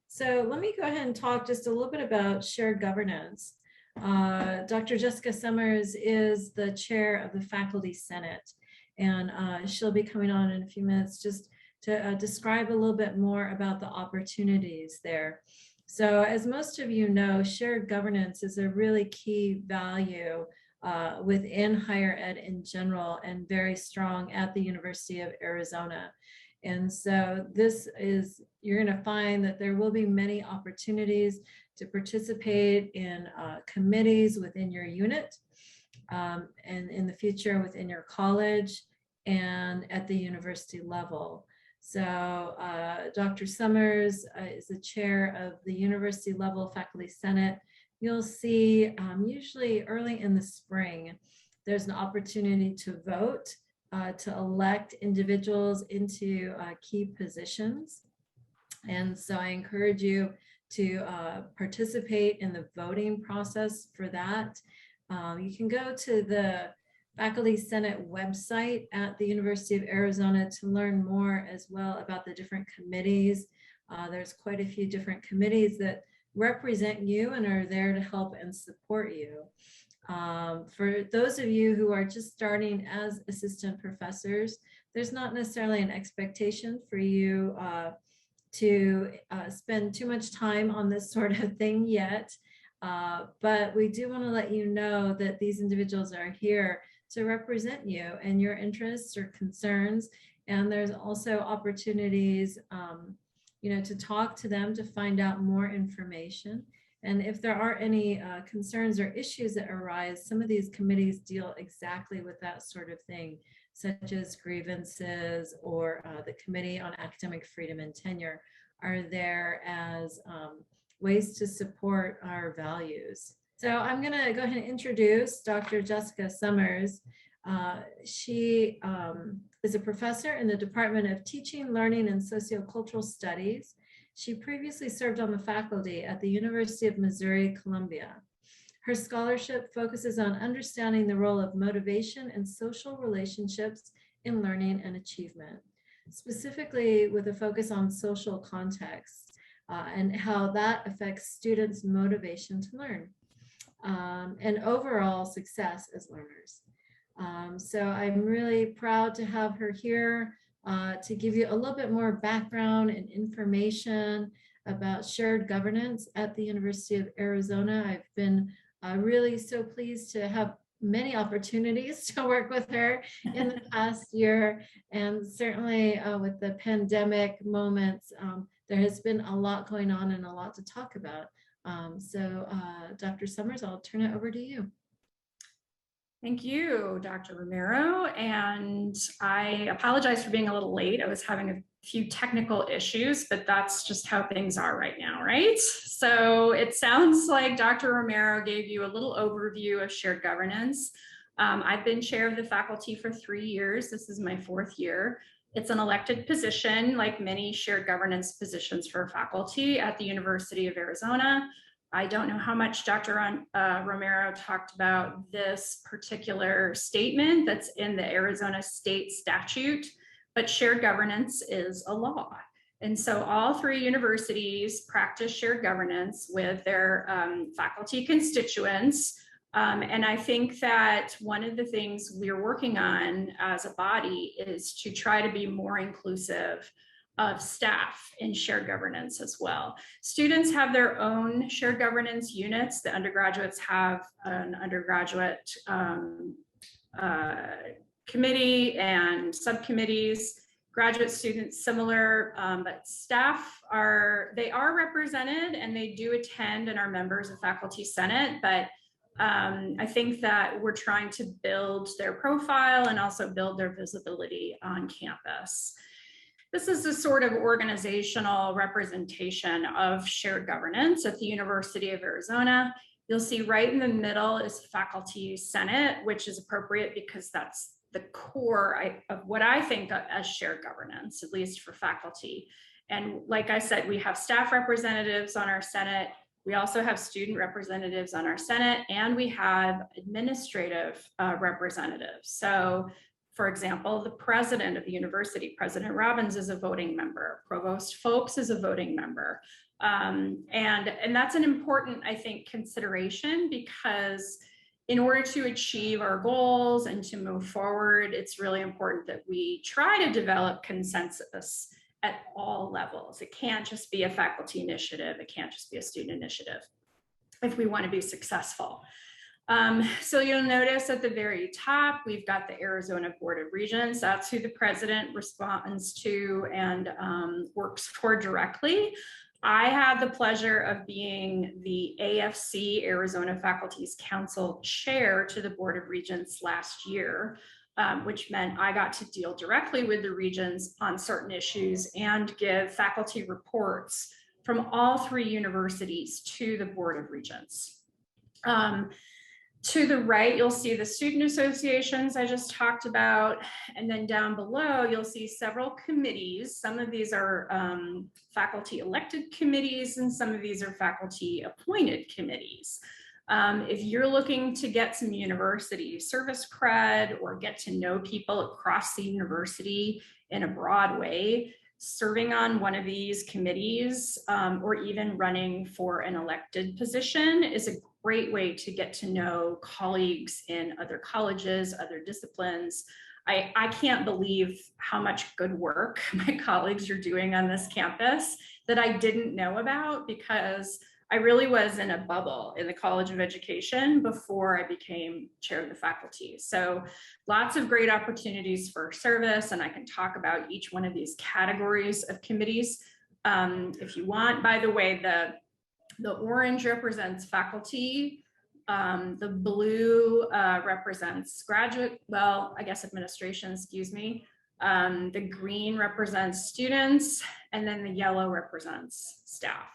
So let me go ahead and talk just a little bit about shared governance. Dr. Jessica Summers is the chair of the Faculty Senate, and she'll be coming on in a few minutes just to describe a little bit more about the opportunities there. So as most of you know, shared governance is a really key value within higher ed in general and very strong at the University of Arizona. And so this is, you're going to find that there will be many opportunities to participate in committees within your unit and in the future within your college and at the university level. So Dr. Summers is the chair of the university level faculty senate. You'll see usually early in the spring, there's an opportunity to vote to elect individuals into key positions. And so I encourage you to participate in the voting process for that. You can go to the Faculty Senate website at the University of Arizona to learn more as well about the different committees. There's quite a few different committees that represent you and are there to help and support you. For those of you who are just starting as assistant professors, there's not necessarily an expectation for you to spend too much time on this sort of thing yet. But we do want to let you know that these individuals are here to represent you and your interests or concerns. And there's also opportunities, to talk to them to find out more information. And if there are any concerns or issues that arise, some of these committees deal exactly with that sort of thing, such as grievances, or the Committee on Academic Freedom and Tenure are there as ways to support our values. So I'm going to go ahead and introduce Dr. Jessica Summers. She is a professor in the Department of Teaching, Learning, and Sociocultural Studies. She previously served on the faculty at the University of Missouri, Columbia. Her scholarship focuses on understanding the role of motivation and social relationships in learning and achievement, specifically with a focus on social context and how that affects students' motivation to learn and overall success as learners. So I'm really proud to have her here to give you a little bit more background and information about shared governance at the University of Arizona. I've been really so pleased to have many opportunities to work with her in the past year, and certainly with the pandemic moments, there has been a lot going on and a lot to talk about. So Dr. Summers, I'll turn it over to you. Thank you, Dr. Romero, and I apologize for being a little late. I was having a few technical issues, but that's just how things are right now, right? So it sounds like Dr. Romero gave you a little overview of shared governance. I've been chair of the faculty for 3 years. This is my 4th year. It's an elected position, like many shared governance positions for faculty at the University of Arizona. I don't know how much Dr. Romero talked about this particular statement that's in the Arizona state statute, but shared governance is a law. And so all 3 universities practice shared governance with their faculty constituents. And I think that one of the things we're working on as a body is to try to be more inclusive of staff in shared governance as well. Students have their own shared governance units. The undergraduates have an undergraduate committee and subcommittees. Graduate students similar, but staff are represented and they do attend and are members of Faculty Senate, but I think that we're trying to build their profile and also build their visibility on campus. This is the sort of organizational representation of shared governance at the University of Arizona. You'll see right in the middle is Faculty Senate, which is appropriate because that's the core of what I think as shared governance, at least for faculty. And like I said, we have staff representatives on our Senate. We also have student representatives on our Senate, and we have administrative representatives. So for example, the president of the university, President Robbins, is a voting member. Provost Folks is a voting member. And that's an important, I think, consideration, because in order to achieve our goals and to move forward, it's really important that we try to develop consensus at all levels. It can't just be a faculty initiative. It can't just be a student initiative if we want to be successful. So you'll notice at the very top, we've got the Arizona Board of Regents. That's who the president responds to and works for directly. I had the pleasure of being the AFC, Arizona Faculty's Council chair to the Board of Regents last year, which meant I got to deal directly with the regents on certain issues and give faculty reports from all 3 universities to the Board of Regents. To the right, you'll see the student associations I just talked about. And then down below, you'll see several committees. Some of these are faculty elected committees, and some of these are faculty appointed committees. If you're looking to get some university service cred or get to know people across the university in a broad way, serving on one of these committees or even running for an elected position is a great way to get to know colleagues in other colleges, other disciplines. I can't believe how much good work my colleagues are doing on this campus that I didn't know about, because I really was in a bubble in the College of Education before I became chair of the faculty. So lots of great opportunities for service, and I can talk about each one of these categories of committees if you want. By the way, the orange represents faculty. The blue represents graduate, well, I guess administration, excuse me. The green represents students, and then the yellow represents staff.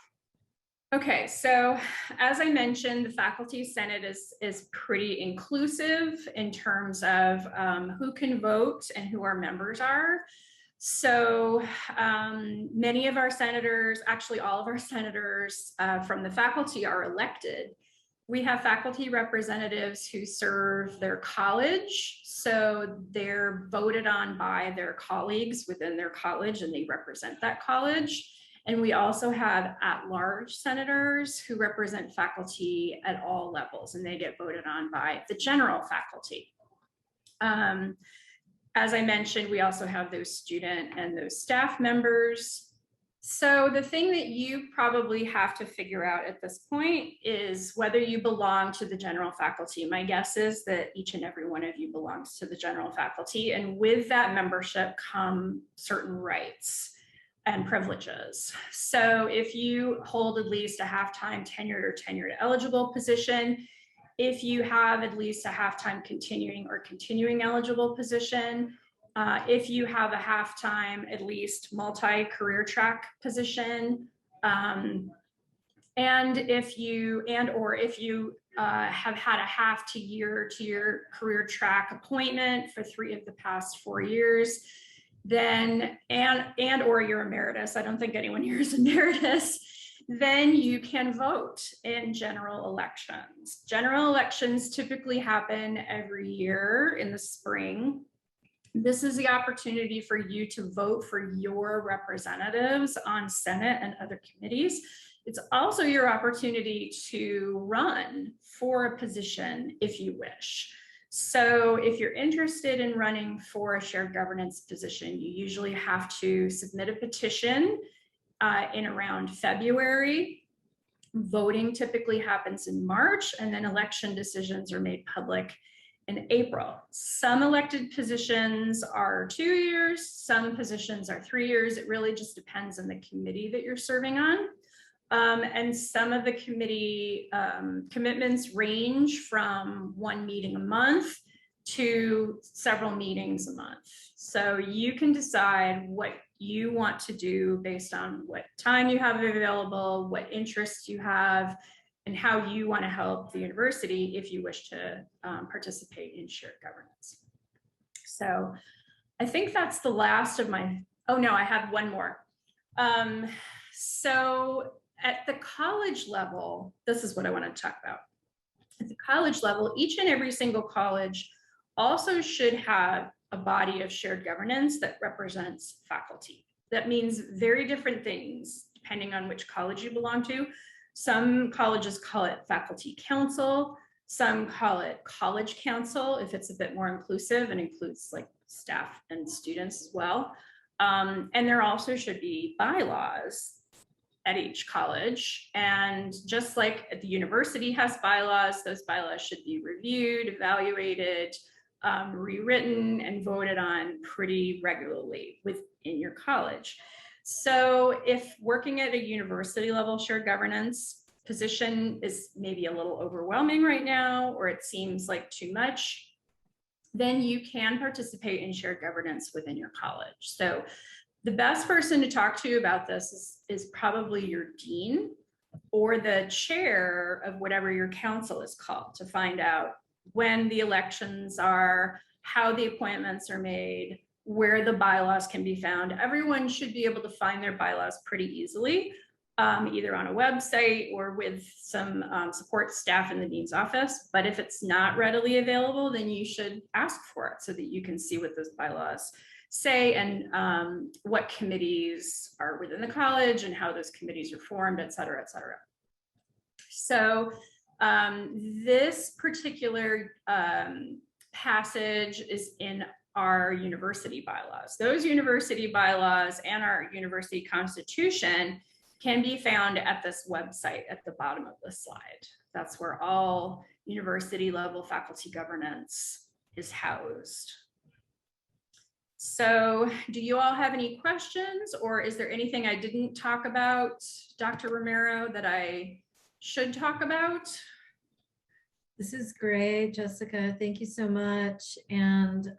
Okay, so as I mentioned, the Faculty Senate is pretty inclusive in terms of who can vote and who our members are. So many of our senators, actually all of our senators from the faculty are elected. We have faculty representatives who serve their college, so they're voted on by their colleagues within their college and they represent that college. And we also have at-large senators who represent faculty at all levels, and they get voted on by the general faculty. As I mentioned, we also have those student and those staff members. So the thing that you probably have to figure out at this point is whether you belong to the general faculty. My guess is that each and every one of you belongs to the general faculty, and with that membership come certain rights and privileges. So if you hold at least a half-time tenured or tenured eligible position, if you have at least a half-time continuing or continuing eligible position, if you have a half-time at least multi-career track position, and if you have had a half to year career track appointment for 3 of the past 4 years, then and or you're emeritus, I don't think anyone here is emeritus, then you can vote in general elections. General elections typically happen every year in the spring. This is the opportunity for you to vote for your representatives on Senate and other committees. It's also your opportunity to run for a position if you wish. So if you're interested in running for a shared governance position, you usually have to submit a petition in around February. Voting typically happens in March, and then election decisions are made public in April. Some elected positions are 2 years, some positions are 3 years. It really just depends on the committee that you're serving on. And some of the committee commitments range from 1 meeting a month to several meetings a month. So you can decide what you want to do based on what time you have available, what interests you have, and how you want to help the university if you wish to participate in shared governance. So I think that's the last of my, oh no, I have one more. So at the college level, this is what I want to talk about. At the college level, each and every single college also should have a body of shared governance that represents faculty. That means very different things depending on which college you belong to. Some colleges call it faculty council, some call it college council if it's a bit more inclusive and includes like staff and students as well. And there also should be bylaws at each college. And just like the university has bylaws, those bylaws should be reviewed, evaluated, rewritten, and voted on pretty regularly within your college. So if working at a university level shared governance position is maybe a little overwhelming right now, or it seems like too much, then you can participate in shared governance within your college. So the best person to talk to about this is probably your dean or the chair of whatever your council is called, to find out when the elections are, how the appointments are made, where the bylaws can be found. Everyone should be able to find their bylaws pretty easily, either on a website or with some support staff in the dean's office. But if it's not readily available, then you should ask for it so that you can see what those bylaws say and what committees are within the college and how those committees are formed, et cetera, et cetera. So this particular passage is in our university bylaws. Those university bylaws and our university constitution can be found at this website at the bottom of the slide. That's where all university level faculty governance is housed. So do you all have any questions, or is there anything I didn't talk about, Dr. Romero, that I should talk about? This is great, Jessica. Thank you so much. And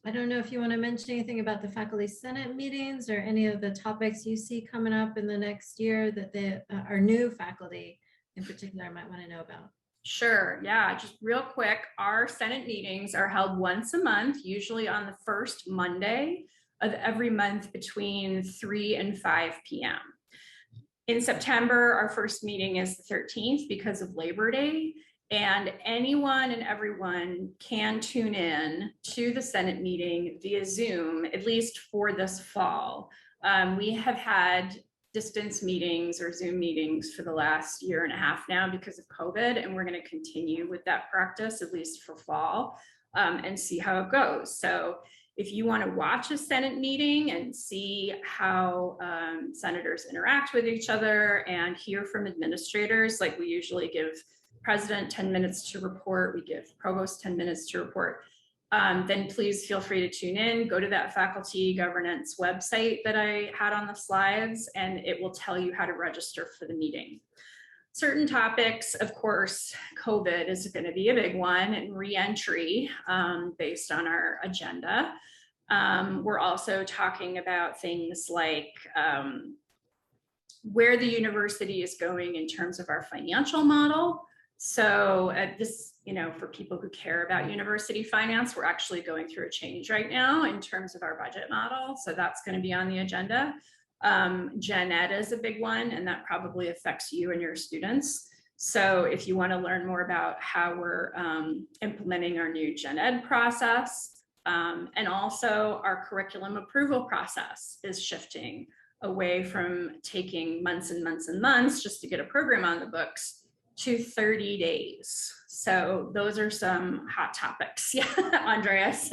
I don't know if you want to mention anything about the Faculty Senate meetings or any of the topics you see coming up in the next year that our new faculty in particular might want to know about. Sure, yeah, just real quick, our Senate meetings are held once a month, usually on the first Monday of every month between 3 and 5 p.m. In September, our first meeting is the 13th because of Labor Day, and anyone and everyone can tune in to the Senate meeting via Zoom, at least for this fall. We have had distance meetings or Zoom meetings for the last year and a half now because of COVID, and we're going to continue with that practice, at least for fall, and see how it goes. So if you want to watch a Senate meeting and see how senators interact with each other and hear from administrators, like we usually give president 10 minutes to report, we give provost 10 minutes to report, then please feel free to tune in, go to that faculty governance website that I had on the slides, and it will tell you how to register for the meeting. Certain topics, of course, COVID is going to be a big one, and re-entry based on our agenda. We're also talking about things like where the university is going in terms of our financial model. So this, for people who care about university finance, we're actually going through a change right now in terms of our budget model. So that's going to be on the agenda. Gen Ed is a big one, and that probably affects you and your students. So if you want to learn more about how we're implementing our new Gen Ed process, and also our curriculum approval process is shifting away from taking months and months and months just to get a program on the books to 30 days. So those are some hot topics. Yeah, Andreas,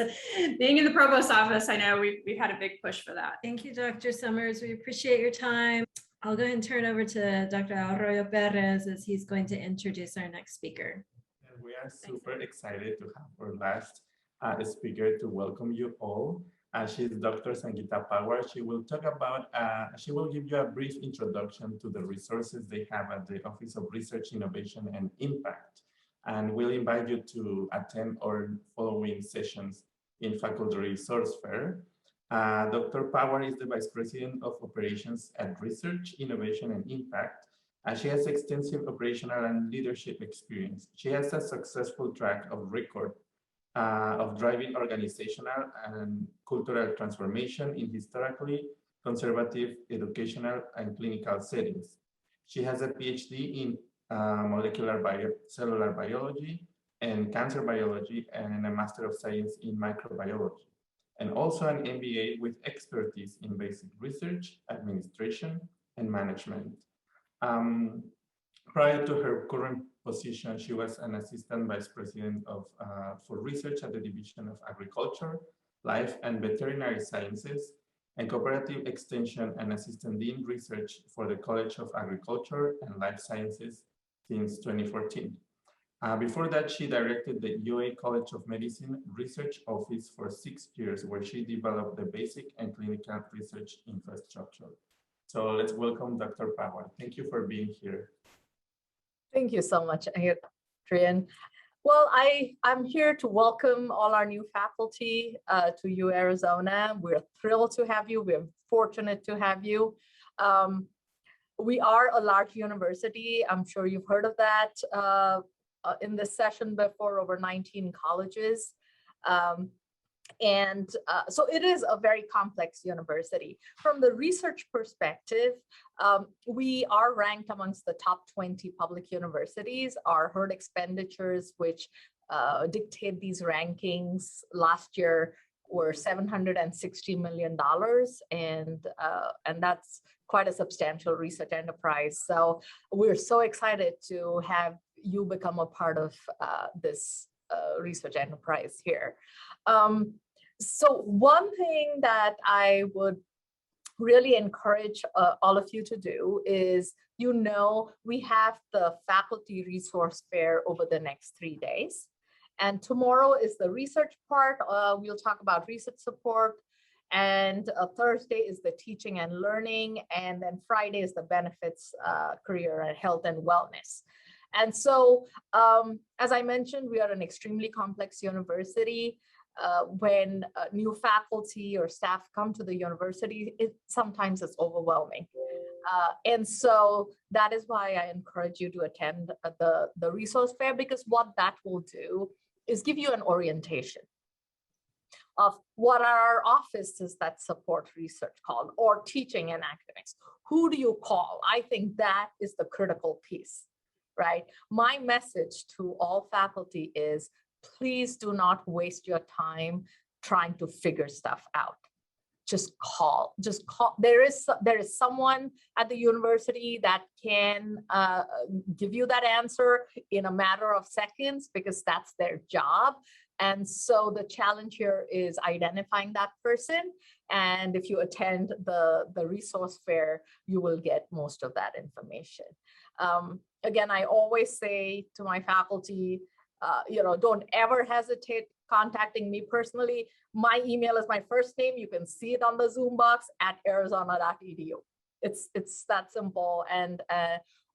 being in the provost office, I know we've had a big push for that. Thank you, Dr. Summers. We appreciate your time. I'll go ahead and turn over to Dr. Arroyo Perez as he's going to introduce our next speaker. And we are super excited to have our last speaker to welcome you all. She's Dr. Sangeeta Pawar. She will talk about, she will give you a brief introduction to the resources they have at the Office of Research, Innovation, and Impact. And we'll invite you to attend our following sessions in Faculty Resource Fair. Dr. Pawar is the Vice President of Operations at Research, Innovation, and Impact. She has extensive operational and leadership experience. She has a successful track record of driving organizational and cultural transformation in historically conservative educational and clinical settings. She has a PhD in cellular biology and cancer biology, and a Master of Science in microbiology, and also an MBA with expertise in basic research, administration, and management. Prior to her current position, she was an Assistant Vice President for Research at the Division of Agriculture, Life and Veterinary Sciences, and Cooperative Extension, and Assistant Dean Research for the College of Agriculture and Life Sciences since 2014. Before that, she directed the UA College of Medicine Research Office for 6 years, where she developed the basic and clinical research infrastructure. So let's welcome Dr. Pawar. Thank you for being here. Thank you so much, Adrian. Well, I'm here to welcome all our new faculty to UArizona. We're thrilled to have you. We're fortunate to have you. We are a large university. I'm sure you've heard of that in this session before, over 19 colleges. So it is a very complex university. From the research perspective, we are ranked amongst the top 20 public universities. Our herd expenditures, which dictate these rankings, last year were $760 million, and that's quite a substantial research enterprise. So we're so excited to have you become a part of this research enterprise here. So one thing that I would really encourage all of you to do is, we have the faculty resource fair over the next 3 days. And tomorrow is the research part. We'll talk about research support. And Thursday is the teaching and learning. And then Friday is the benefits, career and health and wellness. And so, as I mentioned, we are an extremely complex university. When new faculty or staff come to the university, sometimes it's overwhelming. And so that is why I encourage you to attend the resource fair, because what that will do is give you an orientation of what are our offices that support research called, or teaching and academics. Who do you call? I think that is the critical piece, right? My message to all faculty is, please do not waste your time trying to figure stuff out. Just call. There is someone at the university that can give you that answer in a matter of seconds, because that's their job. And so the challenge here is identifying that person. And if you attend the resource fair, you will get most of that information. Again, I always say to my faculty, don't ever hesitate contacting me personally. My email is my first name. You can see it on the Zoom box at arizona.edu. It's that simple. And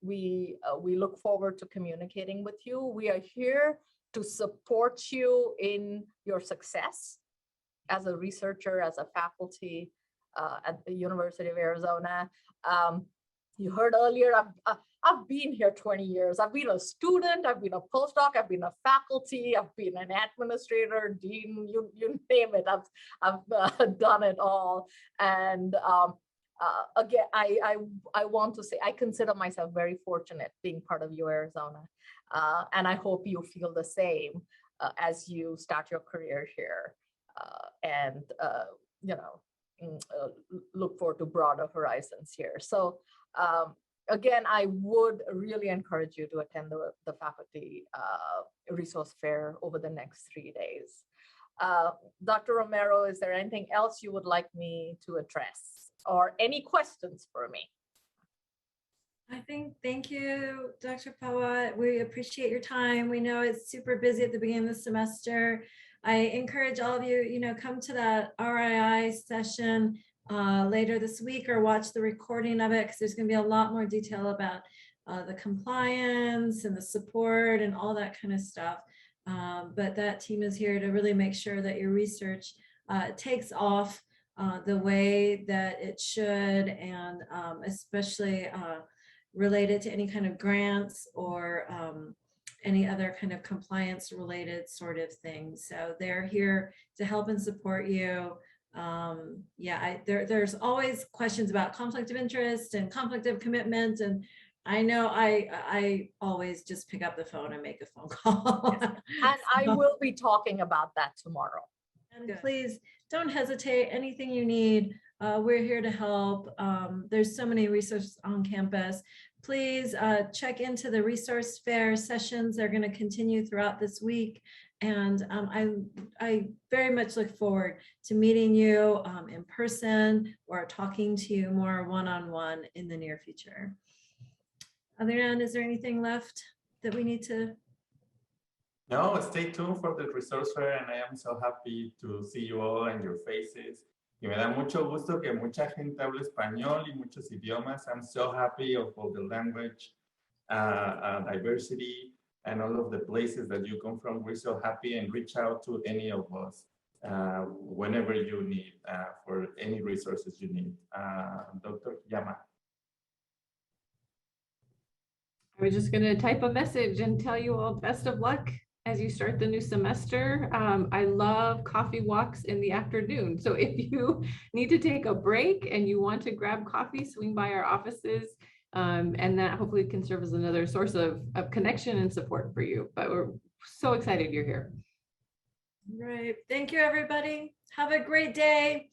we look forward to communicating with you. We are here to support you in your success as a researcher, as a faculty at the University of Arizona. You heard earlier, I've been here 20 years. I've been a student, I've been a postdoc, I've been a faculty, I've been an administrator, dean, you name it. I've done it all. And again, I want to say, I consider myself very fortunate being part of UArizona. And I hope you feel the same as you start your career here. And look forward to broader horizons here. So again, I would really encourage you to attend the faculty resource fair over the next 3 days. Dr. Romero, is there anything else you would like me to address, or any questions for me? Thank you, Dr. Pawat. We appreciate your time. We know it's super busy at the beginning of the semester. I encourage all of you, come to that RII session later this week, or watch the recording of it, because there's going to be a lot more detail about the compliance and the support and all that kind of stuff. But that team is here to really make sure that your research takes off the way that it should, and especially related to any kind of grants or any other kind of compliance related sort of things. So they're here to help and support you. There's always questions about conflict of interest and conflict of commitment, and I know I always just pick up the phone and make a phone call. And I will be talking about that tomorrow. And please don't hesitate. Anything you need, we're here to help. There's so many resources on campus. Please check into the resource fair sessions. They're going to continue throughout this week. And I very much look forward to meeting you in person, or talking to you more one-on-one in the near future. Other than, is there anything left that we need to? No, stay tuned for the resource fair, and I am so happy to see you all and your faces. Y me da mucho gusto que mucha gente habla español y muchos idiomas. I'm so happy of all the language diversity and all of the places that you come from. We're so happy, and reach out to any of us whenever you need for any resources you need. Dr. Kiyama. I was just going to type a message and tell you all best of luck as you start the new semester. I love coffee walks in the afternoon. So if you need to take a break and you want to grab coffee, swing by our offices, and that hopefully can serve as another source of connection and support for you. But we're so excited you're here. Right. Thank you, everybody. Have a great day.